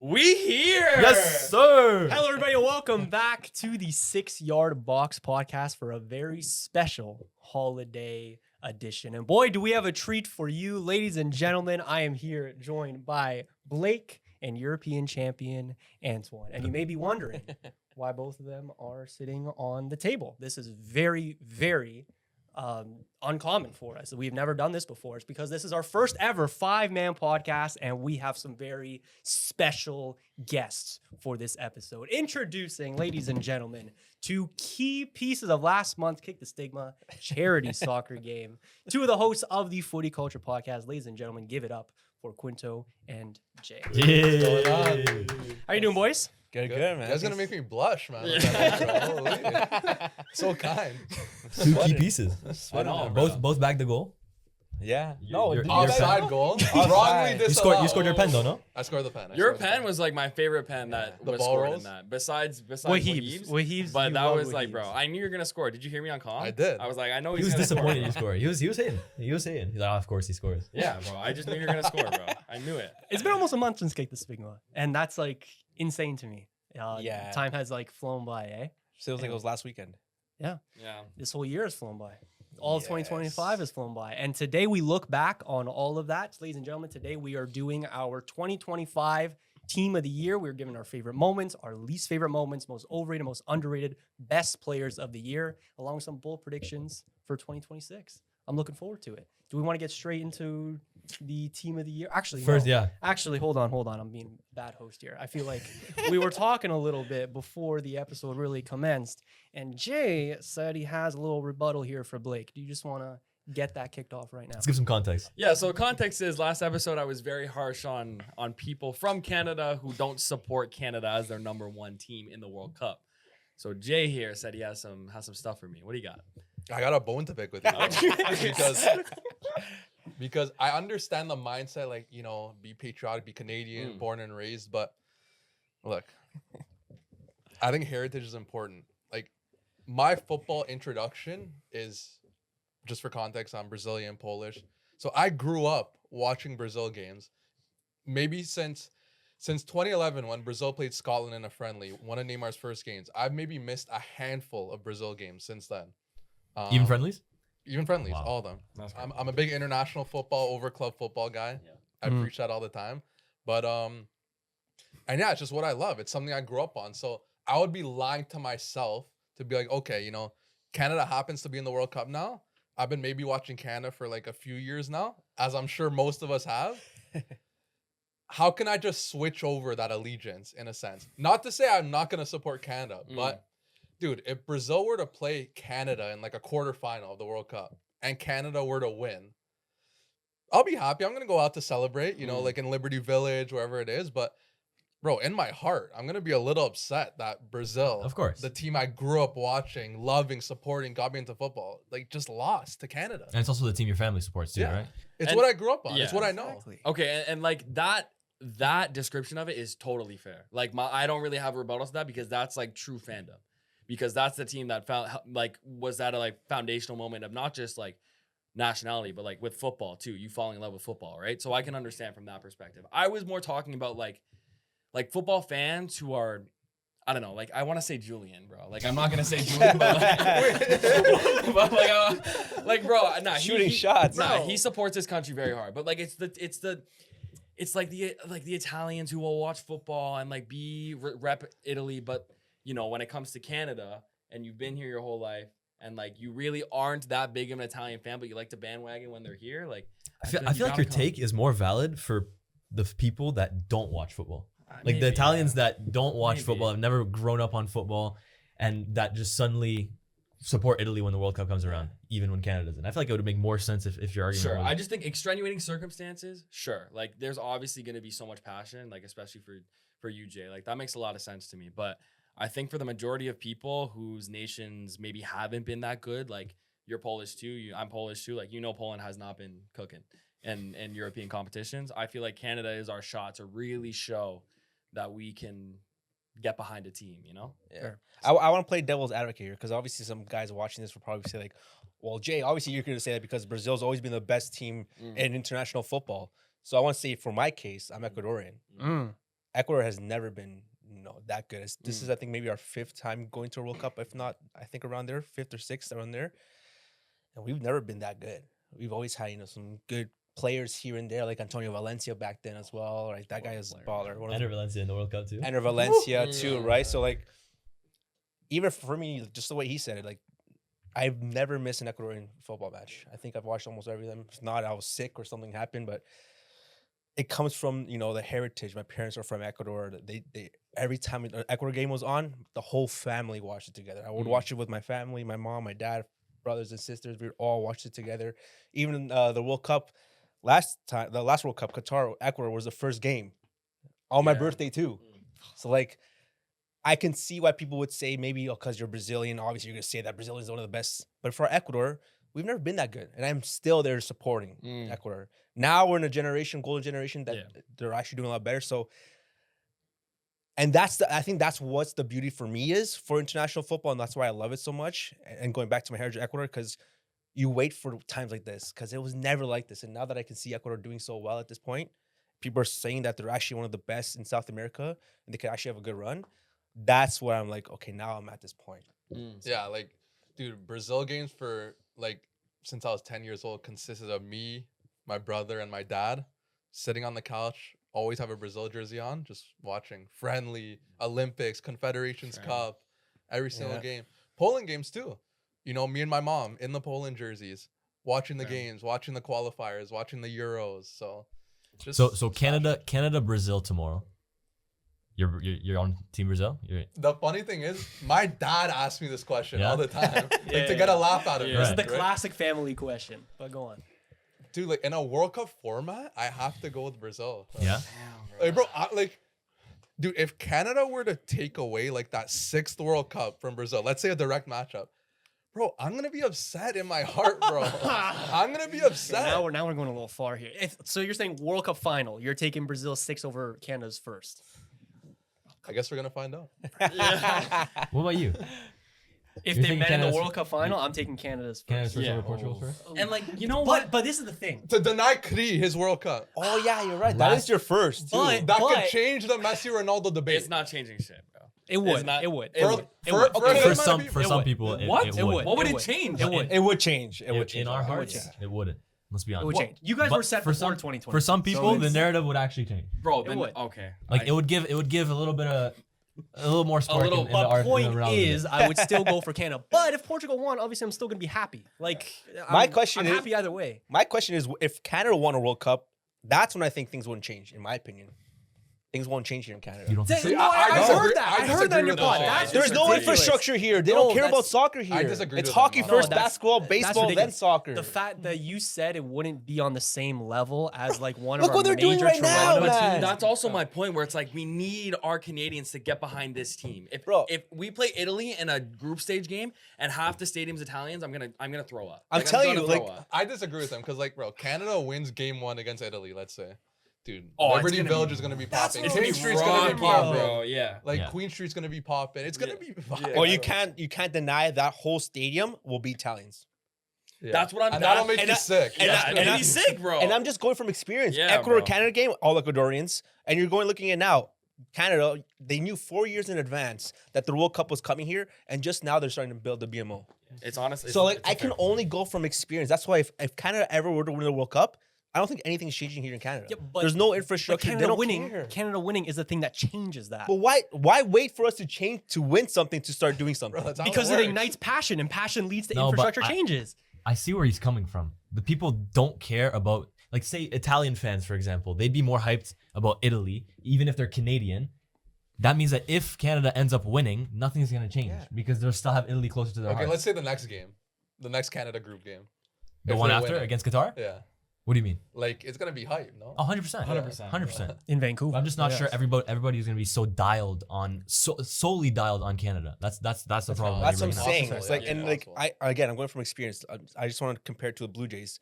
We here. Yes, sir. Hello, everybody, and welcome back to the 6 Yard Box podcast for a very special holiday edition. And boy, do we have a treat for you, ladies and gentlemen. I am here joined by Blake and European champion Antoine. And you may be wondering why both of them are sitting on the table. This is very, very uncommon for us. We've never done this before. It's because this is our first ever 5-man podcast, and we have some very special guests for this episode. Introducing, ladies and gentlemen, 2 key pieces of last month's Kick the Stigma charity soccer game. 2 of the hosts of the Footy Culture podcast. Ladies and gentlemen, give it up for Quinto and Jay. Yeah. How you doing, boys? Good, man. You guys gonna make me blush, man. So kind. 2 key pieces. I know, bro. Both bagged the goal. Yeah. No, your Offside goal. Offside. Wrongly You disallowed. You scored your pen though, no? I scored the pen. Your pen was like my favorite pen that The was ball scored rolls? in that. Besides Wahib's. But You that love was like, Wahib's. bro, I knew you were gonna score. Did you hear me on call? I did. I was like, I know He was gonna disappointed score, you bro. scored. He was hating. He's like, of course he scores. Yeah, bro. I just knew you were gonna score, bro. I knew it. It's been almost a month since Kick the Stigma, and that's like insane to me. Yeah. Time has like flown by, eh? Feels like it was last weekend. Yeah. This whole year has flown by. All of Yes. 2025 has flown by. And today we look back on all of that. Ladies and gentlemen, today we are doing our 2025 Team of the Year. We're giving our favorite moments, our least favorite moments, most overrated, most underrated, best players of the year, along with some bold predictions for 2026. I'm looking forward to it. Do we want to get straight into the Team of the Year? Actually, First, no. yeah. Actually, hold on. I'm being a bad host here. I feel like we were talking a little bit before the episode really commenced, and Jay said he has a little rebuttal here for Blake. Do you just want to get that kicked off right now? Let's give some context. Yeah, so context is last episode I was very harsh on people from Canada who don't support Canada as their number 1 team in the World Cup. So Jay here said he has some stuff for me. What do you got? I got a bone to pick with you because I understand the mindset, like, you know, be patriotic, be Canadian, born and raised. But look, I think heritage is important. Like, my football introduction is, just for context, I'm Brazilian, Polish. So I grew up watching Brazil games. Maybe since 2011, when Brazil played Scotland in a friendly, one of Neymar's first games, I've maybe missed a handful of Brazil games since then. Even friendlies? Even friendlies, Wow. all of them. That's great. I'm a big international football over club football guy. Yeah. I preach that all the time. But and yeah, it's just what I love. It's something I grew up on. So I would be lying to myself to be like, okay, you know, Canada happens to be in the World Cup now. I've been maybe watching Canada for like a few years now, as I'm sure most of us have. How can I just switch over that allegiance in a sense? Not to say I'm not going to support Canada, but dude, if Brazil were to play Canada in like a quarterfinal of the World Cup and Canada were to win, I'll be happy. I'm going to go out to celebrate, you know, like in Liberty Village, wherever it is. But bro, in my heart, I'm going to be a little upset that Brazil, Of course. the team I grew up watching, loving, supporting, got me into football, like just lost to Canada. And it's also the team your family supports too, Yeah. right? It's And- what I grew up on. It's yeah. what I know. Okay, and like that description of it is totally fair. Like I don't really have rebuttals to that because that's like true fandom. Because that's the team that was at a like foundational moment of not just like nationality, but like with football too. You falling in love with football, right? So I can understand from that perspective. I was more talking about like football fans who are, I don't know, like I want to say Julian, bro. Like I'm not gonna say Julian, but like bro, nah, Shooting shots. Nah, Bro. he supports his country very hard. But like it's like the Italians who will watch football and like rep Italy, but you know, when it comes to Canada and you've been here your whole life and like you really aren't that big of an Italian fan, but you like to bandwagon when they're here, like I feel you like your gotta come. take is more valid for the people that don't watch football. Like Maybe, the Italians yeah. that don't watch Maybe. football, have never grown up on football, and that just suddenly support Italy when the World Cup comes around, even when Canada doesn't. I feel like it would make more sense if your argument Sure. was... I just think extenuating circumstances, sure. Like there's obviously going to be so much passion, like especially for you, Jay. Like that makes a lot of sense to me. But I think for the majority of people whose nations maybe haven't been that good, like you're Polish too, I'm Polish too, like you know Poland has not been cooking in European competitions. I feel like Canada is our shot to really show that we can get behind a team, you know? Yeah. Sure. I want to play devil's advocate here because obviously some guys watching this will probably say like, well, Jay, obviously you're going to say that because Brazil's always been the best team in international football. So I want to say for my case, I'm Ecuadorian. Ecuador has never been that good. This is, I think, maybe our 5th time going to a World Cup, if not, I think around there, 5th or 6th around there. And we've never been that good. We've always had, some good players here and there, like Antonio Valencia back then as well. Right, that guy is a baller. Enter Valencia in the World Cup too. Enter Valencia too, right? So like, even for me, just the way he said it, like, I've never missed an Ecuadorian football match. I think I've watched almost every of them. If not, I was sick or something happened, but it comes from the heritage. My parents are from Ecuador. They every time an Ecuador game was on, the whole family watched it together. I would watch it with my family, my mom, my dad, brothers and sisters. We'd all watch it together. Even the World Cup the last World Cup, Qatar, Ecuador was the first game on my birthday too. So like, I can see why people would say maybe because you're Brazilian, obviously you're gonna say that Brazil is one of the best. But for Ecuador, we've never been that good, and I'm still there supporting Ecuador. Now we're in a golden generation that they're actually doing a lot better. So, and I think that's what's the beauty for me is for international football, and that's why I love it so much. And going back to my heritage, Ecuador, because you wait for times like this, because it was never like this. And now that I can see Ecuador doing so well at this point, people are saying that they're actually one of the best in South America, and they could actually have a good run. That's where I'm like, okay, now I'm at this point. Yeah, like, dude, Brazil games for like since I was 10 years old consisted of me, my brother, and my dad sitting on the couch, always have a Brazil jersey on, just watching friendly, Olympics, Confederations Cup, every single game. Poland games too. Me and my mom in the Poland jerseys, watching the games, watching the qualifiers, watching the Euros. So Canada, Brazil tomorrow. You're on Team Brazil? The funny thing is, my dad asked me this question all the time, to get a laugh out of me. This is the classic family question, but go on. Dude, like in a World Cup format, I have to go with Brazil. Yeah. Like, bro, dude, if Canada were to take away like that 6th World Cup from Brazil, let's say a direct matchup, bro, I'm gonna be upset in my heart, bro. I'm gonna be upset. Now we're going a little far here. So you're saying World Cup final, you're taking Brazil 6 over Canada's 1st. I guess we're gonna find out. What about you? If You're they thinking met in the Canada's- World Cup final, I'm taking Canada's 1st. Canada's first over Portugal's first? And like, you know what? But this is the thing. To deny Kri his World Cup. Oh yeah, you're right. That is your first. But- That could change the Messi Ronaldo debate. It's not changing shit, bro. It would. not- It would. it would. For some would. people, it What? would. What would It it would. change? It would. It would change. It would change. In our It would hearts, change. it wouldn't. Let's be It honest. would change. You guys But were set for 2020. For some people, the narrative would actually change. Bro, It then, would. okay. Like it would give a little bit of a little more spark. little- in the But art- in the point realm of it. is, I would still go for Canada. But if Portugal won, obviously I'm still gonna be happy. Like My I'm question is- happy either way. My question is, if Canada won a World Cup, that's when I think things wouldn't change. In my opinion, things won't change here in Canada. You don't think so? See, No, I I disagree- heard that. I I heard that in your disagree with pod. that. That's There's no ridiculous. infrastructure here. They No, don't care about that's- soccer here. disagree It's with hockey that. first, No, that's- basketball, that's baseball, then ridiculous. soccer. The fact that you said it wouldn't be on the same level as like one Look of our what they're doing major right now, Toronto man. teams. That's also my point where it's like we need our Canadians to get behind this team. Bro. If we play Italy in a group stage game and half the stadium's Italians, I'm gonna throw up. I'm telling gonna you, throw like, up. I disagree with them because, like, bro, Canada wins game 1 against Italy, let's say. Dude, Oh, it's Liberty gonna Village be- is gonna be That's popping. what Queen I'm Street's gonna be Rocky, popping. bro. Yeah. Like Yeah. Queen Street's gonna be popping. It's gonna be. Well, you can't deny that whole stadium will be Italians. Yeah. That's what I'm. And that'll make and you I- sick. and Yeah, I- it'll and be sick, bro. And I'm just going from experience. Yeah, Ecuador bro. Canada game, all Ecuadorians, and you're going looking at now. Canada, they knew 4 years in advance that the World Cup was coming here, and just now they're starting to build the BMO. It's honestly. So like, it's a I can fair only go from experience. That's why if Canada ever were to win the World Cup, I don't think anything's changing here in Canada. Yeah, but- There's no But infrastructure. They Canada don't winning, care. Canada winning is the thing that changes that. But why wait for us to change to win something to start doing something? Bro, that's how Because it it works. ignites passion, and passion leads to No, but infrastructure I- changes. I see where he's coming from. The people don't care about, like, say Italian fans, for example, they'd be more hyped about Italy, even if they're Canadian. That means that if Canada ends up winning, nothing's gonna change because they'll still have Italy closer to their Okay, hearts. let's say the next game, the next Canada group game. The If one they after win it. against Qatar. Yeah, What do you mean? like it's gonna be hype, no? 100%. 100%. 100%. In Vancouver, I'm just not Yeah. sure everybody's gonna be so dialed on, solely dialed on Canada. That's the problem. That's what I'm you're bringing up. saying. Possible, It's like, yeah. and like, I'm going from experience. I just want to compare it to the Blue Jays.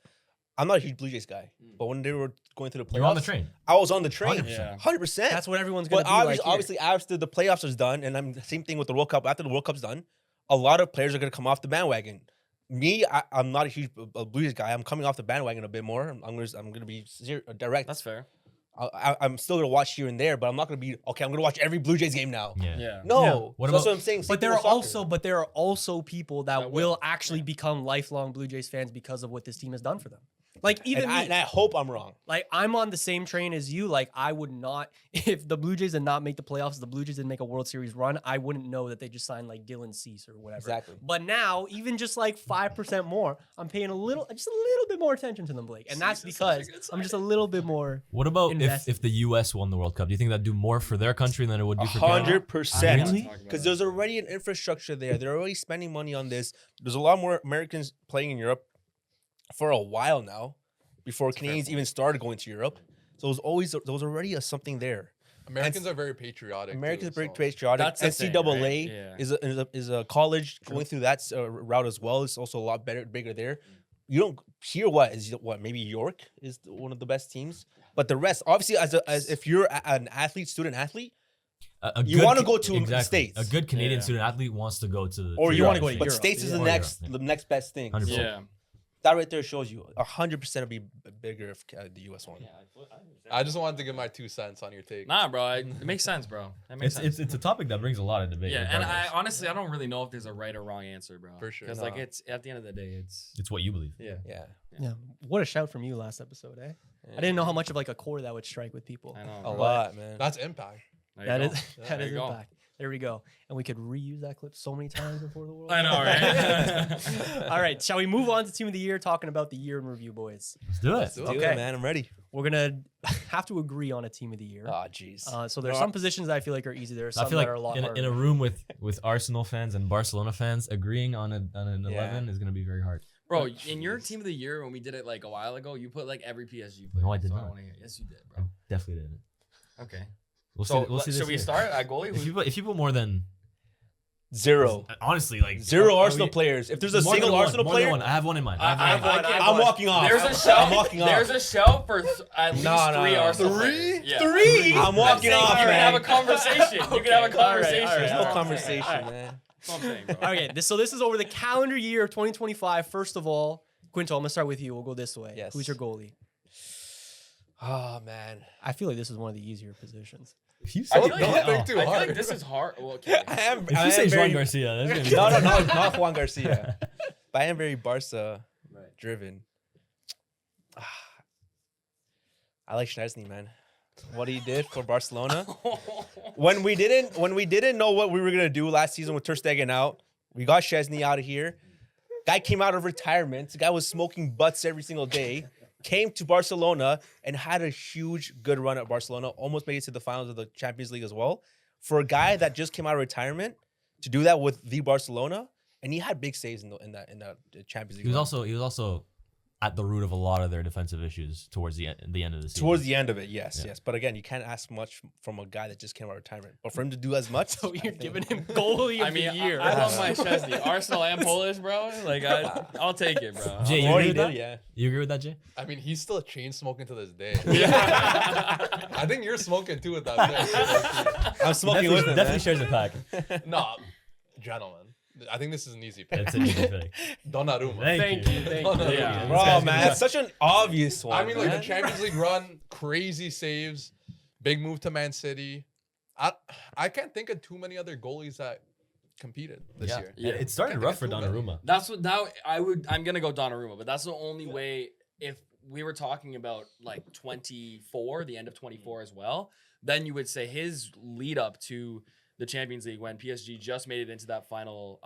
I'm not a huge Blue Jays guy, but when they were going through the playoffs, You're on the train. I was on the train. 100%. 100%. That's what everyone's gonna But be like. obviously, after the playoffs is done, and I'm the same thing with the World Cup. After the World Cup's done, a lot of players are going to come off the bandwagon. Me, I'm not a huge Blue Jays guy. I'm coming off the bandwagon a bit more. I'm going to be direct. That's fair. I'm still gonna watch here and there, but I'm not gonna be okay. I'm gonna watch every Blue Jays game now. Yeah. Yeah. No, Yeah. What so that's about- what I'm saying. But there are also people that That will will, actually become lifelong Blue Jays fans because of what this team has done for them. Like even and me, I hope I'm wrong. like I'm on the same train as you. Like I would not, if the Blue Jays did not make the playoffs, if the Blue Jays didn't make a World Series run, I wouldn't know that they just signed like Dylan Cease or whatever. Exactly. But now, even just like 5% more, I'm paying just a little bit more attention to them, Blake, and that's Cease is such a because good I'm just a little bit more. What about Invested. if the U.S. won the World Cup? Do you think that'd do more for their country than it would do for Canada? 100%. Really? Because there's already an infrastructure there. They're already spending money on this. There's a lot more Americans playing in Europe for a while now, before Canadians even started going to Europe. So there was already something there. Americans are very patriotic. Americans too, are very so- patriotic. That's the thing, NCAA right? Yeah. is a college going through that route as well. It's also a lot bigger there. You don't hear maybe York is one of the best teams, but the rest, obviously, as if you're an athlete, student athlete, You good wanna Ca- go to the States. A good Canadian Yeah. student athlete wants to go to. or you Europe. wanna go to but Europe, States is yeah. the Or next Europe, the next best thing. 100%. So Yeah. that right there shows you 100% would be bigger if the U.S. won. I just wanted to give my 2 cents on your take. Nah, bro. It makes sense, bro. That makes sense. It's a topic that brings a lot of debate. Yeah, and I regardless. honestly I don't really know if there's a right or wrong answer, bro. For sure. Because Nah. like it's at the end of the day, it's it's what you believe. yeah. Yeah. Yeah, what a shout from you last episode, eh? I didn't know how much of like a core that would strike with people. I know. A bro. lot, man. That's impact. There you That go. is that There is you go. impact. There we go. And we could reuse that clip so many times before the World I know, Cup. right? All right, shall we move on to Team of the Year, talking about the year in review, boys? Let's do it. Let's do it. Do Okay. it, man. I'm ready. We're gonna have to agree on a Team of the Year. Oh, jeez. So there's some positions that I feel like are easy. There are some I feel that like are a lot in harder. a room with Arsenal fans and Barcelona fans agreeing on an 11 is gonna be very hard. Bro, in your team of the year when we did it like a while ago, you put like every PSG player. No, I did so not. wanna hear- Yes, you did, I bro. definitely didn't. Okay. We'll So We'll see should this we year. start at goalie? If you put more than Zero. honestly like Zero are Arsenal we- players. If there's a more than single one, Arsenal more than player, one. I have one in mind. I have I- one in mind. I- I'm walking off. There's a shout. I'm walking off. There's a shout for at least No, no, three no. Arsenal Three? players. Yeah. Three? I'm walking saying off, you can man. have a conversation. You can have a Okay, all right, conversation. all right, There's all no right. conversation, All right. man. That's what I'm saying, bro. Okay, so this is over the calendar year of 2025. First of all, Quinto, I'm gonna start with you. We'll go this way. Yes. Who's your goalie? Oh, man. I feel like this is one of the easier positions. If you I say, don't I think feel too like hard. this is hard. Well, okay. I am. if I you am say very, Juan Garcia, that's gonna be no, not Juan Garcia. But I am very Barca Right. driven. I like Szczesny, man. What he did for Barcelona. When we didn't know what we were gonna do last season with Ter Stegen out, we got Szczesny out of here. Guy came out of retirement. The guy was smoking butts every single day. Came to Barcelona and had a huge, good run at Barcelona. Almost made it to the finals of the Champions League as well. For a guy that just came out of retirement to do that with the Barcelona, and he had big saves in that Champions League. He was run. also at the root of a lot of their defensive issues towards the end of the season. Towards the end of it, yes, Yeah. yes. But again, you can't ask much from a guy that just came out of retirement. But for him to do as much, So I you're think- giving him goalie of I mean, the year. I love my Szczesny. Arsenal and Polish, bro. Like, I'll take it, bro. Jay, you Or agree he with did, that? yeah. You agree with that, Jay? I mean, he's still chain smoking to this day. Yeah. I think you're smoking too with that. I'm smoking with him. Definitely man. shares a pack. No, gentlemen. I think this is an easy pick. That's an easy pick. Donnarumma. Thank you. Yeah. Bro, man, that's such an obvious one. I mean, like the man. Champions League run, crazy saves, big move to Man City. I can't think of too many other goalies that competed this year. Yeah. It started Can't rough think for of too many. Donnarumma. That's what now I'm gonna go Donnarumma, but that's the only way. If we were talking about like 24, the end of 24 as well, then you would say his lead up to the Champions League when PSG just made it into that final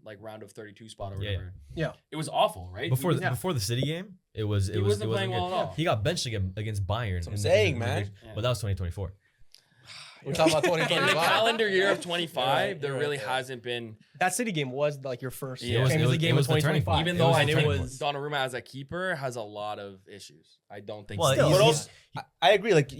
like round of 32 spot or Yeah, whatever. Yeah. It was awful, right? Before We- before the City game, it wasn't playing good. well at all. He got benched against Bayern. what I'm in the- saying, in the man. league. But that was 2024. We're talking about in the 2025. calendar year of 25, You're there right, really yeah. hasn't been. That City game was like your first Yeah, it was- Champions League game of the turning 2025. point. Even It though was I the know turning was- Donnarumma as a keeper has a lot of issues. I don't think. Well, so. he's- But he's- also, I agree. Like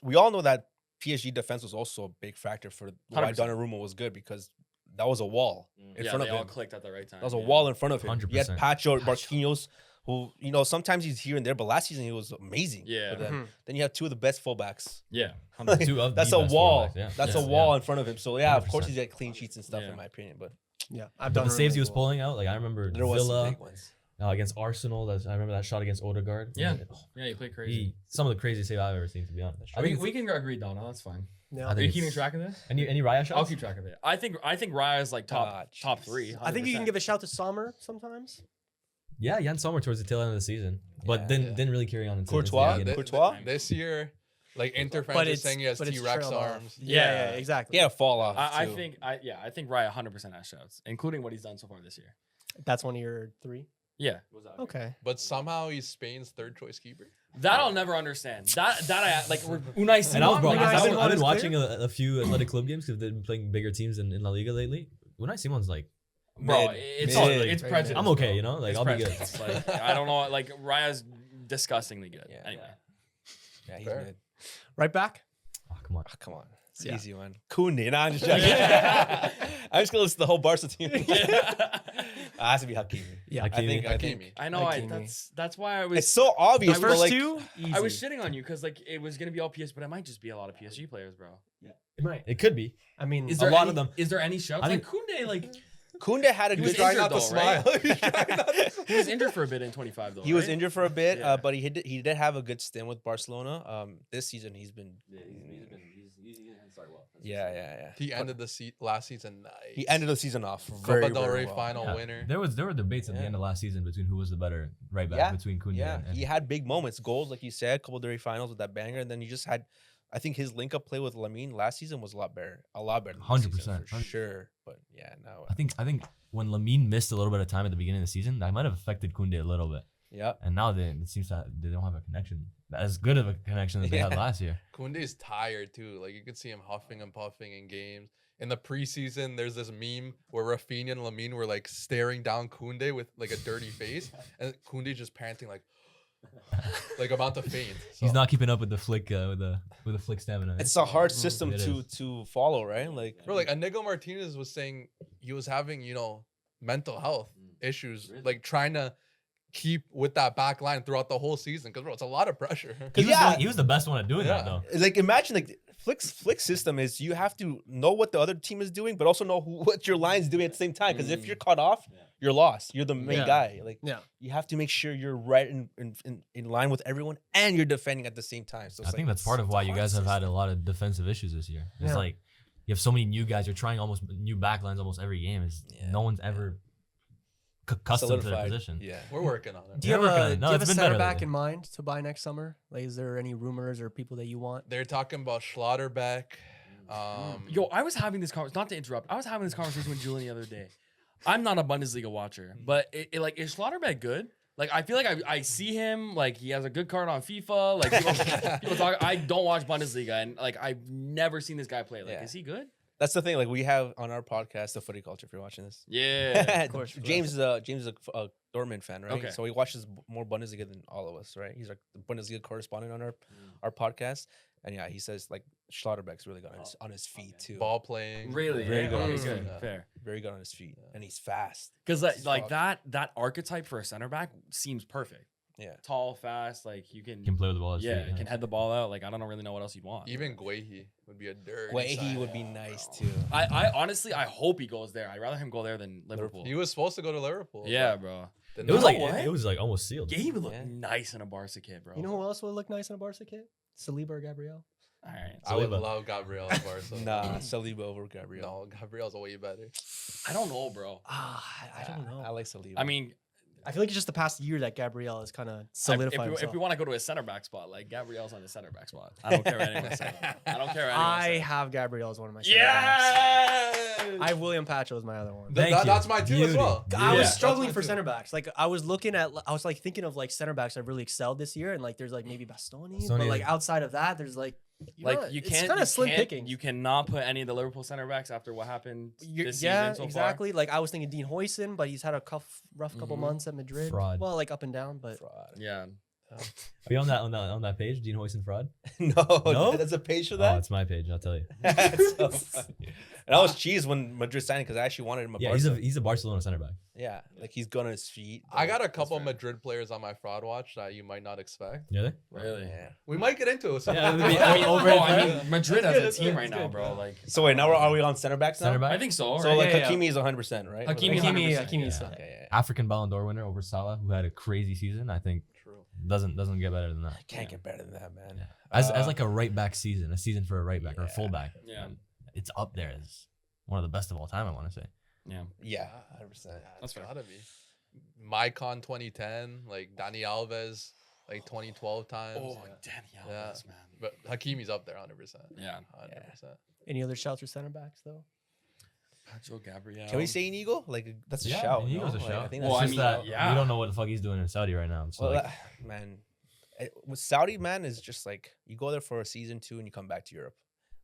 we all know that PSG defense was also a big factor for why 100%. Donnarumma was good because that was a wall in Yeah, front they of all him. clicked at the right time. That was a yeah. wall in front of him. You had 100%. Pacho, Marquinhos, who sometimes he's here and there, but last season he was amazing. Yeah. for them. Mhm. Then you have two of the best fullbacks. Yeah. Two of That's the a best wall. fullbacks, yeah. That's Yes, a wall yeah. in front of him. So yeah, of course 100%. he's got clean sheets and stuff Yeah. in my opinion. But Yeah, I've But done the saves he was pulling out, like I remember there was some Villa, big ones. against Arsenal. I remember that shot against Odegaard. Yeah. Yeah, you play crazy. Some of the craziest save I've ever seen, to be honest. I think we can agree, Donna. That's fine. Yeah. I Are think you it's- keeping track of this? any Raya shots? I'll keep track of it. I think Raya is like top jeez. 3. I think you can 100%. give a shout to Sommer sometimes. Yeah, Jan Sommer towards the tail end of the season, but Yeah. didn't really carry on. Into Courtois? the beginning. Courtois? This year, like Inter But fans are it's saying he has but it's T-Rex trailed off. arms. Yeah, exactly. He had a fall off. I too. think Raya 100% has shouts, including what he's done so far this year. That's one of your 3. Yeah. Okay. But somehow he's Spain's third choice keeper. That I'll never understand. That I like. Unai Simon. And I was bro, Unai I've Simon been is watching a few Athletic Club games because they've been playing bigger teams in La Liga lately. Unai Simon's like, Bro, Mid. it's Mid. it's prejudice. I'm okay, bro. you know, like It's I'll be good. prejudice. Like I don't know. Like Raya's disgustingly good. Yeah. Anyway, Yeah, he's Fair. mid. Right back. Oh, come on. Oh, come on. It's Yeah. easy one. Koundé. Nah, I'm just joking. I'm just going to list the whole Barca team. It has to be Hakimi. Yeah. I think. Hakimi. I know. Hakimi. That's why I was. It's so obvious, The but first like, 2, easy. I was shitting on you because like it was gonna be all PS, but it might just be a lot of PSG players, bro. It could be. I mean, Is A there lot any, of them. Is there any shouts? I Like think- Koundé, like Koundé had a He was good injured Try not to though, right? smile. He's trying not to he was injured for a bit in 25 though. He was right? injured for a bit, Yeah. but he did have a good stint with Barcelona. This season he's been. Yeah. He ended the last season nice. He ended the season off Copa very, del very Rey well. final Yeah. winner. There were debates at the Yeah. end of last season between who was the better right back Yeah. between Koundé Yeah, and he had big moments, goals like you said, couple of finals with that banger, and then he just had. I think his link-up play with Lamine last season was a lot better than this 100%, season, for sure. But yeah, no, I think when Lamine missed a little bit of time at the beginning of the season, that might have affected Koundé a little bit. yeah, And now it seems that they don't have a connection as good of a connection as they had Yeah. last year. Koundé's tired too. Like you could see him huffing and puffing in games. In the preseason, there's this meme where Rafinha and Lamine were like staring down Koundé with like a dirty face, and Koundé just panting like about to faint. He's So, not keeping up with the flick with the flick stamina. it's a hard system It to is. to follow, right? Like, bro. Like Inigo Martinez was saying, he was having mental health issues, like trying to keep with that back line throughout the whole season. Because bro, it's a lot of pressure. He was the best one at doing that Yeah. though. like imagine like Flick's system is you have to know what the other team is doing, but also know what your line's doing at the same time. Because if you're cut off, you're lost. You're the main Yeah. guy. Like Yeah. you have to make sure you're right in line with everyone, and you're defending at the same time. So I it's think like, that's part of it's why a you hard guys have had system. a lot of defensive issues this year. It's Yeah. like you have so many new guys. You're trying almost new backlines almost every game. Yeah. No one's ever accustomed to their Solidified. position. Yeah. We're working on it. do you have We're working on a, it. do No, you have it's a been better center back lately. in mind to buy next summer? Like, is there any rumors or people that you want? They're talking about Schlotterbeck. Yo, I was having this conversation. Not to interrupt. I was having this conversation with Julian the other day. I'm not a Bundesliga watcher, but like, is Schlotterbeck good? Like, I feel like I see him, like, he has a good card on FIFA. Like, people talk. I don't watch Bundesliga, and like, I've never seen this guy play. Like, Yeah. is he good? That's the thing. Like we have on our podcast, the Footy Culture. If you're watching this, Yeah. Of course. James is a Dortmund fan, right? Okay. So he watches more Bundesliga than all of us, right? He's like the Bundesliga correspondent on our podcast, and yeah, he says like Schlotterbeck's really good on his feet too. Ball playing. Really? Very Yeah, good on okay, his good. feet. Fair. Very good on his feet, and he's fast. Because He's like fucked. that archetype for a center back seems perfect. Yeah. Tall, fast, like you can. Can play with the ball. at his Yeah, feet, can head the ball out. Like I don't really know what else you'd want. Even Guehi would be a dirt. He would be nice too. I honestly I hope he goes there. I'd rather him go there than Liverpool. He was supposed to go to Liverpool. Yeah, but bro. did It was not. like what? it was like almost sealed. Yeah, he would look Yeah. nice in a Barca kit, bro. You know who else would look nice in a Barca kit? Saliba or Gabriel? All right. I would Saliba. love Gabriel at Barca. Nah, Saliba over Gabriel. No, Gabriel's way better. I don't know, bro. I don't know. I like Saliba. I mean, I feel like it's just the past year that Gabriel has kind of if solidified we, himself. if we want to go to a center back spot, like Gabriel's on the center back spot. I don't care what anyone says. I don't care what anyone I says. have Gabriel as one of my center backs. Yeah. I have William Pacho as my other one. Thank you. That's my two as Beauty. well. I Yeah. was That's struggling my for two. center backs. Like I was looking at, I was like thinking of like center backs that really excelled this year, and like there's like maybe Bastoni, but Bastoni like is- outside of that, there's like You it's can't. kind You of slim can't- pickings. You cannot put any of the Liverpool center backs after what happened this Yeah, season so exactly. Like I was thinking Dean Huijsen, but he's had a rough couple Mhm. months at Madrid. Fraud. Well, like up and down, but far. Yeah. Are you on that page? Do you know Hoist and Fraud? No, No? that's a page for Oh, that. it's my page. I'll tell you. That's so funny. And I was cheesed when Madrid signed because I actually wanted him a Yeah, Barca. he's a Barcelona center back. Yeah, like he's good on his feet. I got a That's couple fair. Madrid players on my fraud watch that you might not expect. Yeah, Really? Yeah. We might get into it. Yeah, Madrid That's as good, a that's team good, right that's now, good. bro. Like, So wait, now are we on center backs now? center back. I think so. So right? like Yeah, Hakimi is 100%, right? Hakimi- Hakimi, 100%, Hakimi's yeah. Okay, yeah. African Ballon d'Or winner over Salah, who had a crazy season. I think True. doesn't get better than that. Can't get better than that, man. Yeah. As like a right back season, a season for a right back or a Yeah. full back. Yeah. It's up there as one of the best of all time. I want to say. Yeah. Yeah, 100%. That's fair. Gotta be. Mycon 2010, like Dani Alves, like 2012 times. Oh, yeah. Danny Yeah. Alves, man. But Hakimi's up there 100%. Yeah. 100%. Any other shouts for center backs though? Pacho Gabriel. Can we say Inigo? Like that's a Yeah, shout. Inigo's no? a Like, shout. I think Well, that's I It's just just mean, that yeah. we don't know what the fuck he's doing in Saudi right now. So well, like, man, with Saudi, man, is just like you go there for a season 2 and you come back to Europe.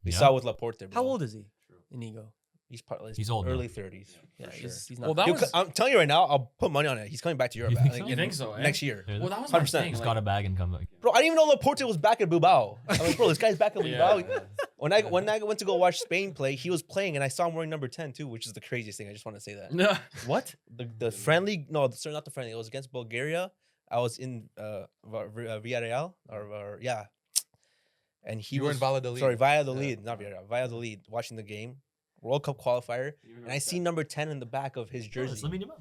We Yeah. saw with Laporte. Bro. How old is he? Inigo. He's probably He's old now. early 30s. Yeah, for sure. he's not. Well, that He'll was. I'm telling you right now, I'll put money on it. He's coming back to Europe. You think like, so? You think so? Eh? Next year. Well, that was my 100%. thing. he's like- got a bag and come back. Bro, I didn't even know Laporte was back at Bilbao. I'm like, bro, this guy's back at Bilbao. Yeah. When I went to go watch Spain play, he was playing, and I saw him wearing number 10 too, which is the craziest thing. I just want to say that. No. What? The friendly? No, sorry, not the friendly. It was against Bulgaria. I was in Villarreal or yeah, and he You were was in Valladolid. sorry Valladolid, not Villarreal, Valladolid, watching the game, World Cup qualifier, and I see number 10 in the back of his jersey Let me know.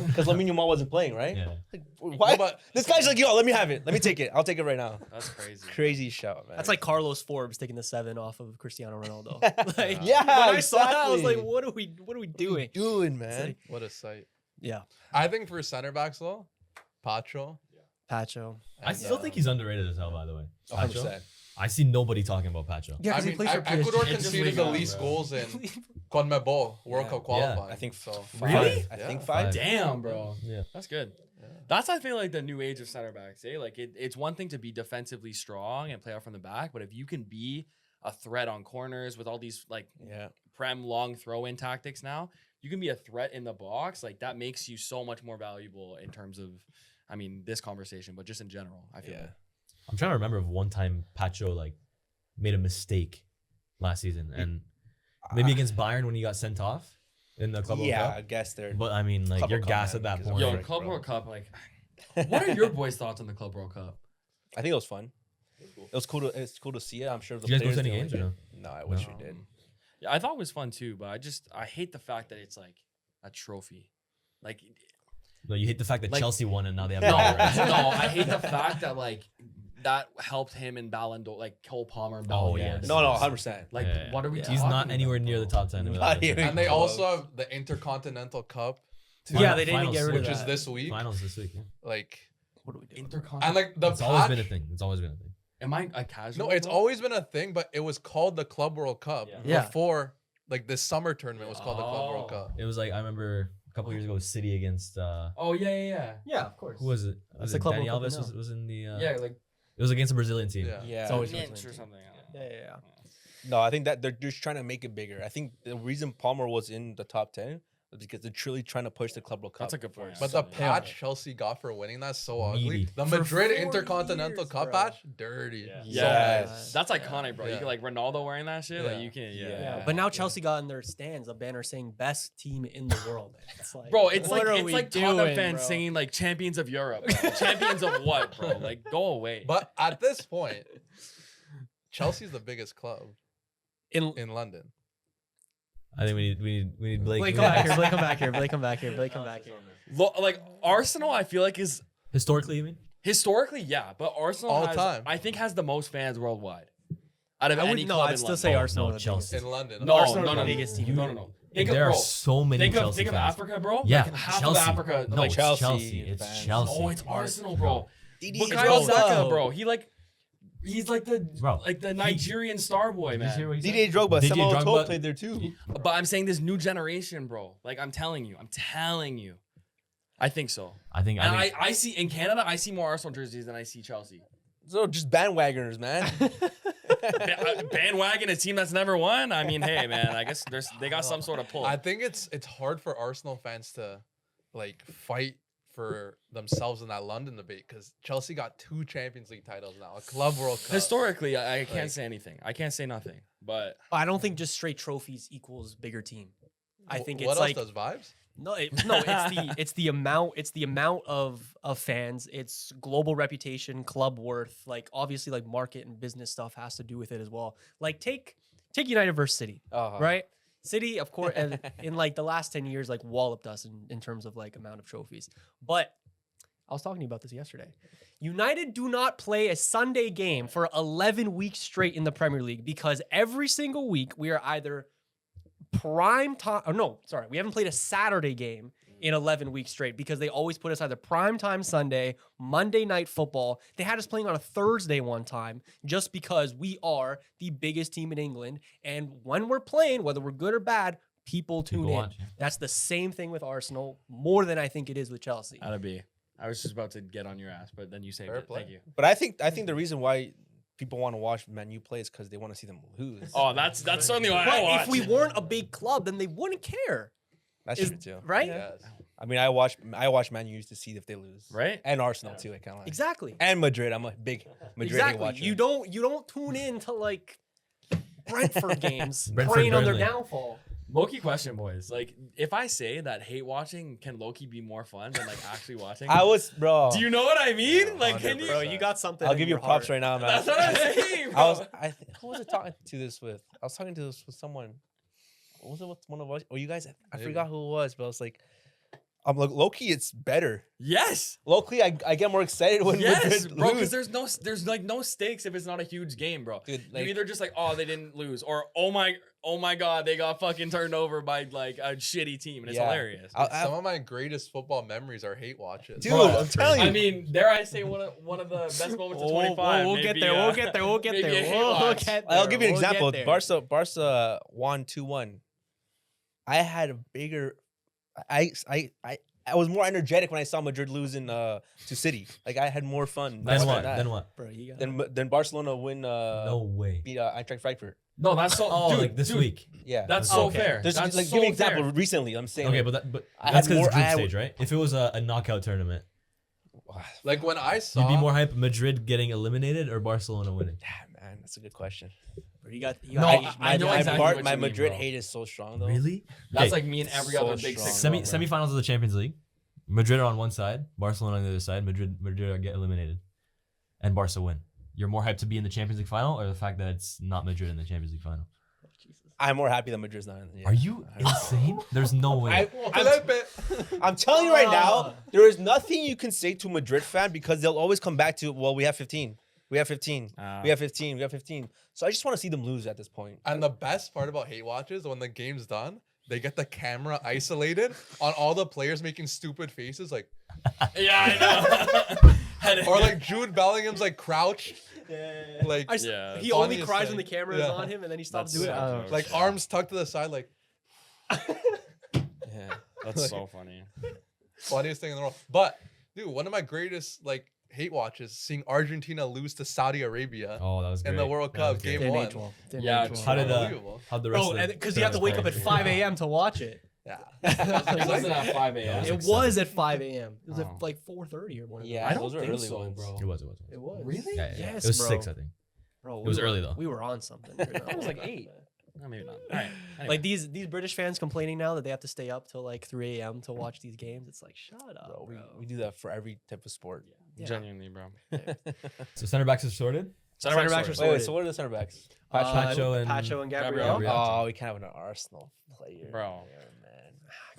because Lamine Yamal wasn't playing, right? Yeah. Like, why? No, but- This guy's like, yo, let me have it. Let me take it. I'll take it right now. That's crazy. Crazy shout, man. That's like Carlos Forbes taking the 7 off of Cristiano Ronaldo. Like, Yeah, when I saw that, I was like, exactly. what are we doing? doing, It's man. like- What a sight. yeah, I think for center backs, though, Pacho. Pacho. I and, still think he's underrated as hell. By the way, 100%. Pacho? I see nobody talking about Pacho. Yeah, I because he mean, plays for PSG. Ecuador It's just conceded the league on, least bro. goals in CONMEBOL World Yeah. Cup Yeah, qualifying. I think so. Really? I Yeah. think 5. Damn, bro. Yeah. That's good. Yeah. That's I feel like the new age of center backs. Eh? Like it's one thing to be defensively strong and play out from the back, but if you can be a threat on corners with all these like Yeah. prem long throw in tactics now, you can be a threat in the box. Like that makes you so much more valuable in terms of, I mean, this conversation, but just in general. I feel Yeah. like. I'm trying to remember if one time Pacho like made a mistake last season, and maybe against Bayern when he got sent off in the Club World Yeah, Cup. I guess they're. But I mean, like Club you're World Cup, gassed man, at that because point. Yo, Frick, Club bro. World Cup, like, what are your boys' thoughts on the Club World Cup? I think it was fun. It was cool to see it. I'm sure the Did you guys go players to any didn't games like or it. No, I wish No. we did. Yeah, I thought it was fun too, but I hate the fact that it's like a trophy. Like, No, you hate the fact that Like- Chelsea won and now they have no, no. right? no, I hate the fact that like that helped him in Ballon d'Or, like Cole Palmer and Ballon Oh, d'Or. yes. No, 100%. Like, Yeah, yeah. what are we? Yeah. Talking He's not about, anywhere near bro? the top 10. Not without even him. And they Close. also have the Intercontinental Cup, too, Yeah, they didn't Finals, get rid of which that. is this week. Finals this week. Yeah. Like, What are we doing? and Intercontinental. like the It's always been a patch- thing. It's always been a thing. Am I a casual? No, it's bro? always been a thing, but it was called the Club World Cup Yeah. before. Like this summer tournament was called the Club World Oh. Cup. It was like I remember a couple years ago, City against Oh yeah. Yeah, of course. who was it? That's Was the it Club Danny World Cup Alves now. was in the. Yeah, like It was against a Brazilian team. Yeah. Yeah. It's always Minch Brazilian or team. something. I don't know. Yeah. No, I think that they're just trying to make it bigger. I think the reason Palmer was in the top 10 was because they're truly trying to push the Club World Cup. That's a good point. But the Yeah. patch Chelsea got for winning that's so ugly. Meaty. The For Madrid 4 Intercontinental years, Cup bro. patch, dirty. Yeah. So Yeah, Yes. that's iconic, bro. You Yeah. can like Ronaldo wearing that shit. Like Yeah. you can, Yeah. Yeah, but now Chelsea got in their stands a banner saying "Best team in the world." It's like, bro, it's what like are it's we like Tottenham doing, fans bro? saying like champions of Europe, bro. Champions of what, bro? Like go away. But at this point, Chelsea's the biggest club In in London. I think we need Blake. Blake, come back here. Blake, come back here. Blake, come back here. Blake, come back here. Like Arsenal, I feel like is Historically, you mean? historically, yeah, but Arsenal All has, time. I think has the most fans worldwide. Out of I any would no. club I'd in still London. say Oh, Arsenal. no, are the Chelsea. biggest. In London. No, Arsenal no, are no, the no, biggest team. no. Think There of, are bro, so many Chelsea think of fans. Africa, bro. Yeah, like half Chelsea. of Africa. No, like it's Chelsea Chelsea. It's fans. Chelsea. oh, it's Arsenal, bro. Didier Bukayo Drogba. Saka, bro. He's like the Bro, Nigerian star boy, Did you hear man. what he said? Didier Drogba. Didier Samuel Drogba- Eto'o played there too. But I'm saying this new generation, bro. Like I'm telling you. I think so. I think. And I see in Canada, I see more Arsenal jerseys than I see Chelsea. So just bandwagoners, man. Bandwagon a team that's never won. I mean, hey, man. I guess they got some sort of pull. I think it's hard for Arsenal fans to like fight for themselves in that London debate because Chelsea got 2 Champions League titles now, a Club World Cup. Historically, I can't Like- say anything. I can't say nothing. But I don't think just straight trophies equals bigger team. I think what it's else like does vibes? no, it's the amount of fans. It's global reputation, club worth. Like obviously, like market and business stuff has to do with it as well. Like take United versus City, right? City, of course, and in like the last 10 years, like walloped us in terms of like amount of trophies. But I was talking to you about this yesterday. United do not play a Sunday game for 11 weeks straight in the Premier League because every single week we are either prime time. Oh, no, sorry. We haven't played a Saturday game in 11 weeks straight because they always put us either prime time Sunday, Monday night football. They had us playing on a Thursday one time just because we are the biggest team in England. And when we're playing, whether we're good or bad, people tune in. watch. That's the same thing with Arsenal, more than I think it is with Chelsea. that'd be. I was just about to get on your ass, but then you saved Fair it. play. Thank you. But I think the reason why people want to watch Man U play is because they want to see them lose. Oh, that's certainly why I But watch. if we weren't a big club, then they wouldn't care, That's is- true too. right? Yes. I mean, I watch Man U to see if they lose, Right? And Arsenal too. I kind of like. Exactly. And Madrid. I'm a big Madrid Exactly. watcher. You don't tune in to like Brentford games, Brentford, praying on their Burnley. downfall. Low-key question, boys. Like, if I say that hate watching can low-key be more fun than like actually watching, I was, bro. do you know what I mean? Like, can you? 100%. Bro, you got something. I'll in give you your props heart. right now, man. That's what I'm saying, bro. Who was I talking to this with? I was talking to this with someone. What was it with one of us? Or you guys? I Maybe. forgot who it was, but I was like, I'm like, low-key, it's better. Yes. Low-key, I get more excited when Yes, Madrid bro. lose. Because there's like no stakes if it's not a huge game, bro. Dude, You like, either just like, oh, they didn't lose, or oh my god, they got fucking turned over by like a shitty team, and it's Yeah. hilarious. Some of my greatest football memories are hate watches. Dude, Bro, I'm telling you. I mean, dare I say one of the best moments of 25? We'll get maybe, there. We'll get there. We'll get maybe a there. hate We'll watch. get there. I'll give you an We'll get example. there. Barca won 2-1. I had a bigger. I was more energetic when I saw Madrid losing to City. Like I had more fun. Then than what? that. Then what? Bro, you got Then Barcelona win. No way. Beat Eintracht Frankfurt. No, that's so. Oh, dude, like this dude, week. Yeah. That's Oh, so okay. fair. There's, That's like so give me an example. fair. Recently, I'm saying. Okay, like, but I that's had because more- it's group I had- stage, right? If it was a knockout tournament, Like when I saw, you'd be more hype Madrid getting eliminated or Barcelona winning. man, that's a good question. bro, you got. No, I know exactly what my you mean, Madrid bro. hate is so strong though. Really? That's Okay, like me and every So other big strong, six. bro. semifinals of the Champions League. Madrid are on one side, Barcelona on the other side. Madrid get eliminated, and Barca win. You're more hyped to be in the Champions League final, or the fact that it's not Madrid in the Champions League final? I'm more happy that Madrid's not. Yeah. Are you insane? There's no way. I'm telling you right now, there is nothing you can say to a Madrid fan because they'll always come back to, well, we have 15. We have 15. We have 15. We have 15. So I just want to see them lose at this point. And the best part about hate watches, when the game's done, they get the camera isolated on all the players making stupid faces, like, Yeah, I know. or like Jude Bellingham's like crouched, like, Yeah, He only funniest cries thing. when the camera Yeah. is on him, and then he stops That's doing it. so I don't know. joke. like arms tucked to the side, like Yeah. That's so funny. funniest thing in the world. But dude, one of my greatest like hate watches, seeing Argentina lose to Saudi Arabia Oh, that was great. in the World That Cup was game good. Didn't one. age well. Didn't Yeah, age well. How did Unbelievable. how'd the rest Oh, of the because you have to wake up at 5 a.m. to watch it. Yeah. It wasn't at 5 a.m. It was at 5 a.m. It was Oh. at like 4:30 or one. Yeah, I don't those were think early so, ones. bro. It was. It was. Really? Yeah, yeah, yeah. Yes, It was bro. 6, I think. Bro, It was we early, were- though. We were on something. It was like 8. No, maybe not. All right. Anyway. Like these British fans complaining now that they have to stay up till like 3 a.m. to watch these games. It's like, shut up, Bro, bro. we do that for every type of sport. Yeah. Genuinely, bro. So center backs are sorted. Center backs are Wait, sorted. so what are the center backs? Pacho and- Pacho and Gabriel. Gabriel. Oh, we can't have an Arsenal player. Bro. there, man.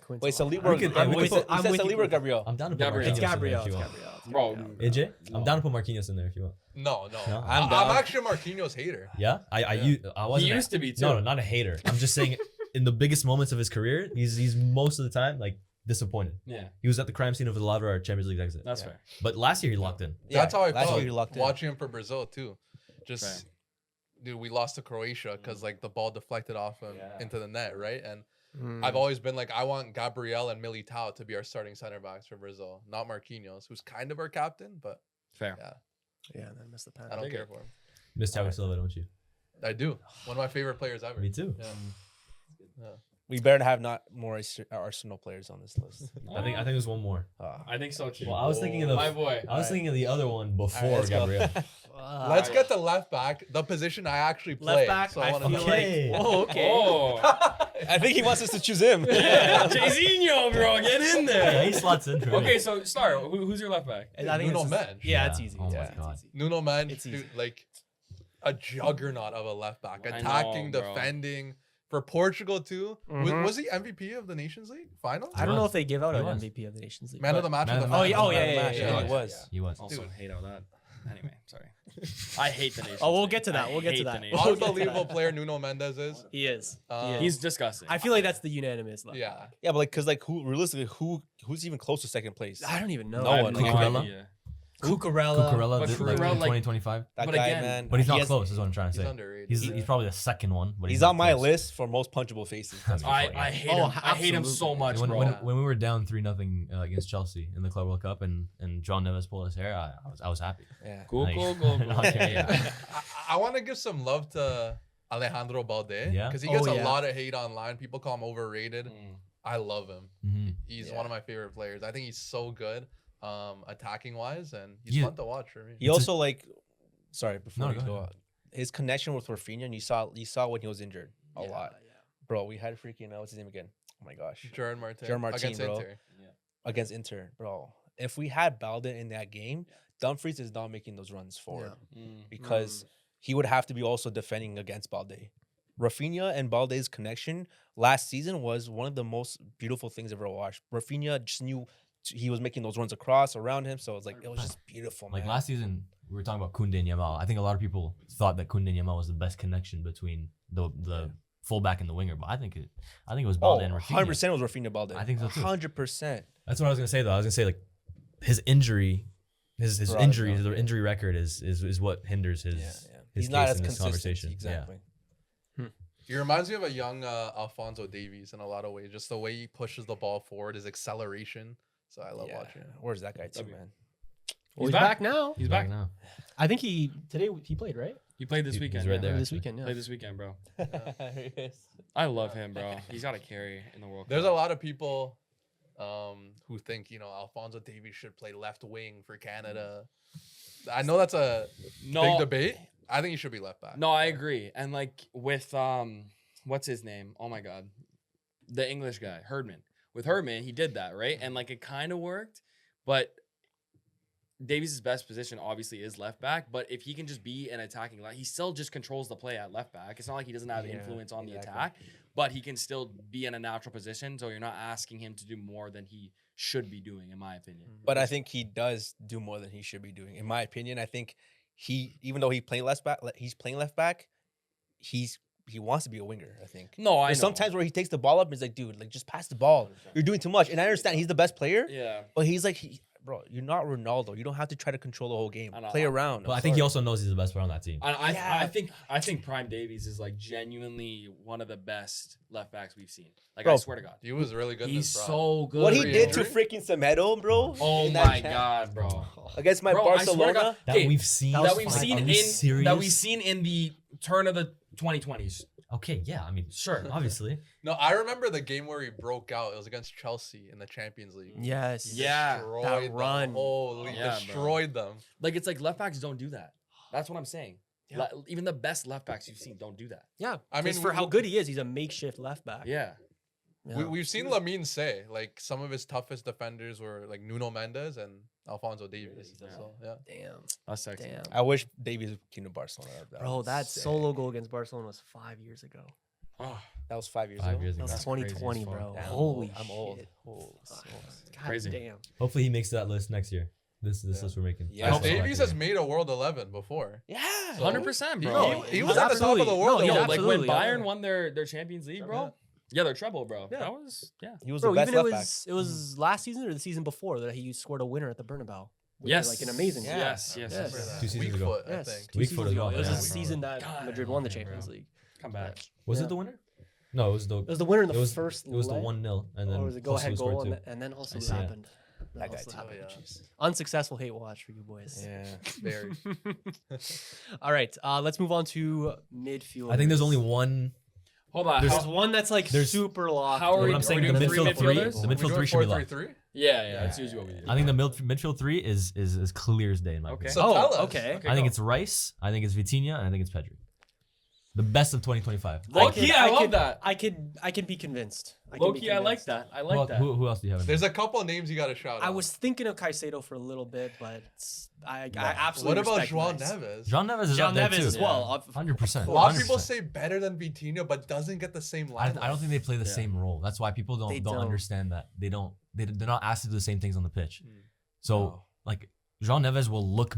Quinton. Wait, so We Libor, could- I'm we with could you. I'm You with said you. Libor or Gabriel? I'm down to put Gabriel. Marquinhos It's in there Gabriel. if It's you want. Gabriel. It's Bro. Gabriel. AJ, I'm No. down to put Marquinhos in there if you want. No. No? I'm actually a Marquinhos hater. Yeah, I wasn't. He used to be too. No, not a hater. I'm just saying, in the biggest moments of his career, he's most of the time like disappointed. Yeah, He was at the crime scene of a lot of our Champions League exit. that's Yeah. fair. But last year he locked in. That's how I last felt year he locked in. watching him for Brazil too. Just Fair. dude, we lost to Croatia because like the ball deflected off him into the net, right? And Mm. I've always been like, I want Gabriel and Militao to be our starting center backs for Brazil, not Marquinhos, who's kind of our captain, but Fair. Yeah, and then missed the I penalty. don't Take care it. for him. Miss Thiago Silva, don't you? I do. One of my favorite players ever. Me too. Yeah. Yeah. We better have not more Arsenal players on this list. I think there's one more. I think so too. Well, I was thinking of the my boy. I was thinking of the other one before let's go. Gabriel. Let's get to left back, the position I actually play. Left back, So I wanna feel know. Okay. like. Oh, okay. Oh, I think he wants us to choose him. Jayzinho, bro, get in Yeah, there. he slots in for me. Okay, so start. Who's your left back? And I think Nuno it's Mendes. Yeah, it's easy. Oh my Yeah, it's God. easy. Nuno Mendes, It's easy. dude, like a juggernaut of a left back, I attacking, know, bro. defending. For Portugal too, Mhm. was he MVP of the Nations League final? I don't know was. if they give out He an was. MVP of the Nations League. Man of but- the match. Man of of the the match. match. Oh, yeah, match, yeah. he was. He was. Also Dude. hate all that. Anyway, sorry. I hate the nation. Oh, we'll get to that. We'll get to that. Nation. We'll get to Unbelievable that. player Nuno Mendes is. He is. He's disgusting. I feel like that's the unanimous left. Yeah. Yeah, but like, cause like, who realistically, who's even close to second place? I don't even know. No I have one. no Cucurella? idea. Cucurella. Cucurella, But did, Cucurella, like, in like- 2025. That But guy, again- man. But he's not He has- close, is what I'm trying to He's say. underrated. He's probably the second one, but He's not on my close. list for most punchable faces. That's for I sure. hate Oh, him. I hate him so absolutely. much, When, bro. when we were down 3-0 against Chelsea in the Club World Cup and John Neves pulled his hair, I was happy. Yeah. Cool, Like- cool, cool, cool. Okay, Yeah. I want to give some love to Alejandro Balde. Yeah? Because he gets Oh, a yeah. lot of hate online. People call him overrated. Mm. I love him. hmm He's Yeah. one of my favorite players. I think he's so good, attacking wise, and he's Yeah. fun to watch for me. He also like, sorry, before No, you go go ahead. out, his connection with Rafinha, and you saw when he was injured a Yeah, lot, yeah. bro. We had freaking what's his name again? Oh my gosh, Jaron Martin. Jaron Martin, against bro. Inter. against Inter, bro. If we had Balde in that game, Dumfries is not making those runs forward Mm. because he would have to be also defending against Balde. Rafinha and Balde's connection last season was one of the most beautiful things I've ever watched. Rafinha just knew he was making those runs across around him, so it was just beautiful, man. Like last season, we were talking about Koundé and Yamal. I think a lot of people thought that Koundé and Yamal was the best connection between the fullback and the winger, but I think it was Balde and Rafinha. 100% was Rafinha Balde. I think so too. 100%. That's what I was gonna say though. I was gonna say like his injury, his Bro, injury, no. the injury record is what hinders his Yeah, yeah. his He's not case as in this consistent. conversation. Exactly. He reminds me of a young Alphonso Davies in a lot of ways. Just the way he pushes the ball forward, his acceleration. So I love Yeah. watching it. Where's that guy too, W. man? Well, he's back. back now. He's back. now. I think today he played, right? He played this He's weekend. right yeah. there. This actually. weekend, yeah. Played this weekend, bro. Yes. I love him, bro. He's got to carry in the World There's Cup. a lot of people who think, Alphonso Davies should play left wing for Canada. I know that's a big debate. I think he should be left back. No, I agree. And like with what's his name? Oh my god. The English guy, Herdman. With Herdman, he did that, right? And like it kind of worked, but Davies' best position obviously is left back, but if he can just be an attacking left, he still just controls the play at left back. It's not like he doesn't have Yeah, influence on the exactly. attack, but he can still be in a natural position, so you're not asking him to do more than he should be doing, in my opinion. But I think he does do more than he should be doing. In my opinion, I think even though he's playing left back, he wants to be a winger, I think. No, I know. There's sometimes where he takes the ball up and he's like, dude, like just pass the ball. You're doing too much. And I understand he's the best player, Yeah. but he's like, bro, you're not Ronaldo. You don't have to try to control the whole game. I know. Play around. But I'm I think he sorry. also knows he's the best player on that team. I think Prime Davies is like genuinely one of the best left backs we've seen. Like I Bro, swear to God, He was really good. in he's this, bro. so good. What he Re- did to injury? freaking Semedo, bro. Oh in that my champ- god, bro! Against my Bro, I swear to God, Barcelona. That okay, we've seen. that we've like, seen are we serious? that we've seen in the turn of the 2020s. Okay, yeah. I mean, Sure. obviously. No, I remember the game where he broke out. It was against Chelsea in the Champions League. Yes. Yeah, Destroyed that them. run. Holy, Yeah, bro. destroyed them. Like it's like left backs don't do that. That's what I'm saying. Yeah. Even the best left backs you've seen don't do that. Yeah. I mean, for how good he is, he's a makeshift left back. Yeah. Yeah. We've seen Lamine say like some of his toughest defenders were like Nuno Mendes and Alfonso Davies. Yeah. So yeah, Damn. That's sexy. Damn. I wish Davies came to Barcelona. Bro, was that sick. solo goal against Barcelona was 5 years ago. Oh, That was 5 years 5 ago. years That ago. was That's crazy as 2020, fuck. bro. Damn, Holy I'm shit. old. Holy Fuck. smokes. God Crazy. damn. Hopefully he makes that list next year. This Yeah. list we're making. Yeah. I Because hope so, Davies actually. has made a World 11 before. Yeah. 100%, He, bro. he was at the top of the Absolutely. world. No, at he's Yo, one like point. when absolutely, yeah. Bayern won their Champions League, bro. Yeah, their treble, bro. Yeah. That was He was Bro, the best even left back. it was last season or the season before that he scored a winner at the Bernabeu. which Yes. is like an amazing. Yeah. Yes, I yes, remember yes. that. 2 seasons Weak ago. foot, I Yes, think. two Weak seasons foot as ago. well, It was yeah. the season that God, Madrid won the bro. Champions League. Come back. Was Yeah. it the winner? No, it was the. It was the winner in the it was, first. It was the leg, 1-0, and then or was it go ahead Joselu scored goal, two. and then also I what see it. happened? That guy also too. happened. yeah. Jeez. Unsuccessful hate watch for you boys. Yeah. Very. All right, let's move on to midfield. I think there's only one Hold on. There's one that's like there's- super locked. how are What we- I'm are saying, we the doing midfield three three, midfielders? the We midfield doing three should be locked. 4-3-3? Yeah, that's usually what we do. I think the midfield three is clear as day in my Okay. opinion. So tell us. okay. Okay, I think go. it's Rice. I think it's Vitinha, and I think it's Pedri. The best of 2025. Low-key, I love that. I could be convinced. Low-key, I like that. I like that. Who else do you have? In There's a couple of names you got to shout out. I was thinking of Caicedo for a little bit, but I absolutely. What about respect João Rice. Neves? Jean Neves is João up there Neves too. as well. 100%. A lot of people 100%. say better than Vitinha, but doesn't get the same I lineup. don't think they play the Yeah. same role. That's why people They don't don't. understand that. They're not asked to do the same things on the pitch. So No. like Jean Neves will look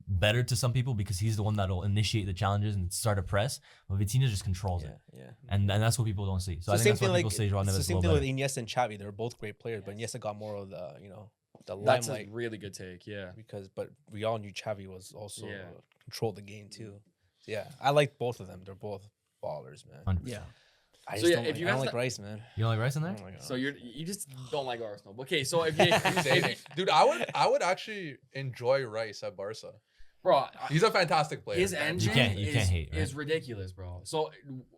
better to some people because he's the one that'll initiate the challenges and start a press. But Vitinha just controls it, Yeah. and that's what people don't see. So I It's think that's why people say Jean it's Neves the is same a thing little with better. Iniesta and Xavi. They're both great players, but Iniesta got more of the the That's a limelight really good take. Yeah. but we all knew Xavi was also Yeah. controlled the game too. So yeah, I like both of them. They're both ballers, man. 100%. Yeah. I So just yeah, don't, if you I don't guys like not- Rice, man. You don't like Rice in there? Oh my God. So you just don't like Arsenal. Okay, so if you, He's hating. Dude, I would actually enjoy Rice at Barca. bro, He's a fantastic player. his man. engine you can't hate, right? is ridiculous, bro. So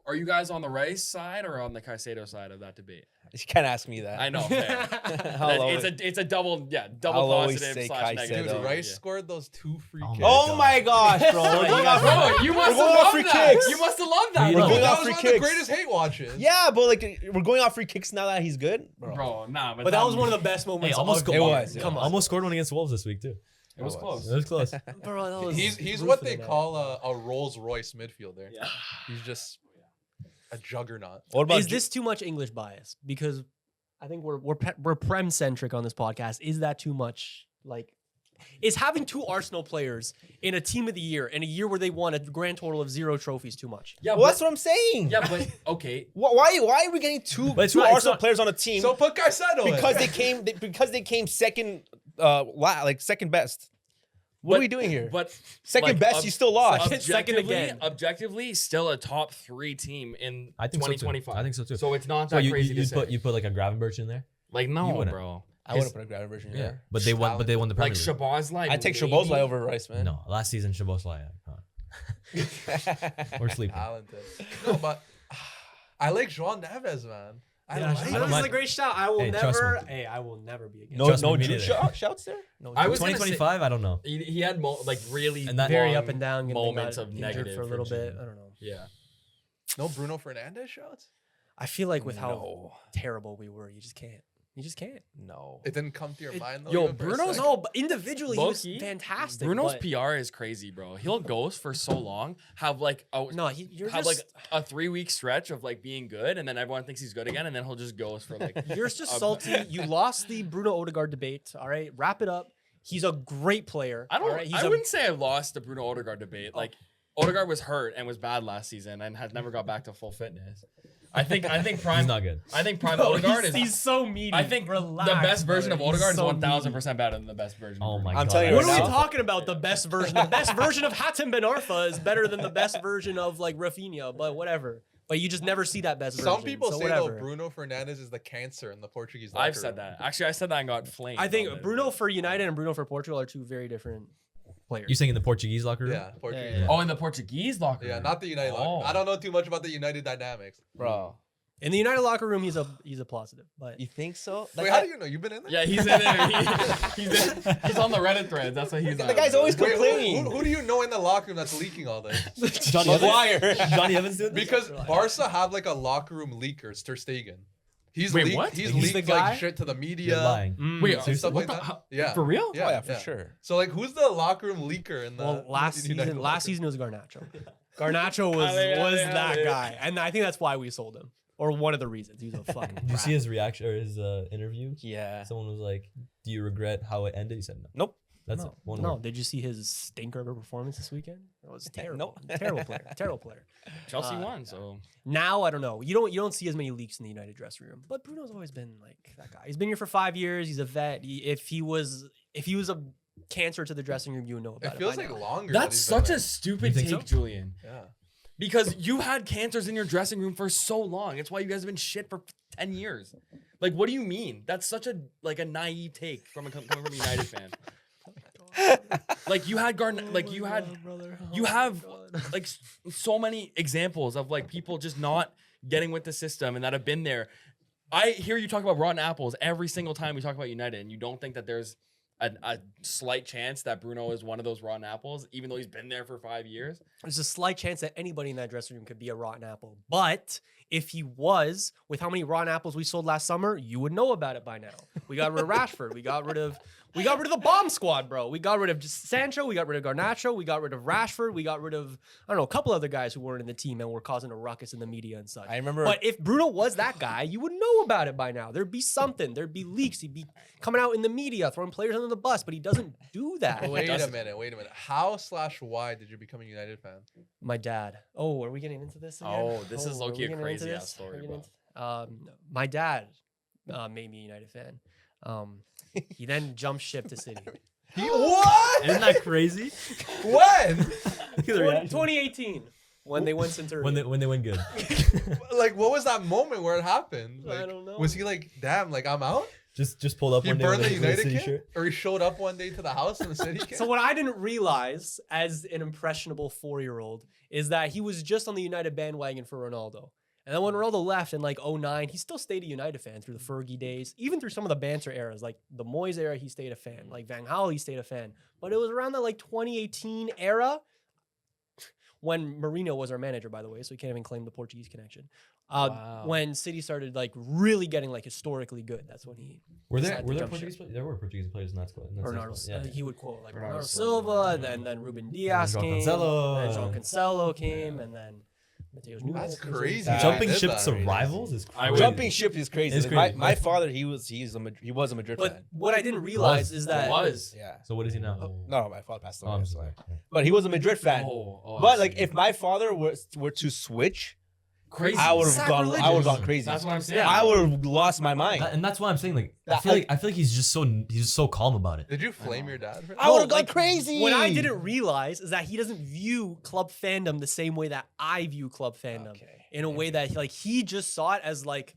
are you guys on the Rice side or on the Caicedo side of that debate? You can't ask me that. I know. fair. I'll It's a double double I'll always positive say slash Caicedo. negative. Dude, Caicedo. Rice Yeah. scored those 2 free Oh kicks. my Oh my gosh, bro. We're going off- Bro, you must have going off loved free that. kicks. You must have loved that, We bro. love Dude, it. that was Free one of the kicks. greatest hate watches. Yeah, but like we're going off free kicks now that he's good, Bro, nah, But that was one of the best moments. Hey, almost of go- the It year. was, yeah. Come on. Almost scored one against Wolves this week too. It was close. It was close. Bro, that was He's roof what of they the net. call a Rolls Royce midfielder. Yeah. He's just a juggernaut. What about Is this too much English bias? Because I think we're prem centric on this podcast. Is that too much? Like, is having 2 Arsenal players in a team of the year in a year where they won a grand total of 0 trophies too much? Yeah, Well, that's what I'm saying. yeah, but okay. Why are we getting two But it's two not- it's Arsenal not- players on a team So put Caicedo in. because they came second second best? What are we doing here? But Second like, best, you still lost. Second objectively- again. Objectively, still a top 3 team in I think so too. 2025. I think so too. So it's not So that you crazy to say. put like a Gravenberch in there. Like you no, wouldn't. bro. I would have put a Gravenberch version. Yeah, But they won the Premier Like League. Shabazz, I take maybe. Shabozlai over Rice, man. No, last season Shabozlai. We're sleeping. Talented. No, but I like João Neves, man. I Yeah, like I this don't is mind. a great shout. I will Hey, trust never. me. Hey, I will never be against. No, Trust me, no me Jude neither. shouts there. No, I Jude. was gonna say- 2025, I don't know. He had like really And that- very long up and down. And then moments got of injured negative for a little bit. friction. I don't know. Yeah. no Bruno Fernandes shots. I feel like with how No. terrible we were, you just can't. You just can't. No. It didn't come to your mind though. Yo, even for a Bruno's- second? No, but individually he was Low-key, fantastic. Bruno's but- PR is crazy, bro. He'll ghost for so long, have like you're have just like a 3-week stretch of like being good, and then everyone thinks he's good again, and then he'll just ghost for like you're just Um, salty. You lost the Bruno Odegaard debate. All right, wrap it up. He's a great player. I don't. all right? He's I a- wouldn't say I lost the Bruno Odegaard debate. Like Odegaard was hurt and was bad last season and has never got back to full fitness. I think prime. He's not good. I think prime Bro, Odegaard he's is. so meaty. I think Relax, the best version of brother. Odegaard He's is so 1000% better than the best version. Oh of my Bruno. I'm god. telling you What right are we now- talking about? The best version. The best version of Hatem Ben Arfa is better than the best version of like Rafinha, but whatever. But you just never see that best version. Some people so say whatever. though Bruno Fernandes is the cancer in the Portuguese. locker I've said room. that. Actually, I said that and got flamed. I think on it. Bruno for United and Bruno for Portugal are 2 very different players. You saying in the Portuguese locker room? Yeah, Portuguese. Yeah. Oh, in the Portuguese locker room. Yeah, not the United. Oh. Locker. I don't know too much about the United dynamics. Bro. In the United locker room, he's a positive. But You think so? Wait, how do you know? You've been in there? Yeah, he's in there. He's on the Reddit threads. That's what he's The on. guy's always Wait, complaining. who do you know in the locker room that's leaking all this? Johnny Evans. Maguire. Johnny Evans doing this? Because Barca have like a locker room leaker, Ter Stegen. He's Wait, leaked, what? He's He's leaked the guy? like shit to the You're media. lying. Wait, and stuff what like the- that. how- Yeah, for real? Oh yeah, for sure. So like, who's the locker room leaker in the? well, last United season locker room? it was Garnacho. Garnacho was that guy, and I think that's why we sold him, or one of the reasons. He's a fucking. Did you see his reaction or his interview? Yeah. Someone was like, "Do you regret how it ended?" He said, "No." Nope. That's it. One No, word. did you see his stinker of a performance this weekend? It was terrible. Nope. Terrible player. Terrible player. Chelsea Uh, won, so Now I don't know. You don't see as many leaks in the United dressing room, but Bruno's always been like that guy. He's been here for 5 years. He's a vet. If he was a cancer to the dressing room, you would know about It it. feels by like now. longer. that's that he's such been a stupid You take, think so? Julian. there. Yeah. Because you had cancers in your dressing room for so long. It's why you guys have been shit for 10 years. Like, what do you mean? That's such a naive take coming from a United fan. Like you had you have like so many examples of like people just not getting with the system and that have been there. I hear you talk about rotten apples every single time we talk about United, and you don't think that there's a slight chance that Bruno is one of those rotten apples, even though he's been there for 5 years. There's a slight chance that anybody in that dressing room could be a rotten apple. But if he was, with how many rotten apples we sold last summer, you would know about it by now. We got rid of Rashford. We got rid of the bomb squad, bro. We got rid of just Sancho. We got rid of Garnacho. We got rid of Rashford. We got rid of, I don't know, a couple other guys who weren't in the team and were causing a ruckus in the media and such. I remember. But if Bruno was that guy, you would know about it by now. There'd be something. There'd be leaks. He'd be coming out in the media, throwing players under the bus, but he doesn't do that. Wait a minute. How/why did you become a United fan? My dad. Oh, are we getting into this again? Oh, this is are low-key we a getting into crazy ass this? story, Are we bro. getting my dad made me a United fan. He then jumped ship to City. What? Isn't that crazy? When? 2018, when they went Centurion. when they win good. Like, what was that moment where it happened? I Like, don't know. Was he like, damn, like I'm out? Just pulled up He one day burned with the a United City kit? shirt. Or he showed up one day to the house in the City kit? So what I didn't realize as an impressionable 4-year-old is that he was just on the United bandwagon for Ronaldo. And then when Ronaldo left in like 09, he still stayed a United fan through the Fergie days, even through some of the banter eras, like the Moyes era, he stayed a fan. Like Van Gaal, he stayed a fan. But it was around the like 2018 era when Mourinho was our manager, by the way, so he can't even claim the Portuguese connection. Wow. When City started like really getting like historically good, that's when he Were decided there to jump Portuguese ship. players? There were Portuguese players in that squad. Bernardo, Yeah. he would quote like Bernardo Bernardo Silva. Silva, then Ruben Diaz João came, Cancelo. then João Cancelo came, and then Mateus Nunes. That's came. crazy. That- Jumping I did ship that. to rivals is I crazy. would- Jumping ship is crazy. It's Like, crazy. My father, he was a Madrid But fan. what I didn't realize is that was. Yeah. So what is he now? No, my father passed Oh, away. I'm so- sorry. But he was a Madrid fan. I But see. like, if my father were to switch, crazy, I would have gone crazy. That's what I'm saying. I would have lost my mind. And that's why I'm saying like I That- feel like he's just so calm about it. Did you flame your dad for that? I would have No, gone like, crazy. what I didn't realize is that he doesn't view club fandom the same way that I view club fandom. Okay. In a way that he just saw it as like,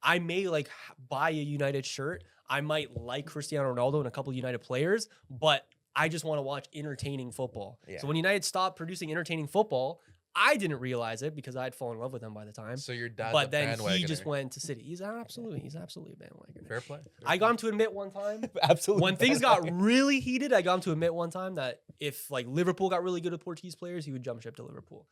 I may like buy a United shirt. I might like Cristiano Ronaldo and a couple United players, but I just want to watch entertaining football. Yeah. So when United stopped producing entertaining football, I didn't realize it because I had fallen in love with him by the time. So your dad's But a then he bandwagoner. just went to City. He's absolutely a bandwagoner. Fair play. I got him to admit one time Absolutely. when things got really heated, I got him to admit one time that if like Liverpool got really good with Portuguese players, he would jump ship to Liverpool.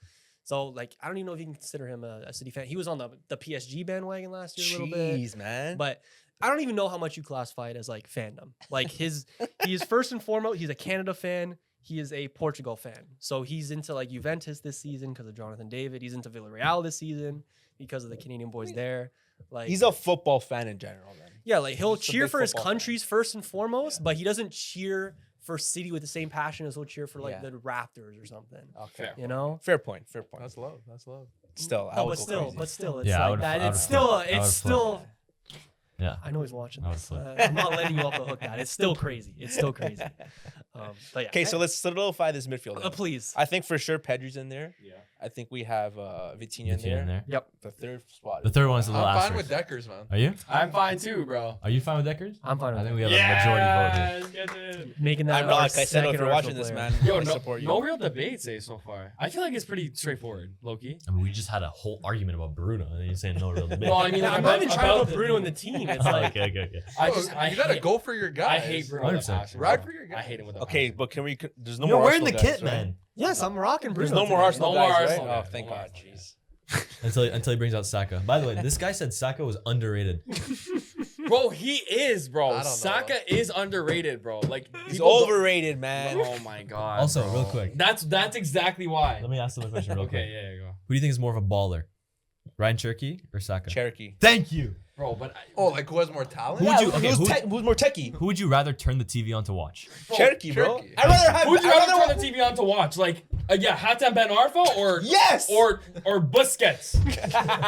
So like I don't even know if you can consider him a City fan. He was on the PSG bandwagon last year a little bit, Jeez, man. but I don't even know how much you classify it as like fandom. Like he is first and foremost, he's a Canada fan. He is a Portugal fan. So he's into like Juventus this season because of Jonathan David. He's into Villarreal this season because of the Canadian boys there. Like He's a football fan in general, man. yeah, like he'll Just a cheer big for his football fan. countries first and foremost, but he doesn't cheer for City with the same passion as he'll cheer for like Yeah. the Raptors or something. Okay. You know? Fair point. Fair point. That's love. That's love. Still, I No, would but go still, crazy. but still, it's Yeah, I like would've- that. I It's would've still, flipped. I it's would've still. Yeah. I know he's watching I would this. flip. I'm not letting you off the hook, Dad. It's still crazy. It's still crazy. But yeah. Okay, so let's solidify this midfield. then. Please. I think for sure Pedri's in there. Yeah. I think we have Vitinha in Vitinha there. in there. Yep. The third spot. The third one is a I'm little fine asterisk. with Deckers, man. Are you? I'm fine too, bro. Are you fine with Deckers? I'm fine I with think that. we have a majority vote here. Get in. Making that I'm our not Caicedo second if you're Arsenal watching this, player. man. Yo, I no, support you. no real debates so far. I feel like it's pretty straightforward, Loki. I mean, we just had a whole argument about Bruno, and then you're saying no real debate. Well, I mean, I'm not even trying to put Bruno in the team. It's Oh, like okay. I You gotta hate- go for your guys. I hate Bruno. with a 100%. passion, Ride bro. for your guys. I hate him with a Okay, passion. but can we? There's no You're more wearing the Arsenal kit, guys, right? man. yes, I'm rocking Bruno. There's no more today. Arsenal No more guys, right? Arsenal Oh, guys. thank No more God. Arsenal Jeez. Until he brings out Saka. By the way, this guy said Saka was underrated. Bro, he is, I bro. don't know. Saka is underrated, bro. Like He's people don't- overrated, man. Oh my god. Also, bro. real quick. That's exactly why. Let me ask him a question real quick. Okay, yeah, go. Who do you think is more of a baller? Ryan Cherky or Saka? Cherokee. Thank you. Bro, but Oh, like who has more talent? Who would you- okay, who's more techie? Who would you rather turn the TV on to watch? bro, Cherokee, bro. Cherokee. I'd rather have. Who would you I'd rather rather turn the TV on to watch? Like, yeah, Hatem Ben Arfa or Yes. or Busquets?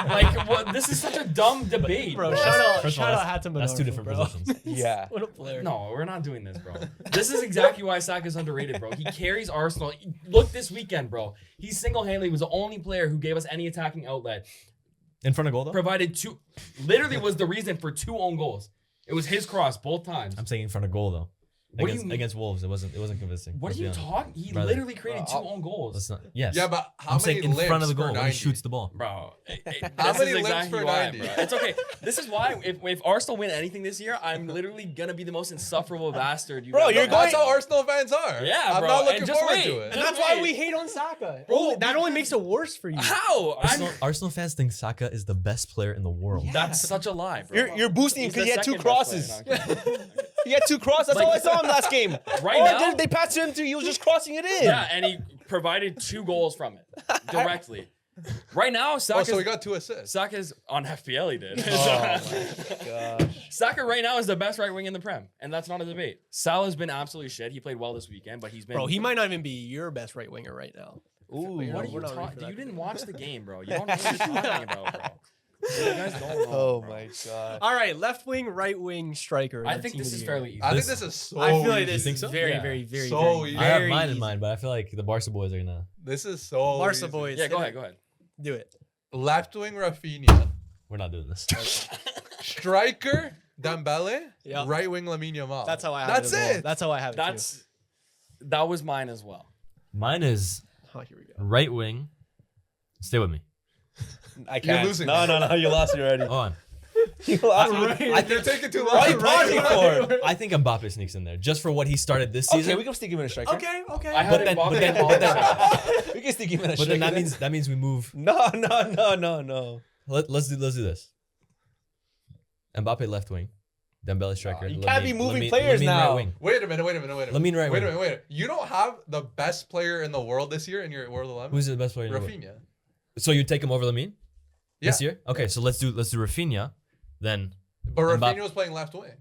Like, what? This is such a dumb debate, Bro, bro. shout out, First of all, shout out Hatem Ben That's two Arfa, different bro. positions. Yeah. What a player. No, we're not doing this, bro. This is exactly why Saka's underrated, bro. He carries Arsenal. Look this weekend, bro. He single-handedly was the only player who gave us any attacking outlet. In front of goal, though? Provided literally was the reason for 2 own goals. It was his cross both times. I'm saying in front of goal, though. What do you mean? against Wolves. It wasn't convincing. What Let's are be you honest. talking? He Brother. literally created two I'll- own goals. Let's not. Yes. Yeah, but how I'm many saying in front of the limbs goal for when 90? he shoots the ball. Bro, How this many is limbs exactly for why, 90? bro. It's okay. This is why if Arsenal win anything this year, I'm literally gonna be the most insufferable bastard. Bro, you're That's going- how Arsenal fans are. Yeah, I'm bro, not and looking just forward wait. to it. And that's why we hate on Saka. Bro, That only makes it worse for you. How? Arsenal fans think Saka is the best player in the world. That's such a lie, bro. You're boosting him He's because the he had 2 second best player. crosses. No, I'm kidding. He had 2 crosses. That's Like- all I saw him last game. Right All I now- did, they passed him to. He was just crossing it in. Yeah, and he provided 2 goals from it directly. Right now, Oh, so we Saka's, got 2 assists. Saka's on FPL. He did. Gosh. Saka right now is the best right wing in the Prem, and that's not a debate. Salah's been absolutely shit. He played well this weekend, but he's been. Bro, he might not even be your best right winger right now. Ooh. What are We're you not ready talking? for that You didn't debate. watch the game, bro. You don't know what you're talking about, bro. You guys don't know. Oh bro. my god. All right, left wing, right wing, striker. I the think team this of is the year. fairly easy. I think this is so I feel like easy. this think is so? very, Yeah. very, very, So very, easy. I have very mine in easy. mind, but I feel like the Barca boys are gonna. This is so Barca easy. boys. Yeah, go ahead. Do it. Left wing Rafinha. We're not doing this. Striker Dembele. Yeah. Right wing Lamine Yamal. That's how I have That's it. as well. it. That's how I have it. That was mine as well. Mine is Too. Oh, here we go. right wing. Stay with me. I can't. losing No, me. no, you lost it already. Hold on. You lost me. Right. You're taking too long. Why are you pausing for? I think Mbappe sneaks in there just for what he started this Okay, season. we can still give him a striker. Okay, okay. I But had then- Mbappe but then- and but then- Haaland. We can still give him a but striker. then that means we move. No. Let's do this. Mbappe left wing, Dembele striker. You can't be moving Lamine players right now. wing. Wait a minute. Lamine right wing. Wait. You don't have the best player in the world this year in your World 11? Who's the best player? In the world? Rafinha. So you take him over Lamine this Yeah. year? Okay, so let's do Rafinha, then But Mbappe- Rafinha was playing left wing.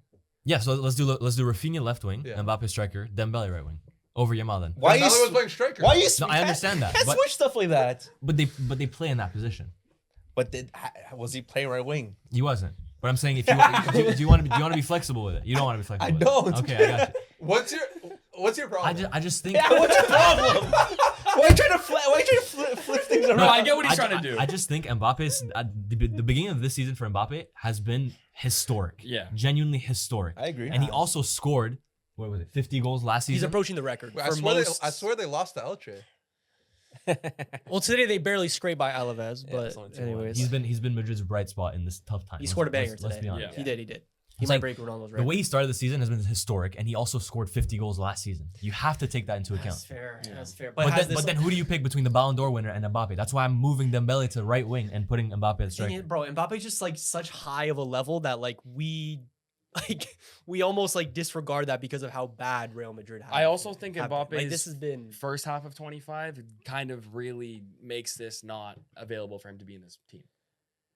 yeah. So let's do Rafinha left wing, Yeah. Mbappe striker, Dembele right wing, over Yamal then. Why Dembele was you? playing striker. Why you? No, I understand that, Can't but- switch stuff like that. But they play in that position. But was he playing right wing? He wasn't. But I'm saying if you want, do you want to be flexible with it? You don't want to be flexible. I with it. don't. Okay, I got you. What's your problem? I just think. Yeah, what's your problem? Why are you trying to flip things around? No, I get what he's trying to do. I just think Mbappe's the beginning of this season for Mbappe has been historic. Yeah. Genuinely historic. I agree. And he also scored, what was it, 50 goals last He's season? approaching the record. I for swear, most... I swear they lost to Elche. Well, today they barely scraped by Alaves, Yeah, it's but only 2-1. anyways. He's been Madrid's bright spot in this tough time. He scored a banger Let's today. be honest. Yeah. He did. He It's might like break Ronaldo's The record. way he started the season has been historic, and he also scored 50 goals last season. You have to take that into account. That's fair. Yeah. That's fair. But then who do you pick between the Ballon d'Or winner and Mbappe? That's why I'm moving Dembele to right wing and putting Mbappe at striker. bro, Mbappe's just like such high of a level that we almost like disregard that because of how bad Real Madrid have. I also think have been. Mbappe's Like this has been first half of 25 kind of really makes this not available for him to be in this team.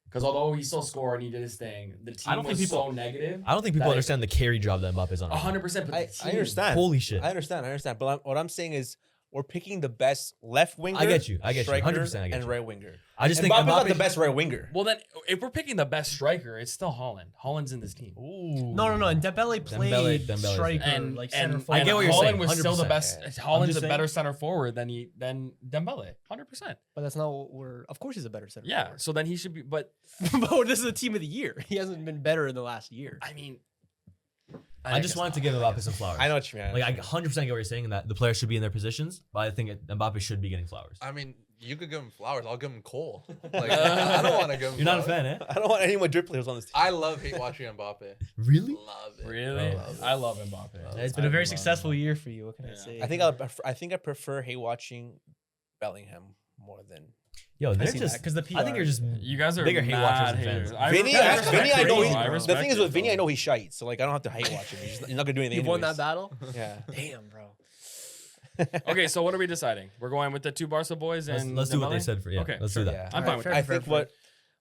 Because although he still scored and he did his thing, the team I don't think was people- so negative. I don't think people That- understand the carry job that Mbappe's on. right now. 100%. But I the team, understand. Holy shit. I understand. But what I'm saying is, we're picking the best left winger. I get you. striker, 100% I get and you. right winger. I just And think Mbappe's not Mbappe the best right winger. Well, then if we're picking the best striker, it's still Holland. Holland's in this team. Ooh. no. And Dembele played Dembele's striker, And, like and, center and forward. I get what you're Holland saying, was still the 100%. best. Yeah. Holland's just a saying- better center forward than Dembele. 100%. But that's not what we're. Of course, he's a better center. Yeah. forward. So then he should be. But but this is the team of the year. He hasn't been better in the last year. I mean, I just wanted to give Mbappe some flowers. I know what you mean. Like I 100% get what you're saying, that the players should be in their positions, but I think Mbappe should be getting flowers. I mean, you could give him flowers. I'll give him coal. Like I don't want to give him. You're not a flowers. fan, eh? I don't want any Madrid players on this team. I hate watching Mbappe. Really? Love it. really, Love I love Mbappe. It's been a very successful year for you. What can I Yeah. say? I think I prefer hate watching Bellingham more than Yo, I they're see that just. because the PR. I think you're just. You guys are Bigger hate watchers mad than fans. haters. I Vinny. respect Vinny, I know. it, He, though. I the respect thing is it, with Vinny, though. I know he's shite, so like I don't have to hate watch him. He's not gonna do anything. You've won that anyways. battle. Yeah. Damn, bro. Okay, so what are we deciding? We're going with the two Barca boys Let's, and let's do what they Dembele? said for yeah. Okay, let's sure. do that. Yeah. I'm fine with Fair, that. I fair, think fair. what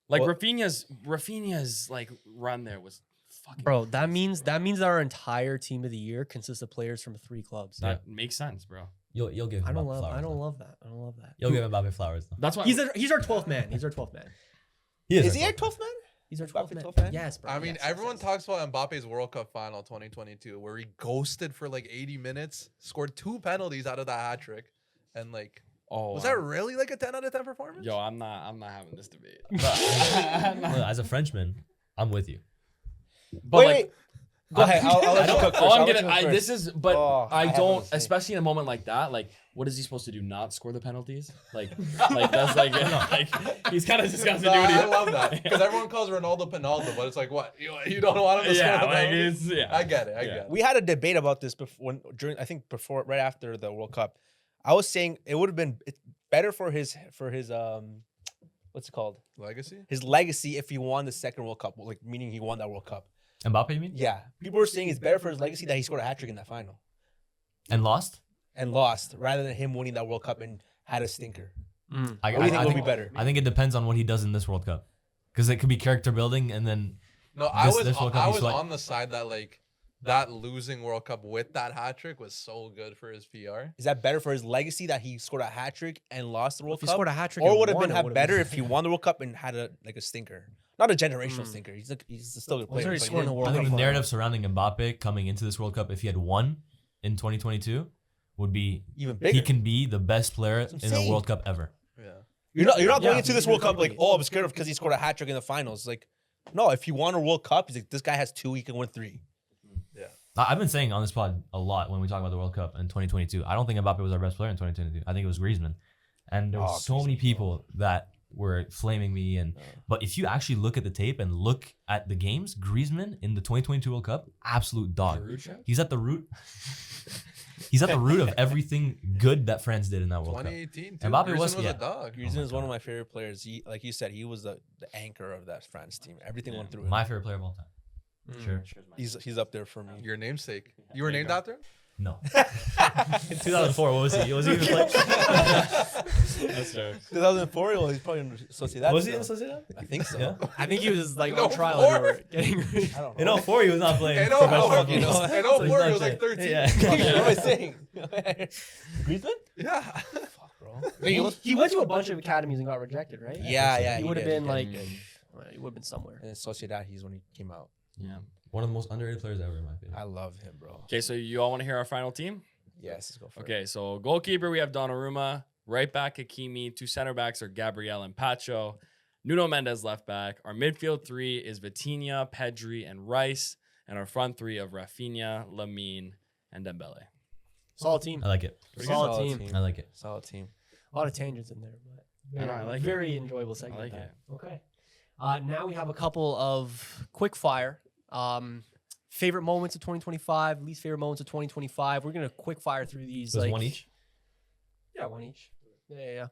Like Well- Rafinha's like run there was fucking. Bro, that means our entire team of the year consists of players from 3 clubs. that makes sense, bro. You'll give. I Mbappe don't love. flowers. I don't though. love that. I don't love that. You'll give Mbappe flowers though. That's why He's our 12th man. He's our 12th man. He is he our our 12th man? He's our Mbappe 12th man. 12th man? Yes, bro. I mean, yes, everyone yes. talks about Mbappe's World Cup final 2022, where he ghosted for like 80 minutes, scored 2 penalties out of that hat trick, and like, Oh, was that really like a 10 out of 10 performance? Yo, I'm not having this debate. Well, as a Frenchman, I'm with you. But Wait, like, wait. Go ahead. I'll let you cook first. Oh, I'll I'm let you gonna. cook This first. is, but Oh, I I have don't, one to say. especially in a moment like that. Like, what is he supposed to do? Not score the penalties? Like that's like he's kind of just got to do No, what he. I love that because everyone calls Ronaldo Pinaldo, but it's like what you don't want him to Yeah, score the like penalties? it's I get it. I Yeah. get it. We had a debate about this before, right after the World Cup. I was saying it would have been better for his what's it called? Legacy. His legacy if he won the second World Cup, like meaning he won that World Cup. Mbappe, you mean? Yeah, people were saying it's better for his legacy that he scored a hat trick in that final And lost? and lost rather than him winning that World Cup and had a stinker. I, What do you think would be better? I think it depends on what he does in this World Cup. Because it could be character building and then No, I was this World Cup I he's was like- on the side that like that losing World Cup with that hat trick was so good for his PR. Is that better for his legacy that he scored a hat trick and lost the World If he Cup? scored a hat trick, Or and would have won, been it have would've better been- if he won the World Cup and had a stinker, not a generational stinker. He's still a good Well, he's player. already but he scored in the didn't- World I think Cup the final. narrative surrounding Mbappe coming into this World Cup, if he had won in 2022, would be even bigger. he can be the best player in a insane. World Cup ever. Yeah. You're not going Yeah, into this he World was Cup like, completely- oh, I'm scared of because he scored a hat trick in the finals. Like, no, if he won a World Cup, he's like, this guy has 2, he can win 3. I've been saying on this pod a lot when we talk about the World Cup in 2022. I don't think Mbappe was our best player in 2022. I think it was Griezmann. And there were Oh, so many people that were flaming me. But if you actually look at the tape and look at the games, Griezmann in the 2022 World Cup, absolute dog. He's at the root. He's at the root of everything good that France did in that World Cup. 2018. Mbappe Griezmann was- was yeah. a dog. Griezmann is one of my favorite players. He, like you said, he was the anchor of that France team. Everything went through him. My favorite player of all time. Sure. He's up there for me. Your namesake. You were named after him? No. In 2004, what was he? Was he even playing? That's true. 2004, well, he's probably in Sociedad. Was he in still. Sociedad? I think so. Yeah. I think he was like No, on trial. And they were four. getting I don't know. In 04, he was not playing In professional 04, you know, football. in So he's 04, not he was like playing. 13. Yeah. What am I saying? Griezmann? Yeah. Fuck, bro. he went to a bunch of academies and got rejected, right? Yeah. He would have did. been He like, did. well, he would have been somewhere. And in Sociedad, he's when he came out. Yeah. One of the most underrated players ever, in my opinion. I love him, bro. Okay, so you all want to hear our final team? Yes, let's go for it. Okay, so goalkeeper we have Donnarumma, right back Hakimi, 2 center backs are Gabriel and Pacho, Nuno Mendes left back. Our midfield 3 is Vitinha, Pedri, and Rice, and our front 3 of Rafinha, Lamine, and Dembele. Solid team. I like it. Solid team. I like it. Solid team. A lot of tangents in there, but I know, I like it. very enjoyable segment. I like that. Okay. Now we have a couple of quick fire. Favorite moments of 2025, least favorite moments of 2025. We're gonna quick fire through these. So it's like one each? Yeah, one each. Yeah.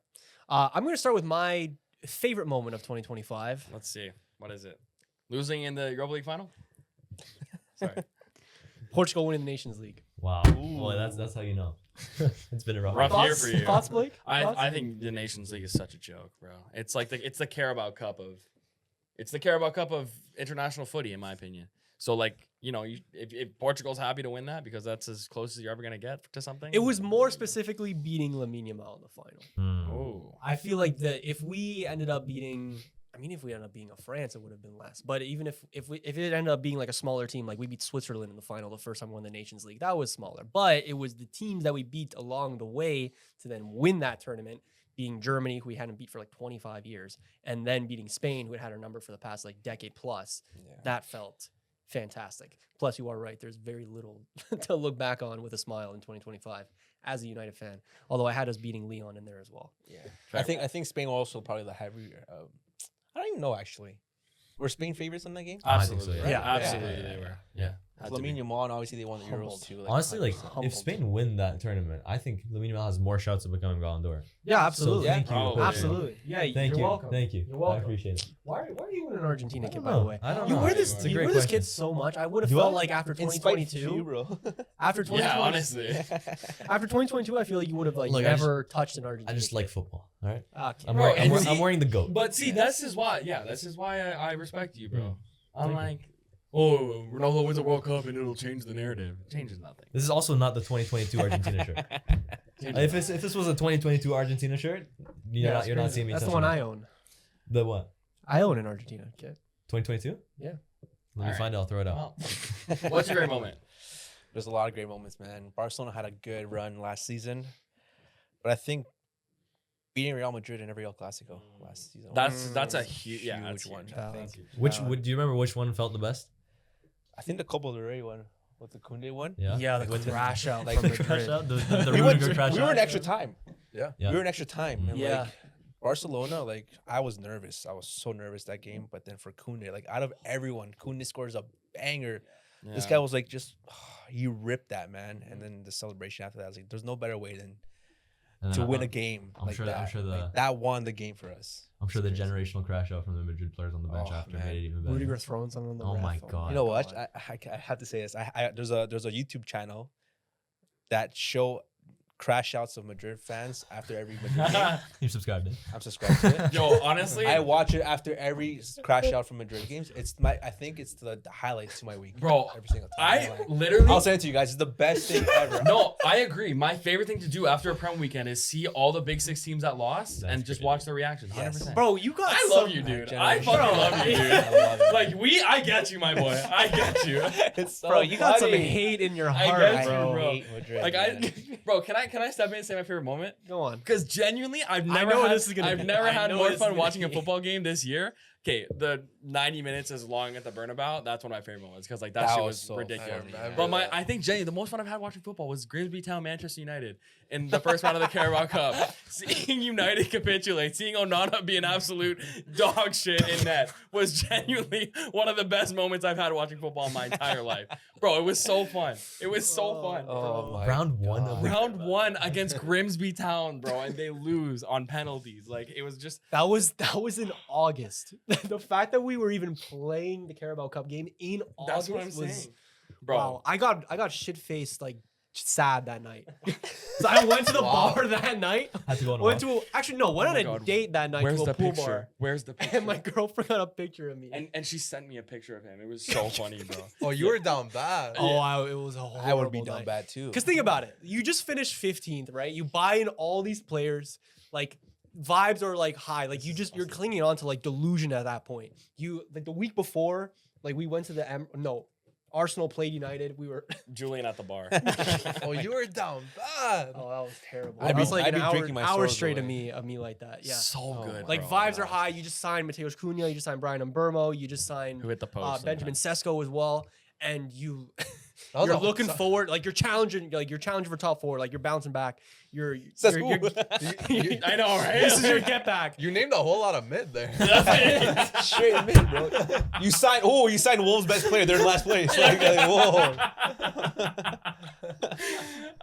I'm gonna start with my favorite moment of 2025. Let's see. What is it? Losing in the Europa League final? Sorry. Portugal winning the Nations League. Wow. Boy, that's how you know. It's been a rough Rough year. year for you. Thoughts, Blake? Thoughts? I think the Nations League is such a joke, bro. It's like it's the Carabao Cup of international footy, in my opinion. So like, you know, if Portugal's happy to win that because that's as close as you're ever gonna get to something. It was more specifically beating Lamine Yamal in the final. Oh. I feel like if we ended up beating, if we ended up beating a France, it would have been less. But even if it ended up being like a smaller team, like we beat Switzerland in the final the first time we won the Nations League, that was smaller. But it was the teams that we beat along the way to then win that tournament, being Germany, who we hadn't beat for like 25 years, and then beating Spain, who had had our number for the past like decade plus. Yeah. That felt fantastic. Plus, you are right. There's very little to look back on with a smile in 2025 as a United fan. Although I had us beating Leon in there as well. Yeah. Fair. I think Spain will also probably the heavier. I don't even know actually. Were Spain favorites in that game? I think so, Absolutely. yeah. Yeah, Yeah. absolutely Yeah. they were. Yeah. Had to be. Lamine Yamal, and obviously they won the Humbled. Euros too. Honestly, like Humbled. if Spain win that tournament, I think Lamine Yamal has more shots of becoming Ballon d'Or. Yeah, So thank you. Oh, Portugal. Absolutely. Yeah, Thank you're you. welcome. Thank you. You're welcome. I appreciate it. Why are you in an Argentina I kid, don't by the know. way? I don't You know. wear this. It's a You great wear this question. kid so much. I would have Do felt I? like after In spite of 2022, you, bro. after 2022, Yeah, honestly. after 2022, I feel like you would have like Look, I never touched an Argentina. I just kid. like football. All right. Okay. I'm, Bro, wearing, I'm, and wearing, see- I'm wearing the goat. But see, this is why I respect you, bro. Mm. I'm Thank like, oh, Ronaldo wins a World Cup and it'll change the narrative. It changes nothing. This is also not the 2022 Argentina shirt. If this was a 2022 Argentina shirt, you're that's not crazy. seeing me. That's the touching one it. I own. The what? I own an Argentina kit. 2022? Yeah. Let me Alright. find it. I'll throw it out. Well, what's your great moment? There's a lot of great moments, man. Barcelona had a good run last season, but I think beating Real Madrid in every El Clasico last season. That's a huge, yeah, that's huge one. huge. I Valid. think. Which do you remember which one felt the best? I think the Copa del Rey one, with the Kunde one. Yeah. Yeah, the With crash out like from the crash Madrid. out. The We, Rudiger crash we were out. in extra time. Yeah. Yeah. We were in extra time. And Yeah. like Barcelona, like I was nervous. I was so nervous that game. But then for Kunde, like out of everyone, Kunde scores a banger. This guy was like just he ripped that, man. And then the celebration after that, I was like, there's no better way than And to then win a game I'm like sure- that. I'm sure Like, that won the game for us. I'm sure the It's crazy. generational crash out from the Madrid players on the bench Oh, after man. made it even better. Rudiger throwing something on the Oh ref. my God. You know what? I have to say this. There's a YouTube channel that show crash outs of Madrid fans after every Madrid game. You subscribed it. I'm subscribed to it. Yo, honestly, I watch it after every crash out from Madrid games. I think it's the highlights to my week. Bro, every single time. I Like, literally. I'll send it to you guys. It's the best thing ever. No, I agree. My favorite thing to do after a Prem weekend is see all the Big Six teams that lost That's and just pretty watch their reactions. 100%. Yes. Bro, you got I some, love you, dude. Generation. I fucking Bro. love you, dude. I love it. Like I get you, my boy. I get you. It's so Bro, you got some funny. hate in your I heart, get you, bro. bro. hate Madrid, Like man. bro, can I step in and say my favorite moment? Go on. Because genuinely, I've I never know had, this is gonna I've be. never I had know more this is fun gonna watching a be. football game this year. Okay, the 90 minutes as long at the Burnabout, that's one of my favorite moments because like that That shit was was so ridiculous. funny, I man. But I think Jenny, the most fun I've had watching football was Grimsby Town, Manchester United in the first round of the Carabao Cup. Seeing United capitulate, seeing Onana be an absolute dog shit in net was genuinely one of the best moments I've had watching football in my entire life. Bro, it was so fun. It was so fun. Oh my Round one of God. the Round one against Grimsby Town, bro, and they lose on penalties. Like it was just That was in August. The fact that we were even playing the Carabao Cup game in that's August what I'm was saying. Bro, wow. I got shit faced like sad that night. So I went to the Wow. bar that night. had to go on a Went walk. to went Oh on my a God. date that night where's to a the pool picture? bar. Where's the picture? And my girlfriend got a picture of me. and she sent me a picture of him. It was so funny, bro. Oh, you were down bad. It was a horrible I would be down night. bad too. Because think about it. You just finished 15th, right? You buy in all these players, like vibes are like high. Like you're clinging on to like delusion at that point. You like the week before, like we went to the Arsenal played United. We were Julian at the bar. Oh, you were down bad. that was terrible. I'd That be- was like I'd an be hour, drinking my hour sorrows straight of away. me like that. Yeah. So Oh good. my Like bro. vibes are high. You just signed Mateusz Cunha. You just signed Brian Mbermo. You just signed Who hit the post? Benjamin Sesko as well. And you That was you're a- looking forward, like you're challenging for top four, like you're bouncing back. You're I know, right? this is your get back. You named a whole lot of mid there. Straight mid, bro. You signed Wolves' best player. They're in last place. Like, whoa.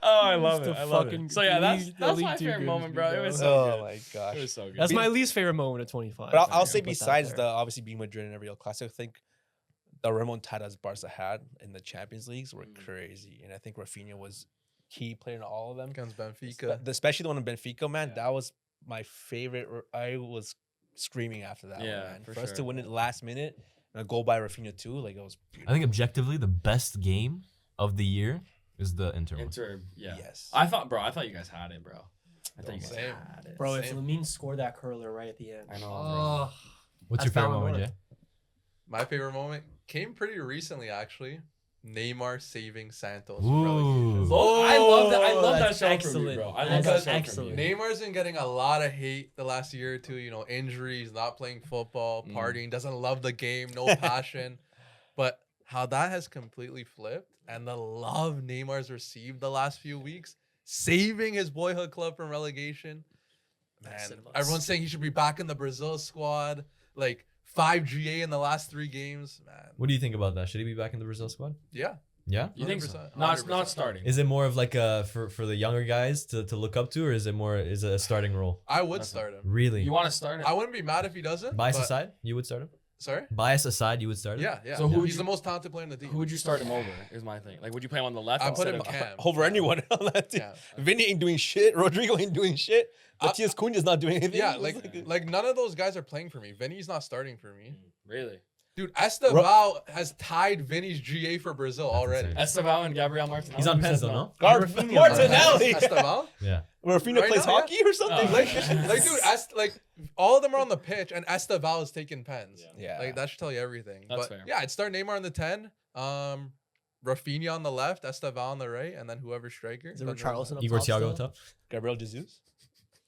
Oh, I love Used it. to I love fucking it. So yeah, that's lead- that's lead my too favorite good moment, to bro. be It was bad. so Oh good. my It gosh. was so good. That's my least favorite moment of 25. But I'll so say put that besides there. the obviously being Madrid and every El Clasico, I think the remontadas Barca had in the Champions Leagues were crazy, and I think Rafinha was key player in all of them. Against Benfica. Especially the one in Benfica, man. That was my favorite. I was screaming after that Yeah, one, man. for For us sure. to win it last minute and a goal by Rafinha too, like it was. I think objectively the best game of the year is the Inter one. Inter, yeah. Yes. I thought you guys had it, bro. I thought you guys Same. had it. Bro, if Same. Lamine scored that curler right at the end. I know, bro. Oh, What's That's your favorite valid moment, work. Jay? My favorite moment came pretty recently, actually. Neymar saving Santos. Ooh. Relegation. Oh, I love that. I love that that's show for me, excellent. bro. I love That's that show for excellent. me. Neymar's been getting a lot of hate the last year or two. You know, injuries, not playing football, partying, doesn't love the game, no passion. But how that has completely flipped and the love Neymar's received the last few weeks, saving his boyhood club from relegation. Man, Cinemas. everyone's saying he should be back in the Brazil squad. Like 5 GA in the last 3 games. Man, What do you think about that? Should he be back in the Brazil squad? yeah. Yeah. You think so? 100%. Not starting. Is it more of like a for the younger guys to look up to, or is it a starting role? I would That's start him. Really? You want to start it? I wouldn't be mad if he doesn't. Bias but- aside, you would start him. Sorry? Bias aside, you would start him. Yeah, yeah. So who would he's you- the most talented player in the team. Who would you start him over? Is my thing. Like, would you play him on the left? I put instead him of Cam. Over anyone on that team. Yeah. Vinny ain't doing shit. Rodrigo ain't doing shit. Matias Cunha's not doing anything. Yeah, It's like none of those guys are playing for me. Vinny's not starting for me. Really? Dude, Estevao has tied Vinny's GA for Brazil already. insane. Estevao and Gabriel Martinelli. He's on Who pens says though, no? Rafinha, Martinelli. Estevao? Yeah. Rafinha Right plays now, yeah. hockey or something. Oh. Like, dude, all of them are on the pitch, and Estevao is taking pens. Yeah. Like, that should tell you everything. That's but fair. yeah, I'd start Neymar on the 10, Rafinha on the left, Estevao on the right, and then whoever striker. Is it Then Richarlison up Igor top Thiago still? up top. Gabriel Jesus.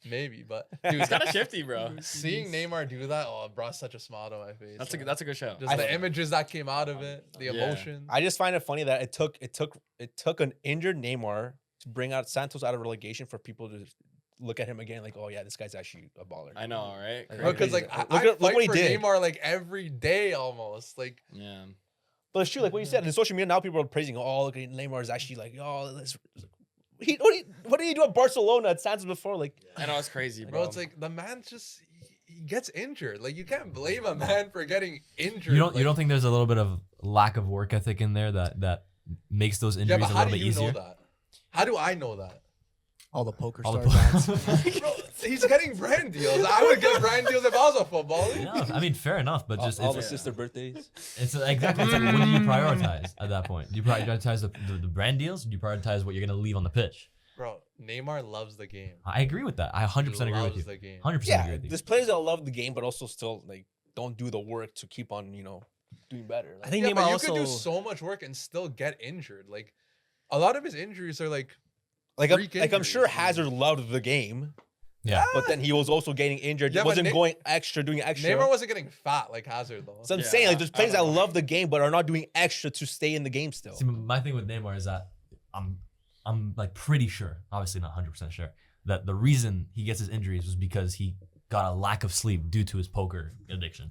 maybe, but He dude, was kind of shifty, bro. seeing Neymar do that, oh, it brought such a smile to my face. That's a good show. Just the images that came out of it, the Yeah. emotions. I just find it funny that it took an injured Neymar to bring out Santos out of relegation for people to look at him again like, oh yeah, this guy's actually a baller. I know, right? Like, Crazy. Because like Look I at- look fight what he for did. Neymar like every day almost. Like yeah. But it's true, like what you said in social media now, people are praising. Oh, look, Neymar is actually like, oh, what did he do at Barcelona at Santos before? Like, I know it's crazy, bro, bro. it's like the man just he gets injured. Like you can't blame a man for getting injured. You don't like, think there's a little bit of lack of work ethic in there that makes those Yeah, injuries but a how little do bit you easier? know that? How do I know that? All the poker All the stars. ads. Bro, he's getting brand deals. I would get brand deals if I was a footballer. Yeah, I mean, fair enough, but just all the it's, sister birthdays. it's exactly it's like, what do you prioritize at that point? Do you prioritize the brand deals? Or do you prioritize what you're gonna leave on the pitch? Bro, Neymar loves the game. I agree with that. I 100% agree with Loves you. the game. 100% agree Yeah, with you. there's players that love the game, but also still like don't do the work to keep on, doing better. I Like, think Yeah, Neymar but you also. could do so much work and still get injured. Like a lot of his injuries are like like freak I'm sure injuries, man. Hazard loved the game, Yeah. but then he was also getting injured. Yeah, He but wasn't doing extra. Neymar wasn't getting fat like Hazard though. So I'm Yeah, saying like there's I players that don't know. love the game but are not doing extra to stay in the game still. See, my thing with Neymar is that I'm like pretty sure, obviously not 100% sure, that the reason he gets his injuries was because he got a lack of sleep due to his poker addiction.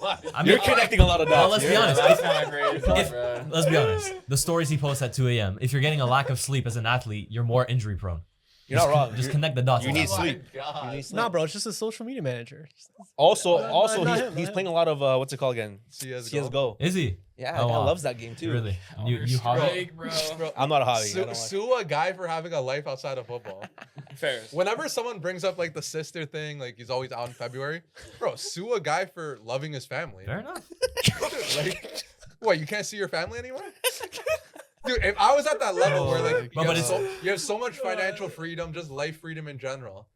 I You're connecting a lot of Well, dots. let's be here. honest. That's not great, If- bro. Let's be honest. The stories he posts at 2 a.m. If you're getting a lack of sleep as an athlete, you're more injury prone. You're not wrong. Just You're- connect the dots. you on need that one. sleep. You need sleep. Nah, bro, it's just a social media manager. Also, not he's, him, he's not playing a lot of what's it called again? CS:GO. CS:GO. Is he? Yeah, Oh, that guy wow. loves that game too. Really? Oh, You you're hobby? straight, bro. Bro, I'm not a hobby. I don't like- sue a guy for having a life outside of football. Fair. Whenever someone brings up like the sister thing, like he's always out in February, bro, sue a guy for loving his family. Fair enough. Like, what? You can't see your family anymore? Dude, if I was at that level where like But it's- you have so much financial freedom, just life freedom in general,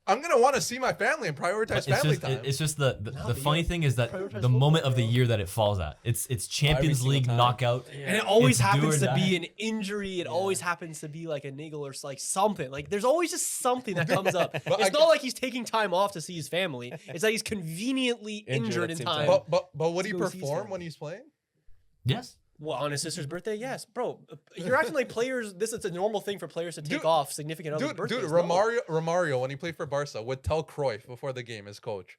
I'm gonna want to see my family and prioritize It's family just, time. it's just the but funny you thing is that prioritize the moment of the football. year that it falls at, it's Champions single League time. knockout. And it always It's do happens or to be die. an injury. It always happens to be like a niggle or like something. Like there's always just something that comes up. But It's I- not like he's taking time off to see his family. It's that he's conveniently Injured injured at in the same time. time. but would he Let's go see his perform family. when he's playing? Yes. Well, on his sister's birthday, yes, bro. You're acting like players. This is a normal thing for players to take Dude, off significant other's Dude, birthdays. No. Romario, when he played for Barca, would tell Cruyff before the game, his coach,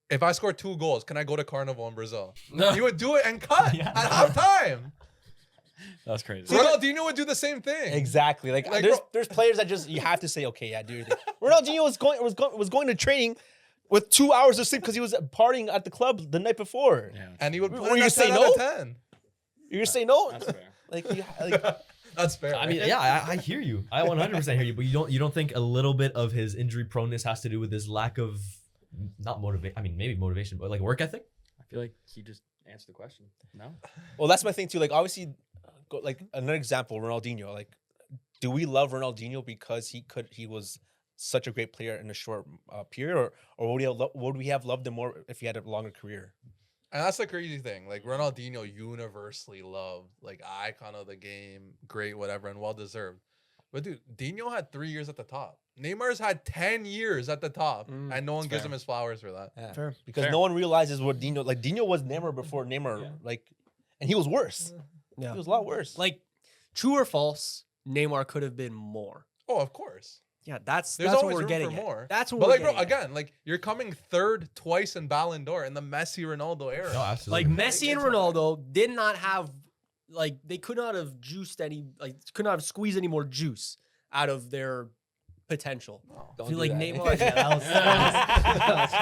if I score 2 goals, can I go to Carnival in Brazil? He would do it and cut Yeah. at halftime. That's crazy. Ronaldinho would do the same thing. Exactly. Like, Like, there's bro- there's players that just you have to say, okay, yeah, dude. Ronaldinho was going to training with 2 hours of sleep because he was partying at the club the night before. Yeah, And he would put Were in you a say 10 no? out of 10. You're gonna say no? that's fair. like That's fair. I mean, right? yeah, I hear you. I 100% hear you. But you don't think a little bit of his injury proneness has to do with his lack of not motivation? I mean, maybe motivation, but like work ethic. I feel like he just answered the question. No. well, that's my thing too. Like, obviously, like another example, Ronaldinho. Like, do we love Ronaldinho because he was such a great player in a short period, or would we have loved him more if he had a longer career? And that's the crazy thing. Like Ronaldinho universally loved, like icon of the game, great, whatever, and well deserved. But dude, Dino had 3 years at the top. Neymar's had 10 years at the top, and no one gives fair. him his flowers for that. Yeah. Fair. Because Fair. no one realizes what Dino like. Dino was Neymar before Neymar, Yeah. like, and he was worse. Yeah. He was a lot worse. Like, true or false, Neymar could have been more. Oh, of course. Yeah, that's There's what always we're room getting for at. more. That's what But we're like, bro, getting at. again, like you're coming third twice in Ballon d'Or in the Messi Ronaldo era. No, absolutely. Like Messi and Ronaldo did not have, like, they could not have juiced any, like, could not have squeezed any more juice out of their potential. I feel like Neymar. Yeah, that was-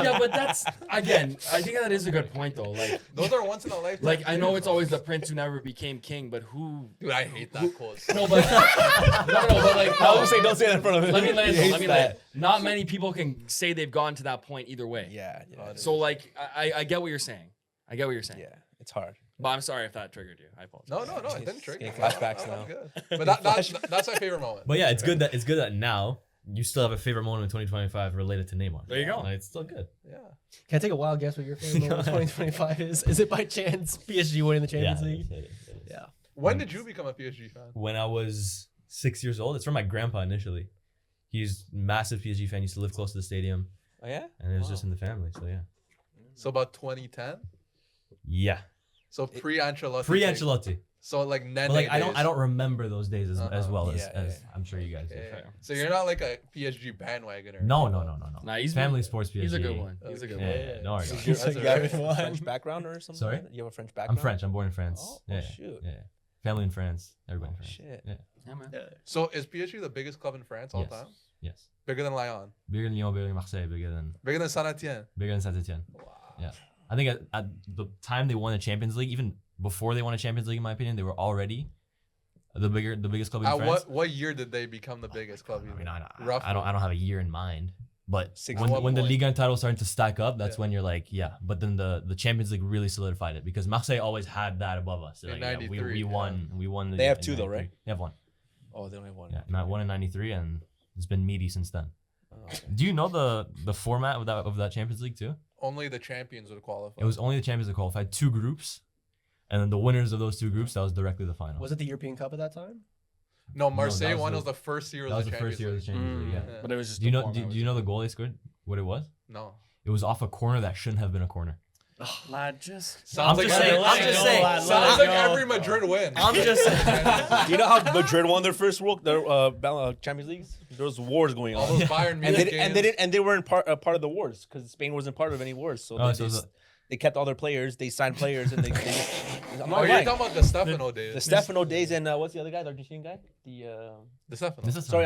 Yeah, but that's again. I think that is a good point though. Like, Those are once in a lifetime. like I know things, it's though. always the prince who never became king, but who? Dude, I hate that quote. No, but but like I was gonna say, don't say that in front of him. Let me lay He it. hates Let me lay that. it. Not many people can say they've gotten to that point either way. Yeah, So like, I get what you're saying. I get what you're saying. yeah, it's hard. But I'm sorry if that triggered you. I apologize. No, it didn't trigger. Getting me. flashbacks I'm now. good. But that's my favorite moment. But yeah, it's good that now you still have a favorite moment in 2025 related to Neymar. There you go. Like, it's still good. Yeah. Can I take a wild guess what your favorite moment of 2025 is? Is it by chance PSG winning the Champions Yeah, League? it is. Yeah. When did you become a PSG fan? When I was 6 years old, it's from my grandpa initially. He's massive PSG fan. Used to live close to the stadium, Oh yeah. and it was Wow. just in the family. So yeah. So about 2010. Yeah. So pre-Ancelotti. Pre take- Ancelotti. So like Nene But like I days. don't remember those days as Uh-huh. well Yeah, as yeah. I'm sure you guys. do. Yeah. Fair. So you're not like a PSG bandwagoner. No. Nah, he's Family sports PSG. He's a good one. He's a good Yeah, one. yeah, no worries. That's You a have very- a French background or something? Sorry? like that? You have a French I'm background? French. I'm born in France. Oh, yeah, shoot. yeah. Family in France. Everybody in Oh, France. shit. Yeah. Yeah, man. So is PSG the biggest club in France all Yes. time? Yes. Bigger than Lyon. Bigger than Lyon, bigger than Marseille, Bigger than Saint Etienne. bigger than Saint Etienne. Wow. Yeah. I think at the time they won the Champions League, even before they won a Champions League, in my opinion, they were already the biggest club in At France. what year did they become the biggest club? I mean, I Roughly. don't have a year in mind, but Six- when At what the point? Ligue 1 title started to stack up, that's Yeah. when you're like, yeah. But then the Champions League really solidified it because Marseille always had that above us. They're In like, yeah, 93, we won. They have in two though, 93. right? They have one. Oh, they only have one. Yeah, not one in '93, and it's been meaty since then. Oh, okay. Do you know the format of that Champions League too? Only the champions would qualify. It was only the champions that qualified, 2 groups, and then the winners of those 2 groups that was directly the final. Was it the European Cup at that time? No, that Marseille was won. the- Was the first year That of was the the Champions first year of the League. Champions League. Yeah. Yeah. But it was just Do you the know? format Do you know the goal they scored? What it was? No. It was off a corner that shouldn't have been a corner. Lad, just Sounds I'm like just saying. every- I'm just saying. Sounds like every Madrid win. I'm just saying. Do you know how Madrid won their first Champions Leagues? There was wars going All on, those Bayern and Munich they weren't part of the wars because Spain wasn't part of any wars. So, Oh, they, so just- the- they kept all their players. They signed players, and I'm not Oh, you're lying. talking about the Stefano days. The Stefano days and what's the other guy? The Argentinian guy? The Stefano. This is Sorry,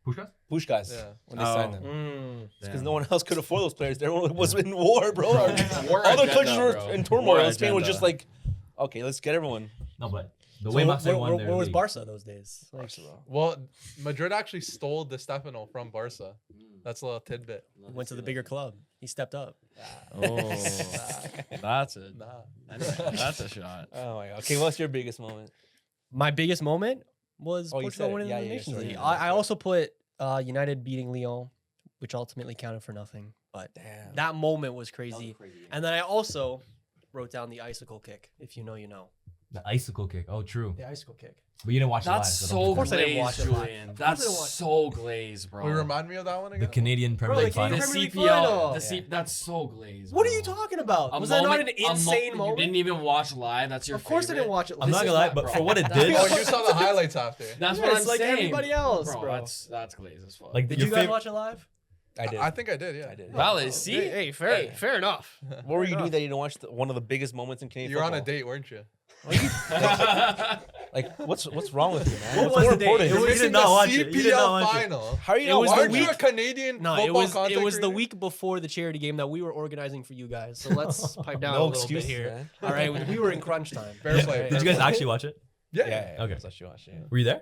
Pushkas? Pushkas. Yeah. When they signed them. Mm. Because no one else could afford those players. Everyone was in war, bro. War Other agenda, countries were bro. in turmoil. War And Spain was agenda. just like, okay, let's get everyone. No, but the So way Marseille won where, their where was league- Barca those days? Like, Well, Madrid actually stole the Stefano from Barca. That's a little tidbit. he went to the bigger club. He stepped up. Oh, that's a Nah. that's a shot. Oh my god. Okay, what's your biggest moment? My biggest moment was Oh, you Portugal said it. winning Yeah, the yeah, Nations sorry, League. yeah, I sorry. also put United beating Lyon, which ultimately counted for nothing. But Damn. that moment was crazy. And then I also wrote down the icicle kick. If you know, you know. The icicle kick. Oh, true. The icicle kick. But you didn't watch That's it live. so Of course I didn't watch glazed, it live. Julian. Of course I That's didn't watch it. so glazed, bro. Will you remind me of that one The again? Canadian Premier Bro, League the Canadian final. The Premier League final. CPL, the Yeah. that's so glazed. What are bro. you talking about? A Was that not moment- an a insane moment? You didn't even watch live. That's your. Of course I didn't favorite? watch it. I'm not This gonna is lie, not- but bro. for what it That's- did, Oh, you saw the highlights after. That's Yeah, what it's I'm like saying. everybody else, bro. That's glazed as fuck. like Did your you guys fav- watch it live? I did. I think I did, yeah. I did. Valid. See, Hey, fair enough. What were you doing that you didn't watch one of the biggest moments in Canadian You're on a football? date, weren't you? Like, what's wrong with you, man? What What's was more the date? important? It You're was- missing did not the watch it. You did not CPL watch it. final. How are you It not was the watching Aren't you week- a Canadian No, football it was content the creator? week before the charity game that we were organizing for you guys. So let's pipe down No a little excuses, bit here. man. All right, we were in crunch time. Fair play. Did you guys actually watch it? Yeah. Yeah. Okay. I was actually watching it. Were you there?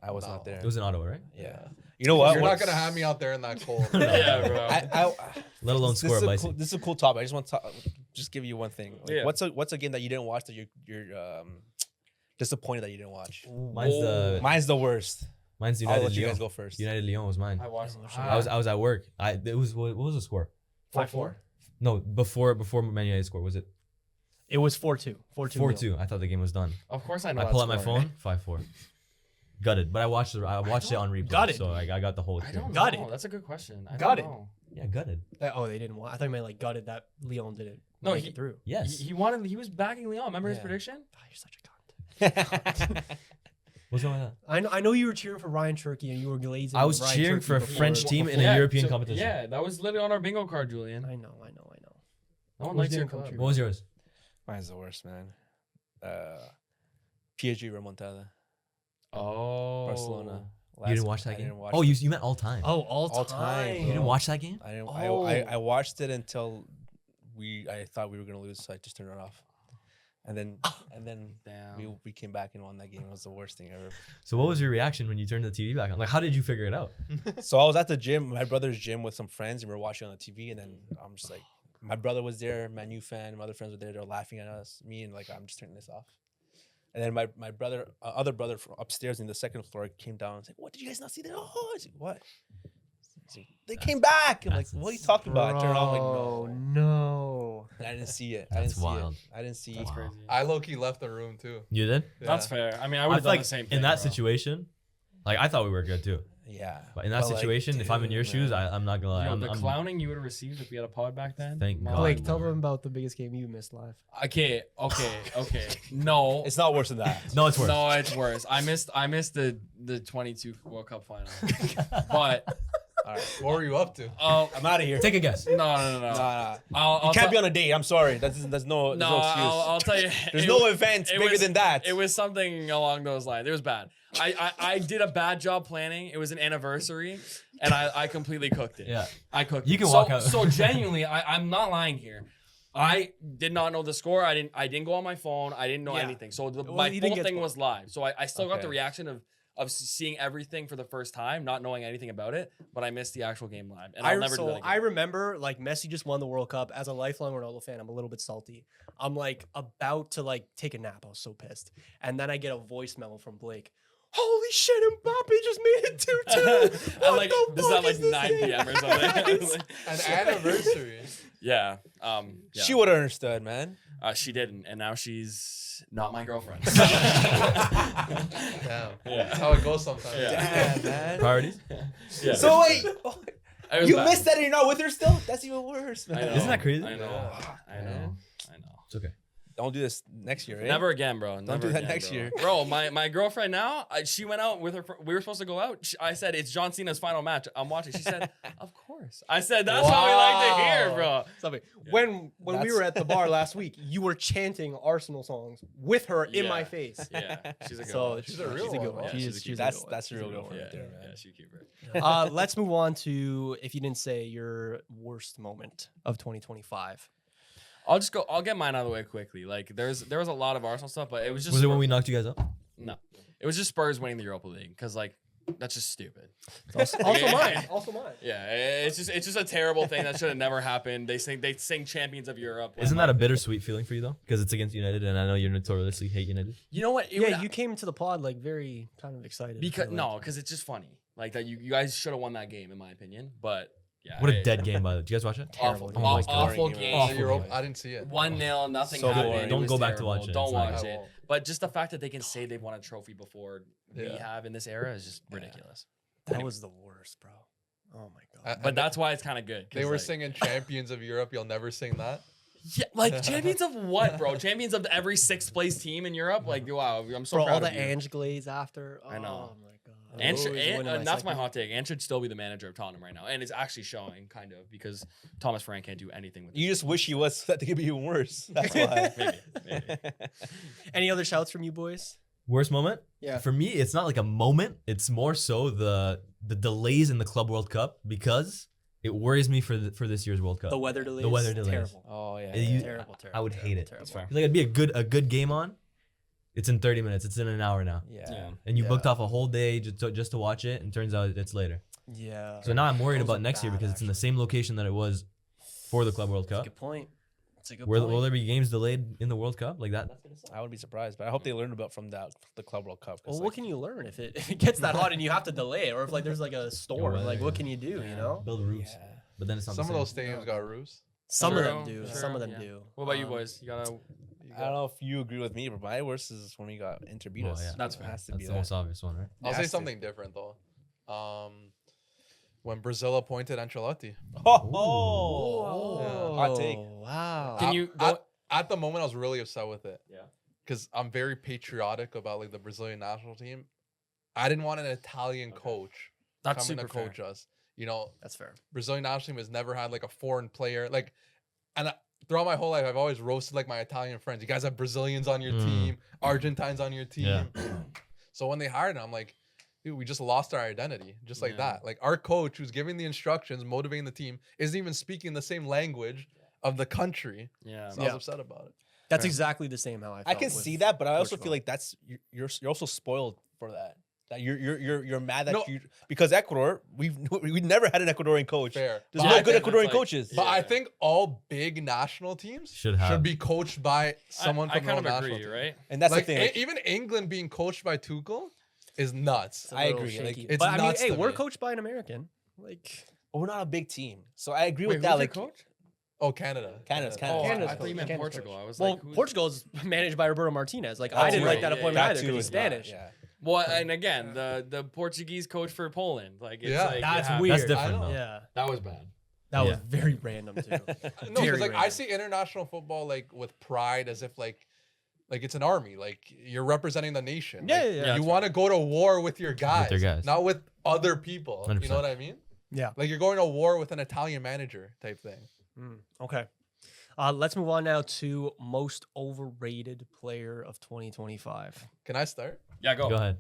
I was No. not there. It was in Ottawa, right? Yeah. You know what? You're not What's- gonna have me out there in that cold. yeah, bro. Let alone this score a is a bicycle. cool, this is a cool topic. I just want to just give you one thing. Like, Yeah. What's a game that you didn't watch that you're disappointed that you didn't watch? Mine's the Mine's the worst. mine's I'll United let you guys Lyon. go first. United Lyon was mine. I watched. I was at work. It was what was the score? 5-4. No, before Man United scored, was it It was 4-2. 4-2. 4-2? I thought the game was done. Of course, I know. I that pull out my score, phone, 5-4. Gutted, but I watched it on replay. Gutted. So I got the whole I don't experience. Got know. it. That's a good question. I Got don't it. know. Yeah, gutted. Oh, they didn't want. I thought you meant like gutted that Leon didn't No, make he- it through. Yes. He wanted. He was backing Leon. Remember his Yeah. prediction? Oh, you're such a cunt. What's wrong with that? I know you were cheering for Ryan Turkey and you were glazing. I was Ryan cheering Turkey for a before- French team in a Yeah, European so- competition. Yeah, that was literally on our bingo card, Julian. I know. No one Which likes your didn't come club. true. What was yours? Mine's the worst, man. PSG remontada. Oh, Barcelona. You didn't watch that I game? didn't watch Oh, it. you meant all time. Oh, all All time. time, You didn't bro. watch that game? I didn't. Oh. I watched it until I thought we were gonna lose, so I just turned it off. And then Damn. we came back and won that game. It was the worst thing ever. So what was your reaction when you turned the TV back on? Like, how did you figure it out? So I was at the gym, my brother's gym, with some friends, and we were watching on the TV. And then I'm just like, my brother was there, Man U fan, my other friends were there. They're laughing at us, me, and like I'm just turning this off. And then my brother, other brother from upstairs in the second floor came down and said, "What, did you guys not see that? Oh, I said, what? He's like, they came back." I'm like, "What are you talking about?" I turned on, Oh like, no. and I didn't see it. That's wild. I didn't see That's it. crazy. I low key left the room too. You did? Yeah. That's fair. I mean, I I would have feel done like the same thing. in that bro. situation, Like I thought we were good too. Yeah. But in that like, situation, if I'm in your dude, shoes, man. I'm not gonna lie. Yo, I'm, the I'm- clowning you would have received if we had a pod back then. Thank My God. Blake, tell lord. them about the biggest game you missed live. Okay. No, It's not worse than that. No, it's worse. no, it's worse. I missed the 22 World Cup final, but All right. What were you up to? I'm out of here. Take a guess. no. Nah. I'll You can't be tell- on a date. I'm sorry. There's no No, excuse. I'll tell you. There's it no wa- event it bigger was- than that. It was something along those lines. It was bad. I did a bad job planning. It was an anniversary, and I completely cooked it. Yeah. I cooked You it. can So- walk out. So genuinely, I'm not lying here. I did not know the score. I didn't go on my phone. I didn't know Yeah. anything. So Well, my you didn't full get thing spoiled. was live. So I still got the Okay. reaction of seeing everything for the first time, not knowing anything about it, but I missed the actual game live. And I'll never do that again. I remember like Messi just won the World Cup. As a lifelong Ronaldo fan, I'm a little bit salty. I'm like about to like take a nap. I was so pissed. And then I get a voice memo from Blake. Holy shit, Mbappe just made it 2-2. At like this is at like 9 p.m. or something. An anniversary. Yeah. She would have understood, man. She didn't, and now she's not my girlfriend. Damn. That's how it goes sometimes. Yeah. Damn, man. Priorities. Yeah. So wait, It was you bad. missed that and you're not with her still? That's even worse, I man. know, Isn't that crazy? I know. I know. It's okay. Don't do this next year, eh? Never again, bro. Don't Never do that again, next bro. year. Bro, my girlfriend now, she went out with her. We were supposed to go out. I said, it's John Cena's final match. I'm watching. She said, of course. I said, that's what we like to hear, bro. Something. When we That's- were at the bar last week, you were chanting Arsenal songs with her in my Yeah. face. Yeah, she's a good So one. She's a real good one, one. huh? She's She's a a keeper. good one. That's a real She's girlfriend Yeah, right there, man. yeah, she keeper. Let's move on to, if you didn't say, your worst moment of 2025. I'll get mine out of the way quickly. Like there was a lot of Arsenal stuff, but it was just Was it when we knocked you guys up? no. It was just Spurs winning the Europa League because like that's just stupid. Also mine. Also mine. Yeah, it's just a terrible thing that should have never happened. They sing champions of Europe. Isn't that a bittersweet feeling for you though? Because it's against United, and I know you notoriously hate United. You know what? It Yeah, would- you came to the pod like very kind of excited. I because feel like. no, because it's just funny. Like that you guys should have won that game in my opinion. But yeah, What a dead game by the way. Did you guys watch it? awful, Terrible game. awful Boring game. game. Awful Europe, game. I didn't see it. 1-0, nothing So happened. boring. It Don't was go back to terrible. watch it. Don't It's not watch good. I it. won't. But just the fact that they can say they've won a trophy before we Yeah. have in this era is just ridiculous. That was the worst, bro. Oh my god. But that's why it's kind of good. 'cause, They were like, singing Champions of Europe. You'll never sing that. yeah, like champions of what, bro? Champions of every sixth place team in Europe. Like, wow, I'm so Bro, proud all the of you. Ange Glaze after. I know. Oh my god. And, Always winning my that's my second. hot take. And should still be the manager of Tottenham right now, and it's actually showing kind of because Thomas Frank can't do anything with. You this just wish he was. That could be even worse. That's why. maybe. Any other shouts from you boys? Worst moment? Yeah. For me, it's not like a moment. It's more so the delays in the Club World Cup because it worries me for this year's World Cup. The weather delays. The weather delays. Terrible. Oh yeah. You- Terrible. I would hate it. Terrible. fair. I feel like it'd be a good game on. It's in 30 minutes. It's in an hour now. Yeah. And you Yeah. booked off a whole day just to watch it, and turns out it's later. Yeah. So now I'm worried Those about are next year bad, because it's in the same location that it was for the Club World That's a Cup. good point. That's a good Will point. there be games delayed in the World Cup like that? I wouldn't be surprised, but I hope they learned about from the Club World Cup. 'cause, Well, like, what can you learn if it gets that hot and you have to delay it, or if like there's like a storm? weather, Like, what yeah. can you do? You know, Build roofs, yeah. but then it's not Some the of same. those stadiums got roofs. some of True, them do. true, Some of them yeah. do. What about you boys? You gotta. I don't know if you agree with me, but my worst is when we got Inter beat Oh, us. yeah. That's It fair. has to That's be the that. most obvious one, right? I'll It say has to. something different though. When Brazil appointed Ancelotti. Oh, hot take. Wow. Can you go? At the moment, I was really upset with it. Yeah. Because I'm very patriotic about like the Brazilian national team. I didn't want an Italian coach That's coming super to fair. coach us. You know, That's fair. Brazilian national team has never had like a foreign player. Like, throughout my whole life, I've always roasted like my Italian friends. You guys have Brazilians on your Mm. team, Argentines on your team. Yeah. So when they hired him, I'm like, dude, we just lost our identity, just like Yeah. that. Like our coach, who's giving the instructions, motivating the team, isn't even speaking the same language of the country. Yeah. So I was upset about it. That's Fair. exactly the same how I. I Felt can with see that, but I also Portugal. feel like that's you're also spoiled for that. That you're mad that No. you because Ecuador we've never had an Ecuadorian coach. Fair. There's But no I good think- Ecuadorian like- coaches. But I Yeah. think all big national teams Should have. be coached by someone I from their kind own of national agree, team. right? And that's Like, the thing. like, even England being coached by Tuchel is nuts. It's a I little agree, like, shaky. it's but I mean, nuts hey, to we're me. coached by an American. Like, we're not a big team, so I agree Wait, with that. Like, coach? Oh, Canada. Canada's Oh, Canada's Canada's I thought you coach. meant Canada's Portugal. coach. I was well, like, who's- Portugal is managed by Roberto Martinez. Like, Oh, I didn't right. like that Yeah, appointment yeah. either that because too he's is not- Spanish. Yeah. Well, and again, the Portuguese coach for Poland, like, it's Yeah. like, That's yeah, weird. That's different I know. though. Yeah, That was bad. that was Yeah. very random too. No, Very because like I random. see international football like with pride as if like it's an army. Like you're representing the nation. Yeah, Like, yeah, yeah. You want to go to war with your guys, guys. not with other people. You 100%. know what I mean? Yeah. Like you're going to war with an Italian manager type thing. Okay. Let's move on now to most overrated player of 2025. Can I start? Yeah, go. Go ahead.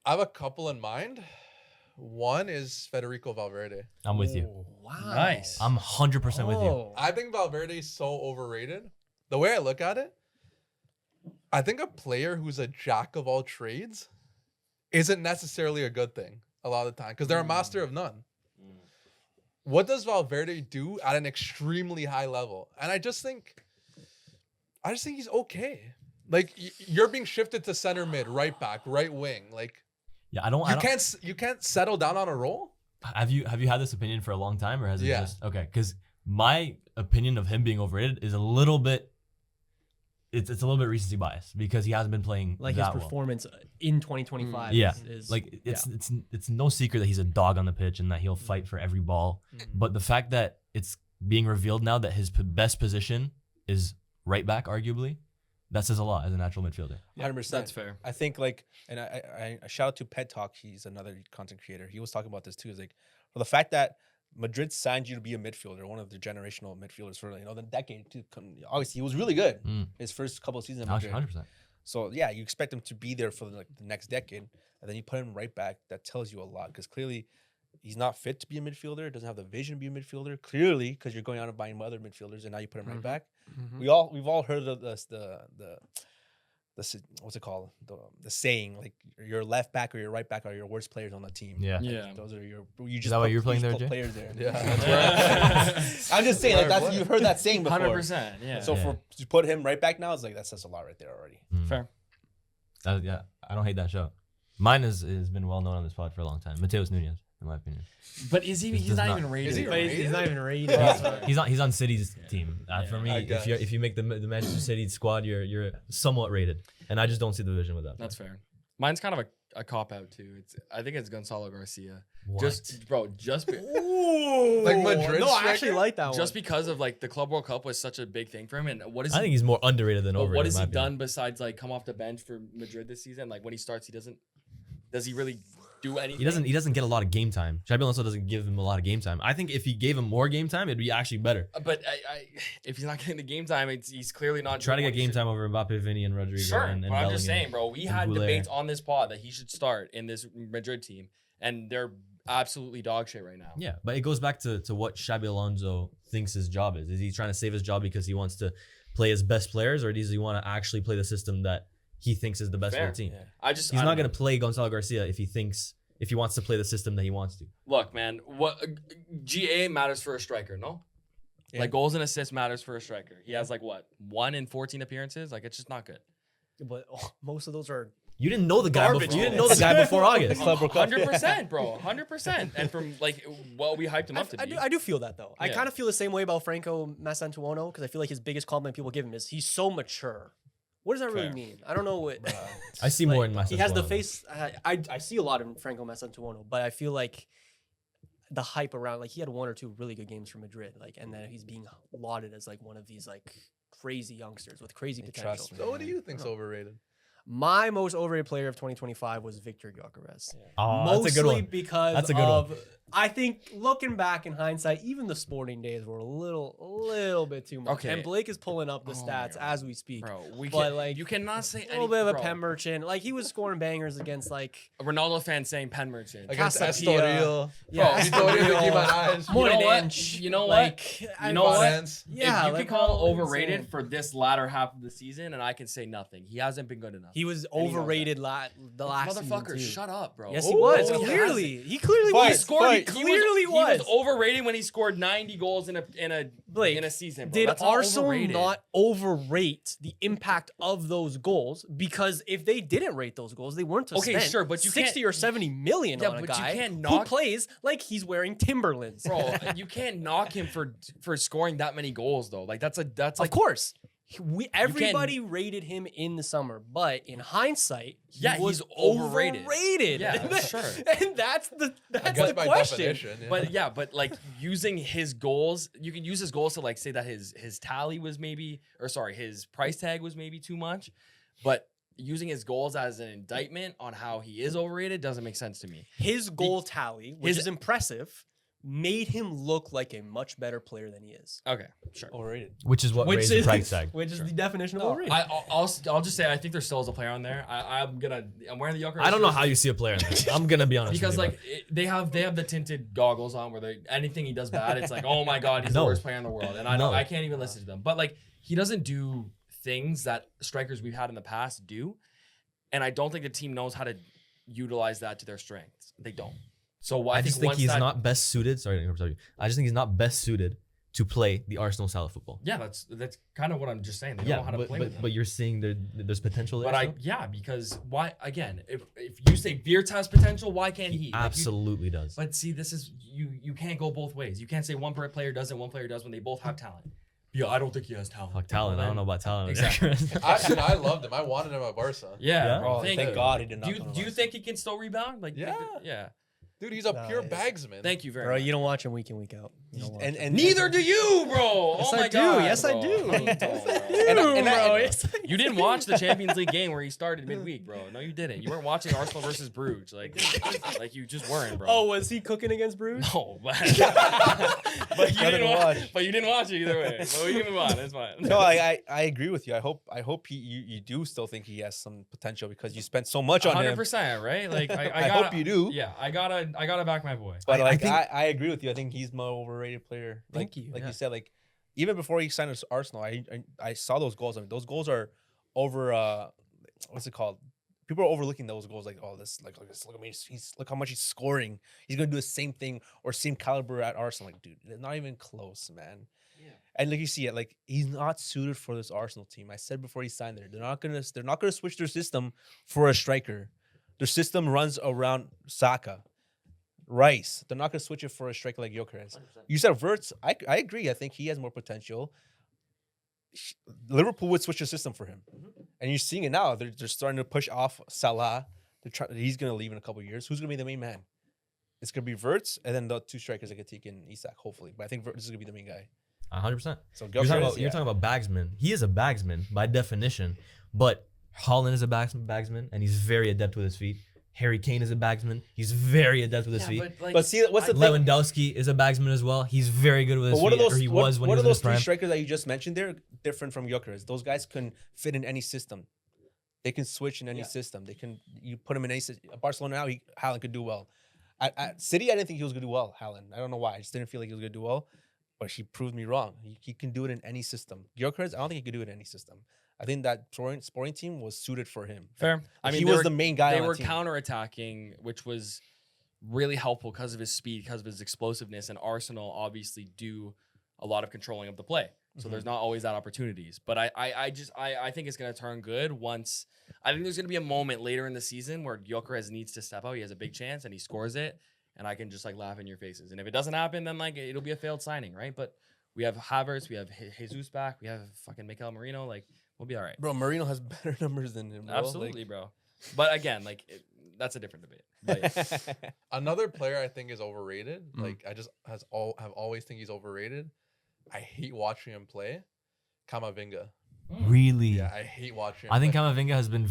I have a couple in mind. One is Federico Valverde. I'm with you. Wow. Nice. I'm 100% with you. Oh. I think Valverde is so overrated. The way I look at it, I think a player who's a jack of all trades isn't necessarily a good thing a lot of the time because they're a master of none. What does Valverde do at an extremely high level? And I just think he's okay. Like you're being shifted to center mid, right back, right wing. Like Yeah, I don't. you can't settle down on a role. Have you had this opinion for a long time, or has it Yeah. just okay? Because my opinion of him being overrated is a little bit. It's a little bit recency bias because he hasn't been playing Like his that well. performance in 2025 Yeah, is Like it's no secret that he's a dog on the pitch and that he'll fight for every ball. But the fact that it's being revealed now that his best position is right back, arguably, that says a lot as a natural midfielder. 100%. That's fair. I think like, and I shout out to Pet Talk. He's another content creator. He was talking about this too. Is like, for the fact that Madrid signed you to be a midfielder, one of the generational midfielders for the decade. Obviously, he was really good his first couple of seasons. At Madrid. 100%. So yeah, you expect him to be there for the next decade, and then you put him right back. That tells you a lot because clearly he's not fit to be a midfielder. Doesn't have the vision to be a midfielder. Clearly, because you're going out and buying other midfielders, and now you put him right back. We've all heard of the what's it called? The saying like your left back or your right back are your worst players on the team. Yeah. Yeah. Those are you just that what put- you're playing you there, just put Jay? players there. Yeah. I'm just saying like that's you've heard that saying before. 100%. Yeah. So for to put him right back now, it's like that says a lot right there already. fair. Yeah, I don't hate that show. Mine has been well known on this pod for a long time. Mateus Nunez, in my opinion. But is he? This He's does not not- even rated. Is he But he's not even rated. He's on City's team. For me, I if you make the Manchester City squad, you're somewhat rated, and I just don't see the vision with that. That's fair. Mine's kind of a cop out too. I think it's Gonzalo Garcia. What? Just Ooh. Like Madrid No, I actually striker? like that one. just because of like the Club World Cup was such a big thing for him, and what is I he? think he's more underrated than But overrated. what in has my he opinion. done besides like come off the bench for Madrid this season? Like when he starts, he doesn't. Does he really do anything? He doesn't get a lot of game time. Xabi Alonso doesn't give him a lot of game time. I think if he gave him more game time, it'd be actually better. But if he's not getting the game time, he's clearly not. Try to doing get what he game should. time over Mbappe, Vinny, and Rodrigo. Sure, and but I'm just Bellingham saying, bro. We and had Boulaye. debates on this pod that he should start in this Madrid team, and they're absolutely dog shit right now. Yeah, but it goes back to what Xabi Alonso thinks his job is. Is he trying to save his job because he wants to play his best players, or does he want to actually play the system that he thinks is the best Fair. for the team? He's He's not going to play Gonzalo Garcia if he wants to play the system that he wants to. Look, man. What GA matters for a striker, no? Yeah. Like goals and assists matters for a striker. He has like what 1 in 14 appearances. Like it's just not good. But most of those are You didn't know the guy. Garbage Before, you didn't minutes. know the guy before August. Club World Cup. 100%, bro. 100%. And from like what we hyped him up to be. I do feel that though. I Yeah. kind of feel the same way about Franco Massantuono because I feel like his biggest compliment people give him is he's so mature. What does that really Fair. mean? I don't know what. I see more in my. He has the face. I see a lot in Franco Massantuono, but I feel like the hype around like he had 1 or 2 really good games for Madrid, like, and then he's being lauded as like one of these like crazy youngsters with crazy potential. trust me. So what do you think's overrated? My most overrated player of 2025 was Victor Gyökeres. Oh, Mostly that's a good one. because That's a good one. of I think looking back in hindsight, even the sporting days were a little bit too much. Okay. And Blake is pulling up the Oh my stats God. as we speak. Bro, we But, can, like, you cannot say A little bit of a bro. pen merchant. Like he was scoring bangers against like A Ronaldo fan saying pen merchant. Against Casapia. Estoril. Yeah, Estoril de Estoril. Guimarães. more You know than what? inch. You know like, what? I You know what? Finance. Yeah, if you like, can call bro, overrated insane. for this latter half of the season, and I can say nothing. He hasn't been good enough. He was And he knows overrated the last Motherfucker, season, too. shut up, bro. Yes, he Ooh, was. he Clearly, he clearly Fight, was. fight. He clearly was. He was overrated when he scored 90 goals in a Blake, season. Bro. Did That's not Arsenal overrated. not overrate the impact of those goals? Because if they didn't rate those goals, they weren't to Okay, spend sure, but you 60 can't- or 70 million Yeah, on a but you guy can't who knock- plays like he's wearing Timberlands. Bro, you can't knock him for scoring that many goals though. Like that's Of like course. Everybody rated him in the summer, but in hindsight, he was he's overrated. Yeah, sure. sure. And that's the Guess by question. definition, yeah. But like using his goals, you can use his goals to like say that his tally was maybe, or sorry, his price tag was maybe too much, but using his goals as an indictment on how he is overrated doesn't make sense to me. His goal tally, which is impressive, made him look like a much better player than he is. Okay, sure. Overrated. Which is what raised the price tag. Which is the definition of overrated. I'll just say I think there still is a player on there. I'm wearing the Joker. I don't know how you see a player in there. I'm gonna be honest. Because with you, like they have the tinted goggles on where anything he does bad, it's like, oh my god, he's the worst player in the world, and I can't even listen to them. But like he doesn't do things that strikers we've had in the past do, and I don't think the team knows how to utilize that to their strengths. They don't. So I just think he's not best suited. Sorry, I just think he's not best suited to play the Arsenal style of football. Yeah, that's kind of what I'm just saying. They don't know how to play with him. But you're seeing there's potential there. But because why again? If you say Wirtz has potential, why can't he? Absolutely does. But see, this is you can't go both ways. You can't say one player doesn't, one player does when they both have talent. Yeah, I don't think he has talent. Fuck talent. I don't know about talent. Exactly. I loved him. I wanted him at Barca. Yeah. Oh, thank God he did not. Do you think he can still rebound? Like yeah. Dude, he's a pure bagsman. Thank you very Bro, much. you don't watch him week in, week out. And Neither do you, bro. Yes, oh my I do. God, Yes, bro. I do. You didn't watch the Champions League game where he started midweek, bro. No, you didn't. You weren't watching Arsenal versus Bruges. Like you just weren't, bro. Oh, was he cooking against Bruges? No, but you didn't watch it either way. But we can move on. It's fine. No, I agree with you. I hope you do still think he has some potential because you spent so much on him. 100%, right? Like I hope you do. Yeah, I gotta back my boy. But I I agree with you. I think he's my overrated player. Thank you. Like you said, like even before he signed with Arsenal, I saw those goals. I mean, those goals are over. What's it called? People are overlooking those goals. Like, oh, look at me. Look how much he's scoring. He's gonna do the same thing or same caliber at Arsenal. Like, dude, they're not even close, man. Yeah. And like you see it, like he's not suited for this Arsenal team. I said before he signed there, they're not gonna switch their system for a striker. Their system runs around Saka. Rice. They're not going to switch it for a striker like Gyökeres. You said Wirtz. I agree. I think he has more potential. Liverpool would switch the system for him. And you're seeing it now. They're starting to push off Salah. He's going to leave in a couple of years. Who's going to be the main man? It's going to be Wirtz and then the two strikers like Atik and Isak, hopefully. But I think Wirtz is going to be the main guy. 100%. So you're talking about bagsman. He is a bagsman by definition. But Haaland is a bagsman, and he's very adept with his feet. Harry Kane is a bagsman. He's very adept with his feet. But see, what's the thing? Lewandowski is a bagsman as well. He's very good with his feet. Or he was when he was in his prime. What are those three strikers that you just mentioned there different from Gyökeres? Those guys can fit in any system. They can switch in any system. You put him in any system. Barcelona now, Haaland could do well. At City, I didn't think he was going to do well, Haaland. I don't know why. I just didn't feel like he was going to do well. But he proved me wrong. He can do it in any system. Gyökeres, I don't think he could do it in any system. I think that Sporting team was suited for him. Fair. I mean, he was the main guy. They were counterattacking, which was really helpful because of his speed, because of his explosiveness. And Arsenal obviously do a lot of controlling of the play, so there's not always that opportunities. But I think it's gonna turn good once. I think there's gonna be a moment later in the season where Gyökeres needs to step out. He has a big chance and he scores it, and I can just like laugh in your faces. And if it doesn't happen, then like it'll be a failed signing, right? But we have Havertz, we have Jesus back, we have fucking Mikel Merino, like. We'll be all right. Bro, Marino has better numbers than him. Bro. Absolutely, bro. But again, like that's a different debate. But another player I think is overrated. Like I just have always think he's overrated. I hate watching him play. Kamavinga. Really? Yeah, I hate watching him I think play. Kamavinga has been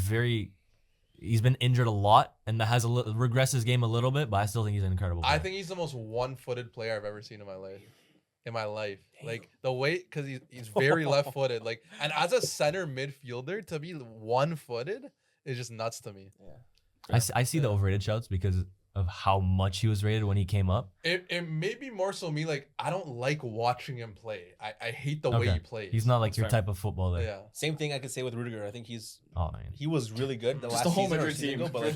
he's been injured a lot and that has regressed his game a little bit, but I still think he's an incredible player. I think he's the most one-footed player I've ever seen in my life. Like the way, because he's very left-footed. Like, and as a center midfielder to be one-footed is just nuts to me. Yeah. I see the overrated shouts because of how much he was rated when he came up. It may be more so me, like, I don't like watching him play. I hate the way he plays. He's not like your type of footballer. Yeah. Same thing I could say with Rudiger. I think man. he was really good the last the whole season or Madrid season team. ago, but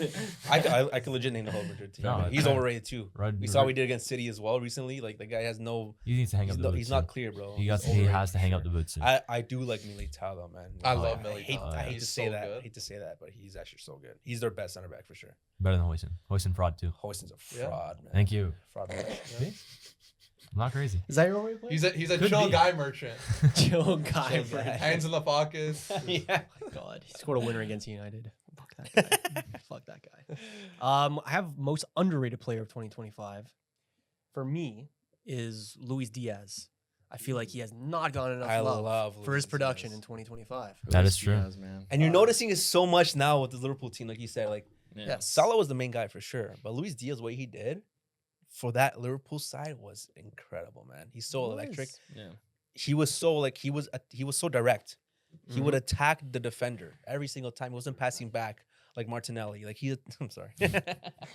like, I can legit name the whole Madrid team. No, He's overrated too. We saw what Rud- we did against City as well recently. Like the guy has no. He needs to hang up the boots. He's not clear, bro. He has to hang up the boots. I do like Militao though, man. I love Militao. I hate to He's say so that. good. I hate to say that, but he's actually so good. He's their best center back for sure. Better than Hoyson. Hoyson fraud too. Hoyson's a fraud, man. Thank you. Fraud. Man. See? Not crazy. Is that your overrated player? He's a Could chill be. guy merchant. Joe guy. Chill for- guy. Hands in the pockets. yeah. Oh my God, he scored a winner against United. Fuck that guy. Fuck that guy. I have most underrated player of 2025. For me, is Luis Diaz. I feel like he has not gotten enough I love love for Luis his production Diaz. in 2025. That is true. Diaz, man. And you're noticing it so much now with the Liverpool team, like you said. Like Yeah. Salah was the main guy for sure, but Luis Diaz, what he did for that Liverpool side was incredible, man. He's so electric. Yeah. He was so like he was so direct. He would Mhm. attack the defender every single time. He wasn't passing back like Martinelli. Like I'm sorry.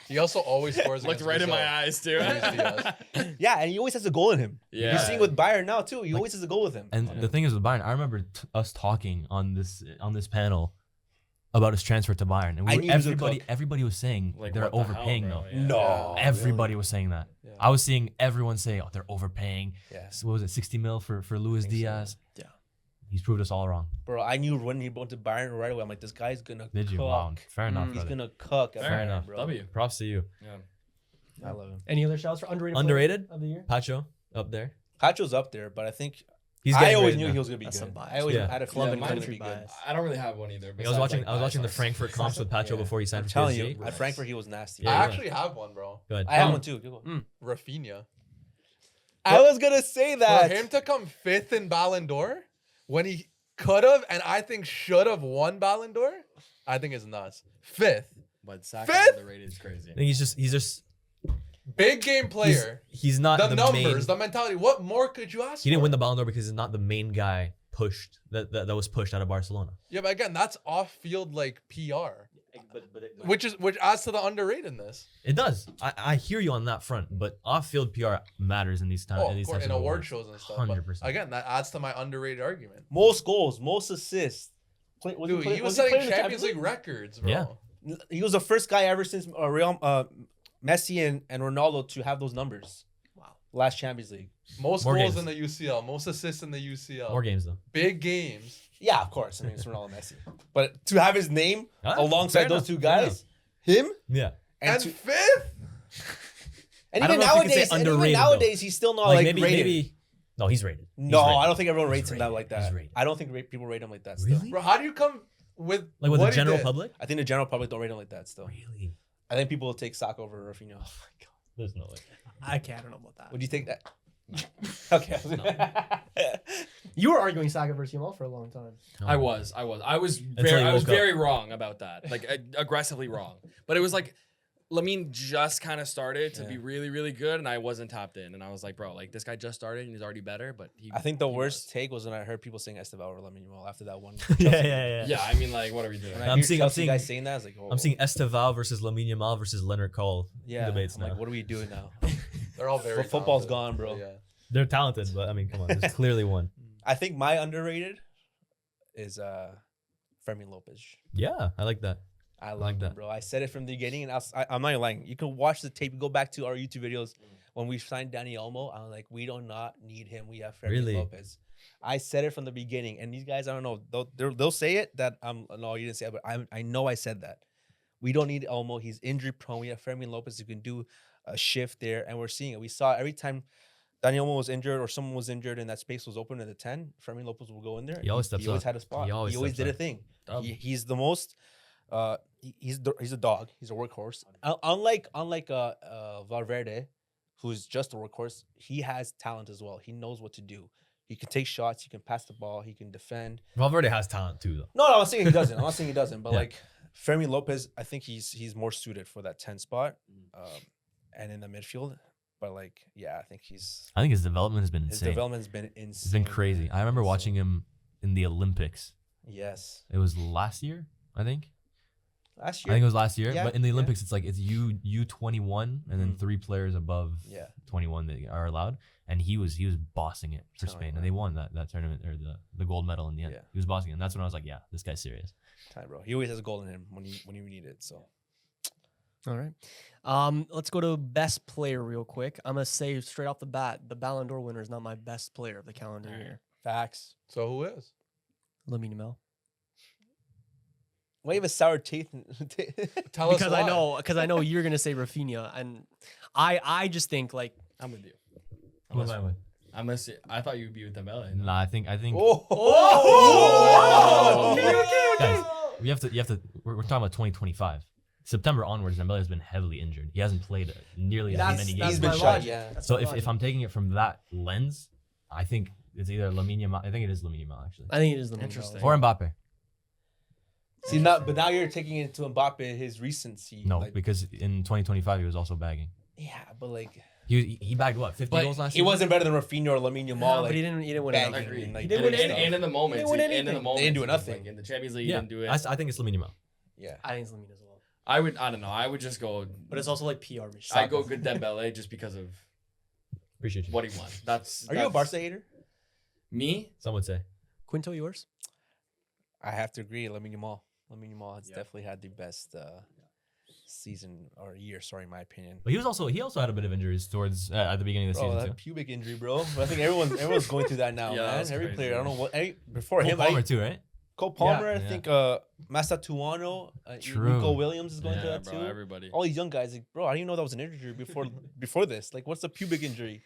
He also always scores. Looked against right in my Brazil. eyes too. Luis Diaz. Yeah, and he always has a goal in him. Yeah. You're seeing with Bayern now too. He always has a goal with him. And the thing is with Bayern, I remember us talking on this panel about his transfer to Bayern, and I knew he was a cook. everybody was saying Like, they're what the hell, overpaying bro? though. Yeah. No. Everybody was saying that. Yeah. I was seeing everyone say, "Oh, they're overpaying." Yeah. So what was it, 60 mil for Luis think so. Diaz? Yeah. He's proved us all wrong. Bro, I knew when he went to Bayern right away. I'm like, this guy's gonna Did you? cook. Wow. Fair enough. Mm. He's brother. gonna cook. at Fair Bayern, enough. bro. W. Props to you. Yeah. I love him. Any other shouts for underrated? player Underrated? of the year? Pacho up there. Pacho's up there, but I think He's I getting always rated knew now. he was gonna be That's good. some bias. I always Yeah. had a Club feeling and he was gonna country be good. bias. I don't really have one either. I was besides, watching like, I was watching the bias. Frankfurt comps with Pacho Yeah. before he signed I'm for telling PSG. you, at Frankfurt he was nasty. Yeah, I yeah. actually have one, bro. Go ahead. I have one too. Go. Rafinha. I was gonna say that. For him to come 5th in Ballon d'Or when he could have and I think should have won Ballon d'Or, I think is nuts. 5th. But Saka Fifth? underrated is crazy. I think he's just Big game player. he's not The the numbers, main, the mentality. What more could you ask he didn't for? win the Ballon d'Or because he's not the main guy pushed that was pushed out of Barcelona. Yeah, but again, that's off-field like PR, which adds to the underratedness. It does. I hear you on that front, but off-field PR matters in these times. Oh, in of these course, types in of award awards. shows and stuff. 100%. But again, that adds to my underrated argument. Most goals, most assists. Dude, he was setting Champions League records, bro. Yeah. He was the first guy ever since Messi and Ronaldo to have those numbers. Wow. Last Champions League. Most More goals games. in the UCL, most assists in the UCL. More games though. Big games. Yeah, of course. I mean, it's Ronaldo and Messi. But to have his name Ah, alongside fair those enough, two fair guys, him, Yeah. and, And to, 5th? and I even don't know if you could say nowadays, and even underrated, though. nowadays, he's still not Like like rated. maybe. No, he's rated. He's No, rated. I don't think everyone rates He's him that rated. like He's that. rated. I don't think people rate him like that. Still. Really? Bro, how do you come with Like with what the he general did? public? I think the general public don't rate him like that. Still, Really? I think people will take Saka over Rafinha. There's no way. I don't know about that. Would you take that? Okay. You were arguing Saka versus Yamal for a long time. I was Until he woke up. very wrong about that. Like aggressively wrong. But it was like Lamine just kind of started to Yeah. be really, really good, and I wasn't tapped in. And I was like, bro, like this guy just started and he's already better. But I think the he worst was. take was when I heard people saying Esteval or Lamine Yamal after that one. yeah. Yeah, I mean, like, what are we doing? When I I'm hear seeing- Chelsea I'm guys seeing- saying that, I was like, oh. I'm seeing Esteval versus Lamine Yamal versus Leonard Cole. yeah. debates I'm now. like, what are we doing now? They're all very Football's talented. gone, bro. Yeah. They're talented, but I mean, come on. There's clearly one. I think my underrated is Fermin Lopez. Yeah, I like that. I like like that. that, bro. I said it from the beginning, and I'm not even lying. You can watch the tape. Go back to our YouTube videos when we signed Danny Olmo. I'm like, we do not need him. We have Fermin Really? Lopez. I said it from the beginning, and these guys, I don't know. They'll say it that no, you didn't say it, but I know I said that. We don't need Olmo. He's injury prone. We have Fermin Lopez who can do a shift there, and we're seeing it. We saw every time Danny Olmo was injured or someone was injured and that space was open at the 10, Fermin Lopez will go in there. He always steps He always up. had a spot. He always steps did a up. thing. Dub. He's the most. He's a dog. He's a workhorse. Unlike Valverde, who's just a workhorse, he has talent as well. He knows what to do. He can take shots. He can pass the ball. He can defend. Valverde has talent too, though. No, I'm not saying he doesn't. I'm not saying he doesn't. But Yeah. like Fermin Lopez, I think he's more suited for that 10 spot, and in the midfield. But like, yeah, I think I think his development has been his insane. development's been insane. It's been crazy. I remember watching him in the Olympics. Yes, It was last year, I think. last I year. think it was last year. Yeah, But in the yeah. Olympics, it's like it's U21 and then Mhm. 3 players above Yeah. 21 that are allowed. And he was bossing it for Telling Spain, you, and they won that tournament or the gold medal in the end. Yeah. He was bossing it, and that's when I was like, yeah, this guy's serious. Time, bro. He always has a goal in him when you need it. So All right. Let's go to best player real quick. I'm gonna say straight off the bat, the Ballon d'Or winner is not my best player of the calendar year. facts. So who is? Lamine Yamal. Why you have a sour taste? Tell us Because why. I know you're gonna say Rafinha, and I just think like I'm with you. Who am I with? I thought you'd be with Dembele. Nah, I think. Oh! Guys, you have to. We're talking about 2025. September onwards, Dembele has been heavily injured. He hasn't played nearly as many games. He's been my shot. logic. Yeah. That's So my if logic. I'm taking it from that lens, I think it's either Lamine Yamal. I think it is Lamine Yamal actually, I think it is the Interesting. or Mbappe. See, but now you're taking it to Mbappe his recency. No, like, because in 2025 he was also bagging. yeah, but like He bagged what 50 But goals last he season? wasn't better than Rafinha or Lamine Yamal. No, like, but he didn't win bagging anything. and, Agreed. like, He didn't doing win stuff. And in the moments, win in the anything. moments, They didn't do he was nothing. like, in the Champions League, Yeah, he didn't do it. I think it's Lamine Yamal. Yeah. I think it's Lamine as well. I don't know. I would just go. But it's also like PR. I go good Dembele just because of Appreciate you. what he won. Are you a Barca hater? Me? Some would say. Quinto, yours? I have to agree. Lamine Yamal. Lamine Yamal has Yeah. definitely had the best season or year. Sorry, in my opinion. But he also had a bit of injuries towards at the beginning of the Bro, season that too. pubic injury, bro. But I think everyone's going through that now, Yeah, man. that's Every crazy. player. I don't know what. Before Cole him, Palmer too, right? Cole Palmer. Yeah. I think Masatuano, True. Nico Williams is going through Yeah, that bro. too. Everybody. All these young guys, like, bro, I didn't even know that was an injury before this. Like, what's the pubic injury?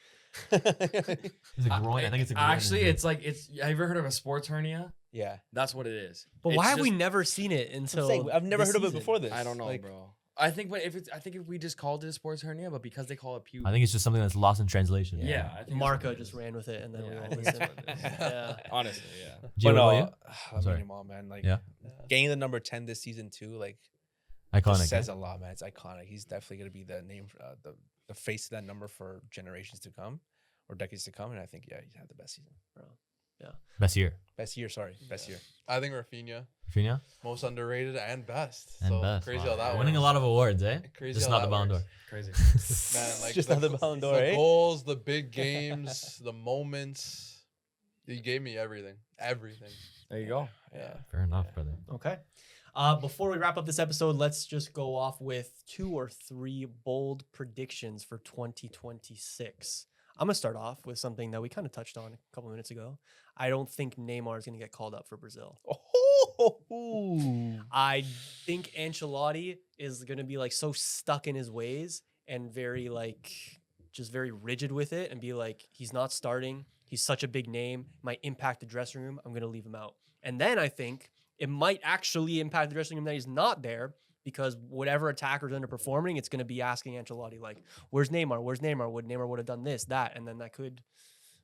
It's a groin. I think it's a groin. Actually, injury. it's like it's. Have you ever heard of a sports hernia? Yeah, That's what it is. But It's why have we just- never seen it I'm until? saying, I've never this heard of it season? before this. I don't know, Like, bro. I think if we just called it a sports hernia, but because they call it pubic. I think it's just something that's lost in translation. Yeah, I think that's Marco what it just is. ran with it, and then we Yeah, I all think listened. that's what it is. Yeah. Honestly, yeah. Gio, but what about you? Sorry. Lamine Yamal, man, like, Yeah. getting the number 10 this season too, like, Iconic. just says eh? a lot, man. It's iconic. He's definitely gonna be the name, the face of that number for generations to come, or decades to come. And I think, yeah, he had the best season, Best year. best year. Sorry, best year. I think Rafinha, Rafinha most underrated and best. and so best. crazy Wow. how that Winning a works. lot of awards, eh? Crazy Just how not the that Ballon d'Or. works. Crazy. Man, like Just not the Ballon d'Or, the eh? goals, the big games, the moments. He gave me everything. Everything. There you go. Yeah. Fair enough, brother. Okay. Before we wrap up this episode, let's just go off with 2 or 3 bold predictions for 2026. I'm going to start off with something that we kind of touched on a couple minutes ago. I don't think Neymar is going to get called up for Brazil. Oh, I think Ancelotti is going to be like so stuck in his ways and very like just very rigid with it and be like, he's not starting. He's such a big name, might impact the dressing room. I'm going to leave him out. And then I think it might actually impact the dressing room that he's not there because whatever attacker's underperforming, it's going to be asking Ancelotti like, where's Neymar? Where's Neymar? Neymar would have done this, that. And then that could,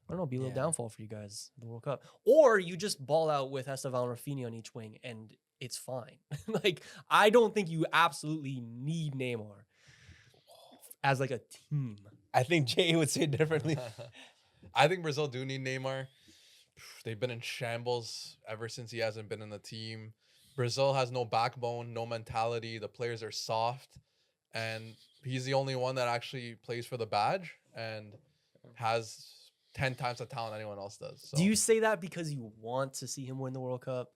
I don't know, be a little Yeah. downfall for you guys in the World Cup. Or you just ball out with Estevan and Rafinha on each wing and it's fine. Like, I don't think you absolutely need Neymar as like a team. I think Jay would say it differently. I think Brazil do need Neymar. They've been in shambles ever since he hasn't been in the team. Brazil has no backbone, no mentality. The players are soft. And he's the only one that actually plays for the badge and has 10 times the talent anyone else does. So. Do you say that because you want to see him win the World Cup?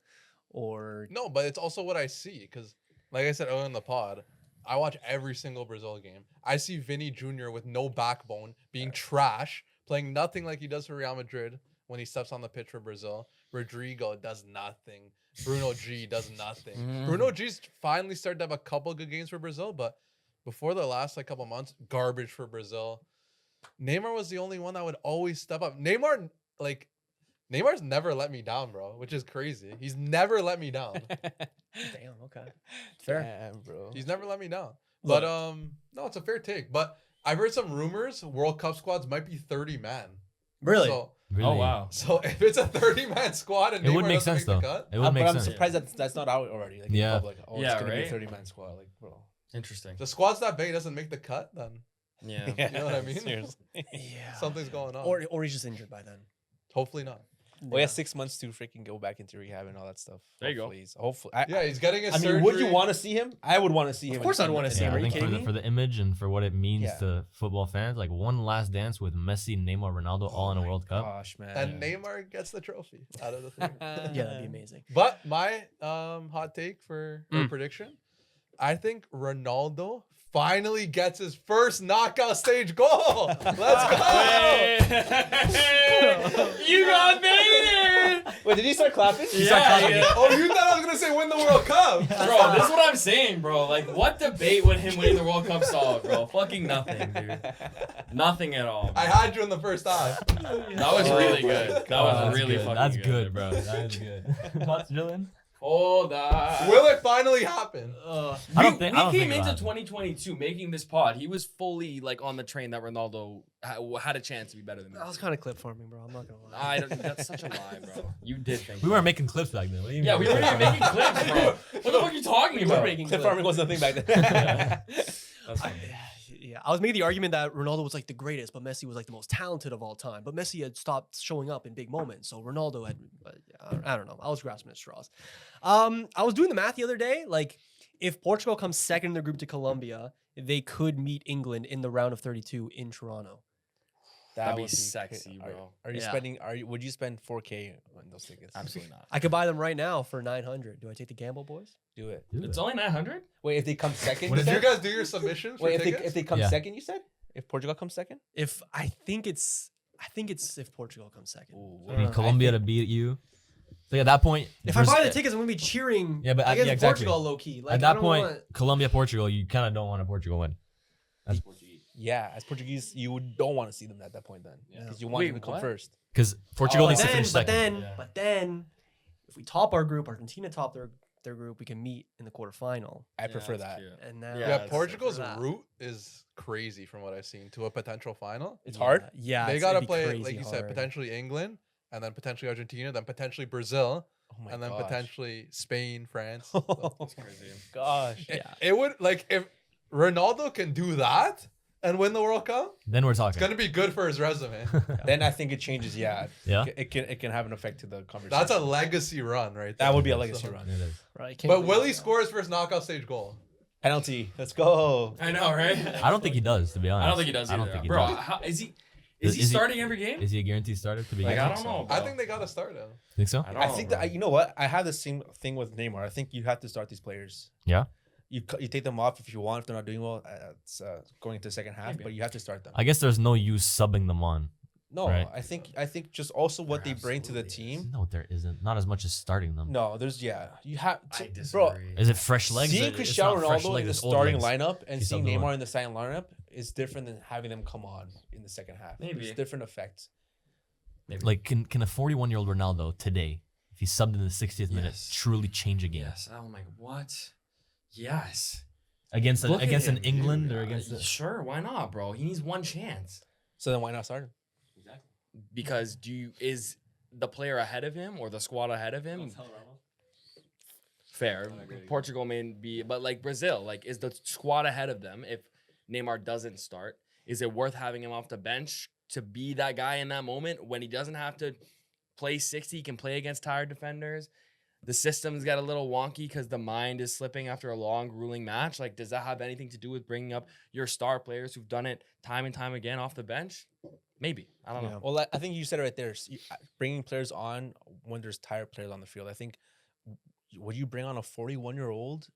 Or No, but it's also what I see. Because, like I said earlier in the pod, I watch every single Brazil game. I see Vinny Jr. with no backbone, being trash, playing nothing like he does for Real Madrid when he steps on the pitch for Brazil. Rodrigo does nothing. Bruno G does nothing. Mm. Bruno G's finally started to have a couple good games for Brazil, but before the last couple months, garbage for Brazil. Neymar was the only one that would always step up. Neymar's never let me down, bro, which is crazy. He's never let me down. damn, okay, fair. Damn, bro. He's never let me down. Look. But no, it's a fair take. But I've heard some rumors World Cup squads might be 30 man. Really? So, Oh wow. so if it's a 30-man squad and It would Neymar make doesn't sense the though. cut, It would make I'm sense. surprised that's not out already. Like, Yeah. in public. Oh, Yeah, it's gonna right? be a 30-man squad. Like, bro. Interesting. the squad's that big doesn't make the cut, then Yeah. you know what I mean? Seriously. Yeah. Something's going on. Or he's just injured by then. Hopefully not. Well, yeah, 6 months to freaking go back into rehab and all that stuff. There you go. Hopefully. Yeah, he's getting a I surgery. mean, would you want to see him? I would want to see him. Of course I'd wanna see him. Yeah, Are I you think kidding for me? for the image and for what it means Yeah. to football fans, like one last dance with Messi, Neymar, Ronaldo, all in a World Cup. Gosh, man. And Neymar gets the trophy out of the three. Yeah, that'd be amazing. But my hot take for Mm. prediction, I think Ronaldo finally gets his first knockout stage goal. Let's go. You got baited. Wait, did you start clapping? Yeah. Oh, you thought I was gonna say win the World Cup? Bro, this is what I'm saying, bro. Like, what debate would him winning the World Cup solve, bro? Fucking nothing, dude. Nothing at all. I had you in the first half. That was really good. That was That's really good. fucking That's good. good, bro. That is good. What's Dylan? Hold on. Will it finally happen? I don't think. We I don't came think into about it. 2022 making this pod. He was fully like on the train that Ronaldo had a chance to be better than me. I was kind of clip farming, bro. I'm not gonna lie. I don't. That's such a lie, bro. You did think We weren't making clips back then. What do you Yeah, mean? we weren't even making clips, bro. What the fuck are you talking We were about? making Clip clips. farming wasn't a thing back then. That's funny. Yeah, I was making the argument that Ronaldo was like the greatest, but Messi was like the most talented of all time. But Messi had stopped showing up in big moments, so Ronaldo had. But yeah, I don't know. I was grasping at straws. I was doing the math the other day. Like, if Portugal comes second in their group to Colombia, they could meet England in the round of 32 in Toronto. That'd be would sexy, Are- bro. Are you Yeah. spending? Would you spend 4K on those tickets? Absolutely not. I could buy them right now for 900. Do I take the gamble, boys? Do it. Dude, It's only 900. Wait, if they come second, What you Did you said? guys do your submissions for Wait, tickets? if they come Yeah. second, you said? If Portugal comes second? If I think it's if Portugal comes second. you need Colombia to beat you. So at that point, If I buy the tickets, I'm gonna be cheering Yeah, but against yeah, exactly. Portugal low key. Like, at I that don't point, want- Colombia, Portugal, you kind of don't want a Portugal win. Yeah, as Portuguese, you don't want to see them at that point then. Yeah. Because you want Wait, them to come what? first. Because Portugal Oh, needs to then, finish but second. then, if we top our group, Argentina top their group, we can meet in the quarterfinal. I prefer that. And now, Yeah, Yeah, that's- Portugal's for that. route is crazy from what I've seen to a potential final. It's hard. Yeah, They it's- gotta it'd be play, crazy like you said, hard. potentially England, and then potentially Argentina, then potentially Brazil, Oh my and then gosh. potentially Spain, France. Oh crazy. gosh. Yeah. It would like if Ronaldo can do that and win the World Cup, Then we're it's talking. gonna be good for his resume. Then I think it changes. Yeah. Yeah? It can have an effect to the conversation. That's a legacy run, right? That there. would be a So- legacy run. It is. Right, can't But believe will he that. score his first knockout stage goal? Penalty. Let's go. I know, right? I don't think he does, to be honest. I don't think he does I either. don't think he Bro, does. how, is he Is he- starting every game? Is he a guaranteed starter to begin Like, I with? don't know. I bro. think they gotta start him. Think so? don't I know, think bro. that you know what? I have the same thing with Neymar. I think you have to start these players. Yeah. You take them off if you want. If they're not doing well, it's going into the second half. Maybe. But you have to start them. I guess there's no use subbing them on. No, Right. I think just also what There they bring to the absolutely team. No, there isn't. Not as much as starting them. No, there's you have I bro. disagree. Is it fresh legs? Seeing It's Cristiano not fresh Ronaldo legs, in the it's old starting legs. lineup and He's seeing subbed Neymar on. in the starting lineup is different than having them come on in the second half. Maybe. There's different effects. Like, can a 41-year-old Ronaldo today, if he's subbed in the 60th minute, Yes. truly change a game Yes. Oh my. What? Yes. against Look at against an him, England dude. or against? Sure. Why not, bro? He needs one chance. So then why not start him? Because is the player ahead of him or the squad ahead of him? Fair. Portugal may be, but like Brazil, like is the squad ahead of them if Neymar doesn't start? Is it worth having him off the bench to be that guy in that moment when he doesn't have to play 60, he can play against tired defenders? The system's got a little wonky because the mind is slipping after a long, grueling match. Like, does that have anything to do with bringing up your star players who've done it time and time again off the bench? Maybe. I don't know. Well, I think you said it right there. Bringing players on when there's tired players on the field. I think would you bring on a 41-year-old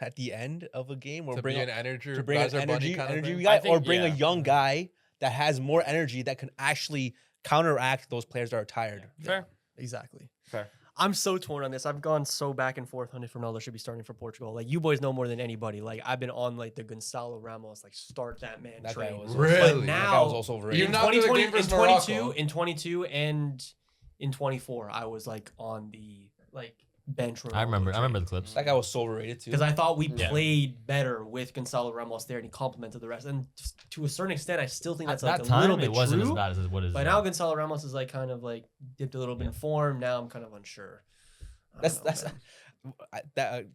at the end of a game or To bring be on- an energy, to bring an Bowser Bunny energy kind of thing? guy I think- or bring a yeah. young guy that has more energy that can actually counteract those players that are tired. Fair. Exactly. Fair. I'm so torn on this. I've gone so back and forth on if Ronaldo should be starting for Portugal. Like, you boys know more than anybody. Like, I've been on like the Gonzalo Ramos, like, start that man That guy train. was Really? But That guy now was also overrated. Even in after the 2020, game versus in 22, Morocco. in 22 and in 24, I was like on the like bench. I remember the clips. That guy was so overrated too. because I thought we Yeah. played better with Gonzalo Ramos there, and he complemented the rest. And just to a certain extent, I still think At that's like that a little time, bit it wasn't true. as bad as what is. But now Gonzalo Ramos is like kind of like dipped a little bit in form. Now I'm kind of unsure. I don't know, that's man.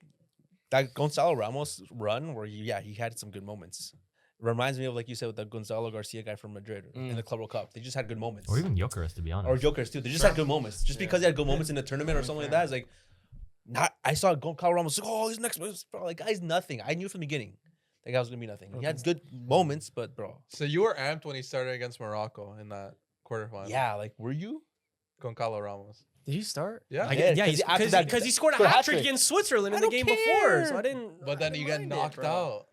that Gonzalo Ramos run where he had some good moments. Reminds me of, like you said, with the Gonzalo Garcia guy from Madrid in the Club World Cup. They just had good moments. or even Jokeris, to be honest. Or Jokers too. They just had good moments. Just because they had good moments in the tournament or something like that, it's like not. I saw Gonzalo Ramos like, oh, he's next. Bro, like guy's nothing. I knew from the beginning that guy was gonna be nothing. He had good moments, but bro, So you were amped when he started against Morocco in that quarterfinal. yeah, like were you? Goncalo Ramos. Did he start? Yeah. Yeah, because he scored a scored a hat trick hat-trick. against Switzerland in I the don't game before. So I care. didn't. But then you get knocked out.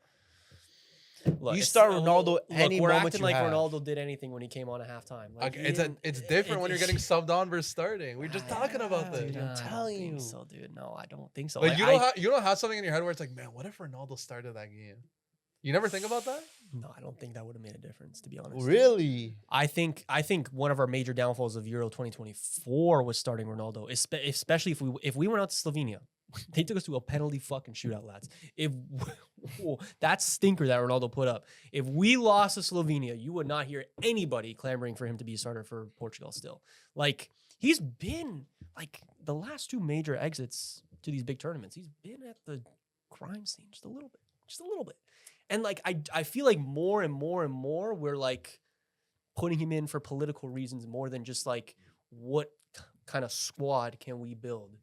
Look, You it's- start Ronaldo any we're moment acting you like have. Ronaldo did anything when he came on at halftime. Like, Okay, he it's didn't- it's different when you're getting subbed on versus starting. We're just talking about dude, this. I'm I don't telling think you. so, dude. No, I don't think so. Like Like, you don't have something in your head where it's like, man, what if Ronaldo started that game? You never think about that? no, I don't think that would have made a difference, to be honest. Really? I think one of our major downfalls of Euro 2024 was starting Ronaldo, especially if we went out to Slovenia. They took us to a penalty fucking shootout, lads. If that stinker that Ronaldo put up, if we lost to Slovenia, you would not hear anybody clamoring for him to be a starter for Portugal still. Like, he's been like the last two major exits to these big tournaments. He's been at the crime scene just a little bit. And like I feel like more and more we're like putting him in for political reasons more than just like what kind of squad can we build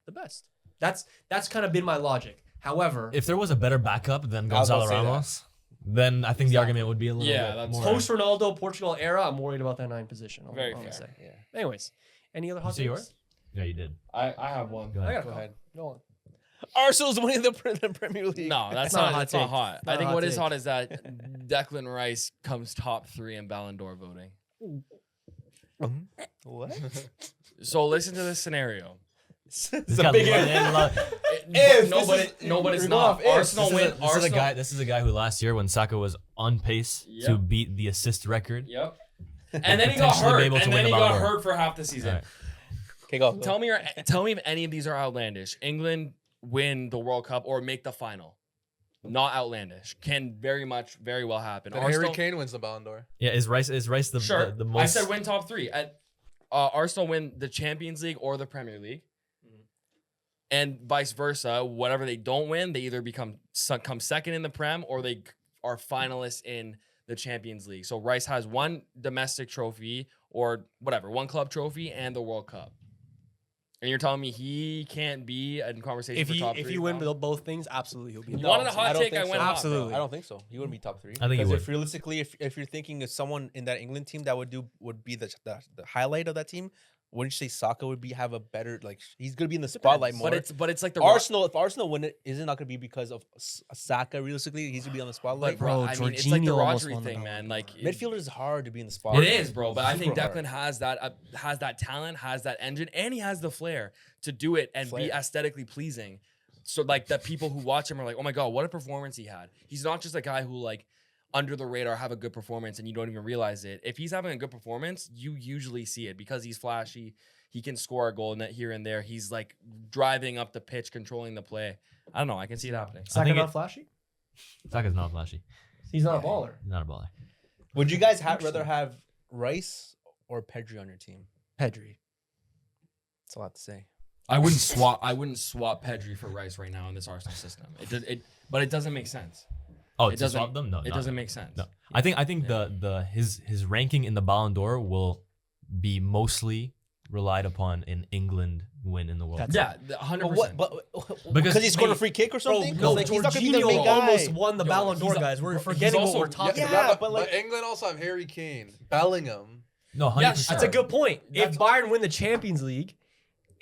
the best. That's kind of been my logic. However, If there was a better backup than I was Gonzalo gonna say that. Ramos, then I think the argument would be a little Yeah, bit that's more. post Ronaldo Portugal era, I'm worried about that 9 position. Very I'm gonna fair. say. Yeah. Anyways, any other You hot say takes? yours? Yeah, you did. I have one. Go I ahead. got a Go couple. ahead. Go on. Arsenal's winning the Premier League. No, that's not a not. hot It's not take. hot. Not I a think hot what is take. hot is that Declan Rice comes top 3 in Ballon d'Or voting. What? So listen to this scenario. It's This a guy big But no, but it's we're not. going off Arsenal win. Arsenal. This is a guy who last year when Saka was on pace to Yep. beat the assist record. Yep. And then he got Potentially be hurt. able to And win then the he Ballon got d'Or. hurt for half the season. Alright. Okay, go. Tell me if any of these are outlandish. England win the World Cup or make the final. Not outlandish. Can very well happen. Then Arsenal, Harry Kane wins the Ballon d'Or. Yeah, is Rice the sure. the most? I said win top 3. At Arsenal win the Champions League or the Premier League. And vice versa, whatever they don't win, they either come second in the Prem or they are finalists in the Champions League. So Rice has one domestic trophy or whatever, one club trophy and the World Cup. And you're telling me he can't be in conversation If for you top 3? if you win both things, absolutely he'll be. in You the wanted a top hot don't take, think I so. went hot, bro. Absolutely. I don't think so. He wouldn't be top 3. I think he Because would. if realistically, if you're thinking of someone in that England team that would be the highlight of that team, wouldn't you say Saka would have a better he's gonna be in the spotlight more? But it's like the Arsenal, if Arsenal win it, is it not gonna be because of Saka? Realistically, he's gonna be on the spotlight. But bro, Bro, I mean, it's like the Jorginho almost Rodri won the thing, Ballon man. d'Or. Like Midfielder is hard to be in the It spotlight. is, bro. But I think Super Declan hard. has that talent, has that engine, and he has the flair to do it and be Flair. aesthetically pleasing. So like the people who watch him are like, oh my god, what a performance he had. He's not just a guy who like under the radar have a good performance and you don't even realize it. If he's having a good performance, you usually see it because he's flashy. He can score a goal net here and there. He's like driving up the pitch, controlling the play. I don't know. I can see it happening. I Saka think not it- flashy. Saka's not flashy. He's not a baller. He's not a baller. Would you guys rather have Rice or Pedri on your team? Pedri. That's a lot to say. I wouldn't swap Pedri for Rice right now in this Arsenal system. But it doesn't make sense. Oh, It to swap doesn't. them? No, It not doesn't really. make sense. No, I think his ranking in the Ballon d'Or will be mostly relied upon an England win in the World Cup. That's Yeah, 100%. Because Because he scored a wait, free kick or something? 'Cause, no, like, he's not gonna be the Jorginho main guy. almost won the Yo, Ballon d'Or, he's a- guys. We're he's forgetting also- what we're talking yeah, about. but England also have Harry Kane, Bellingham. No, 100%. Yes, That's a good point. If That's- Bayern win the Champions League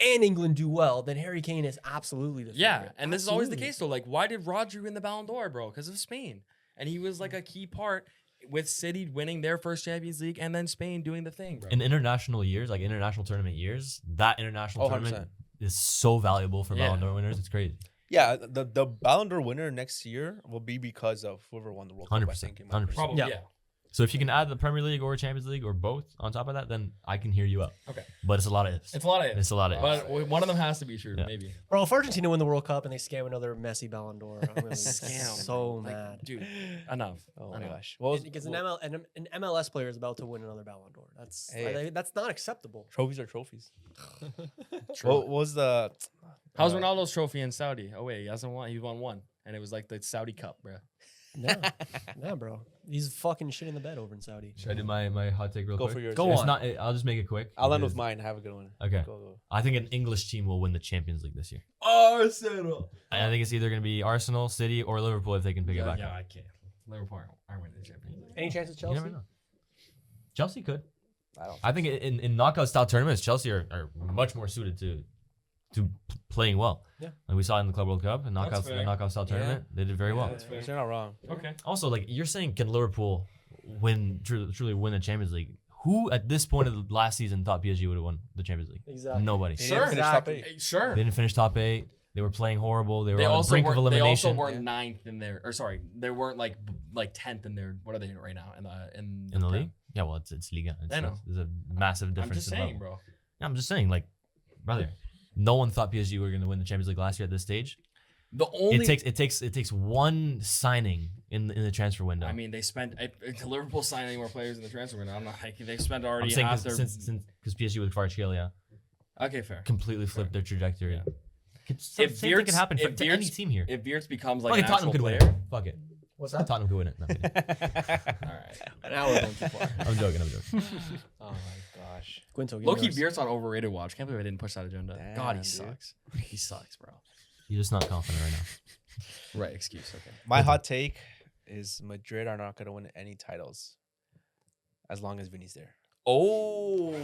and England do well, then Harry Kane is absolutely the Yeah, favorite. and this is always the Absolutely. case though. Like, why did Rodri win the Ballon d'Or, bro? Because of Spain, and he was like a key part with City winning their first Champions League and then Spain doing the thing, bro. In international years, like international tournament years, that international 100%. tournament is so valuable for Yeah. Ballon d'Or winners. It's crazy. Yeah, the Ballon d'Or winner next year will be because of whoever won the World Cup. 100%, I think, 100%. Probably, Yeah. yeah. So if you can add the Premier League or Champions League or both on top of that, then I can hear you out. Okay. But it's a lot of ifs. It's a lot of It's a lot of ifs. But one of them has to be true, Yeah. maybe. Bro, if Argentina win the World Cup and they scam another Messi Ballon d'Or, I'm gonna be Scam. so Like, mad. dude. Enough. Oh my Enough. gosh. What was, Because an MLS player is about to win another Ballon d'Or. That's Hey. that's not acceptable. trophies are trophies. True. What was the How's Ronaldo's trophy in Saudi? Oh wait, he hasn't won. He won one, and it was like the Saudi Cup, bro. Yeah, yeah, bro. He's fucking shit in the bed over in Saudi. Should I do my hot take real Go quick? for yours? Go yeah. It's on. not. I'll just make it quick. I'll end with because mine. Have a good one. Okay. Go. I think an English team will win the Champions League this year. Arsenal. And I think it's either going to be Arsenal, City, or Liverpool if they can pick it back Yeah, up. I can't. Liverpool aren't winning the Champions League. Any chance of You Chelsea? never know. Chelsea could. I don't. I think in knockout style tournaments, Chelsea are much more suited to to playing well. Yeah. Like we saw in the Club World Cup and That's fair. knockout style tournament, they did very well. that's fair. They're not wrong. Okay. Also, like you're saying, can Liverpool truly win the Champions League? Who at this point of the last season thought PSG would have won the Champions League? Exactly. Nobody. They Sure. didn't finish top Exactly. 8. Sure. They didn't finish top 8. They were playing horrible. They were They on the also brink of weren't. They also elimination weren't ninth in their. Or sorry, they weren't like 10th in their. What are they right now in in the league. Yeah, well, it's Liga. I know. There's a massive difference. I'm just in saying, level. bro. Yeah, I'm just saying, like, brother, no one thought PSG were going to win the Champions League last year at this stage. The only. It takes one signing in the transfer window. I mean, they spent Liverpool signing more players in the transfer window. I'm not like they've spent already I'm saying half their. because PSG with Kvaratskhelia Okay, fair. completely flipped their trajectory. Yeah. Same thing could happen to any team here. If Wirtz becomes Fuck like it, an Tottenham actual could player, win it. Fuck it. What's Fuck it, Tottenham could win it. No, I'm kidding. all right. Now we're going too far. I'm joking. Oh my gosh. Quinto, give Low-key yours. Wirtz on overrated watch. Can't believe I didn't push that agenda. God, he Damn, dude. sucks. He sucks, bro. You're just not confident right now. Right, excuse. Okay. My hot take is Madrid are not going to win any titles as long as Vinny's there. Oh.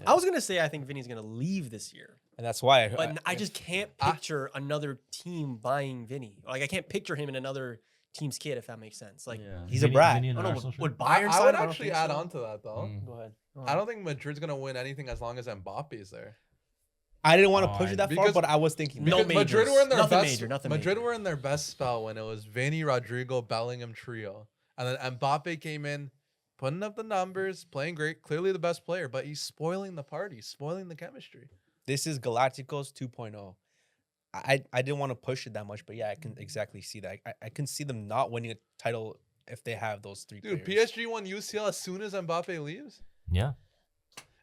I was gonna say I think Vinny's gonna leave this year, And that's why. but I just can't picture another team buying Vinny. Like I can't picture him in another team's kid, if that makes sense. Like Yeah. He's a brat. Vinny I and don't know, Arsenal would shirt? Bayern I sign would him? don't actually think add so. on to that though. Mm. Go ahead. I don't think Madrid's gonna win anything as long as Mbappe is there. I didn't want to Oh, push it that far, because- but I was thinking. No Because Madrid majors. were in their Nothing best. major, nothing Madrid major. were in their best spell when it was Vinny, Rodrigo, Bellingham trio, and then Mbappe came in, putting up the numbers, playing great, clearly the best player, but he's spoiling the party, spoiling the chemistry. This is Galacticos 2.0. I didn't want to push it that much, but yeah, I can exactly see that. I can see them not winning a title if they have those three Dude, players. PSG won UCL as soon as Mbappe leaves, Yeah.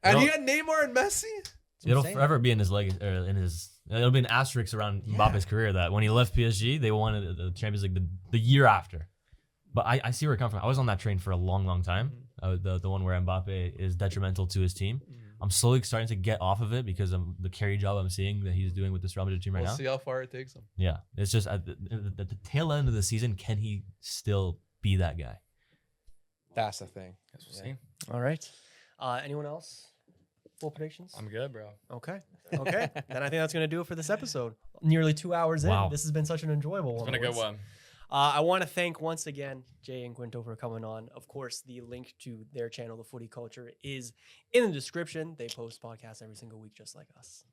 and he No. had Neymar and Messi. That's what It'll I'm saying. forever be in his leg or in his. It'll be an asterisk around Mbappe's career that when he left PSG, they won the Champions League the year after. But I see where it comes from. I was on that train for a long time. The one where Mbappe is detrimental to his team. I'm slowly starting to get off of it because of the carry job I'm seeing that he's doing with this Real Madrid team right We'll now. see how far it takes him. Yeah, it's just at the tail end of the season, can he still be that guy? That's the thing. Guess we'll see. All right. Anyone else? Full predictions? I'm good, bro. Okay. Okay. Then I think that's going to do it for this episode. Nearly 2 hours Wow. in. This has been such an enjoyable It's one. been a good boys. one. I want to thank once again Jay and Quinto for coming on. Of course, the link to their channel, The Footy Culture, is in the description. They post podcasts every single week, just like us.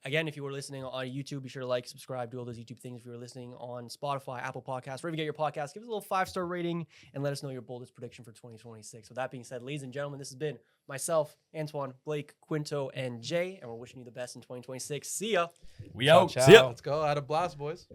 Again, if you were listening on YouTube, be sure to like, subscribe, do all those YouTube things. If you were listening on Spotify, Apple Podcasts, wherever you get your podcast, give us a little 5-star rating and let us know your boldest prediction for 2026. With that being said, ladies and gentlemen, this has been myself, Antoine, Blake, Quinto, and Jay, and we're wishing you the best in 2026. See ya. We out. Ciao. See ya. Let's go. I had a blast, boys.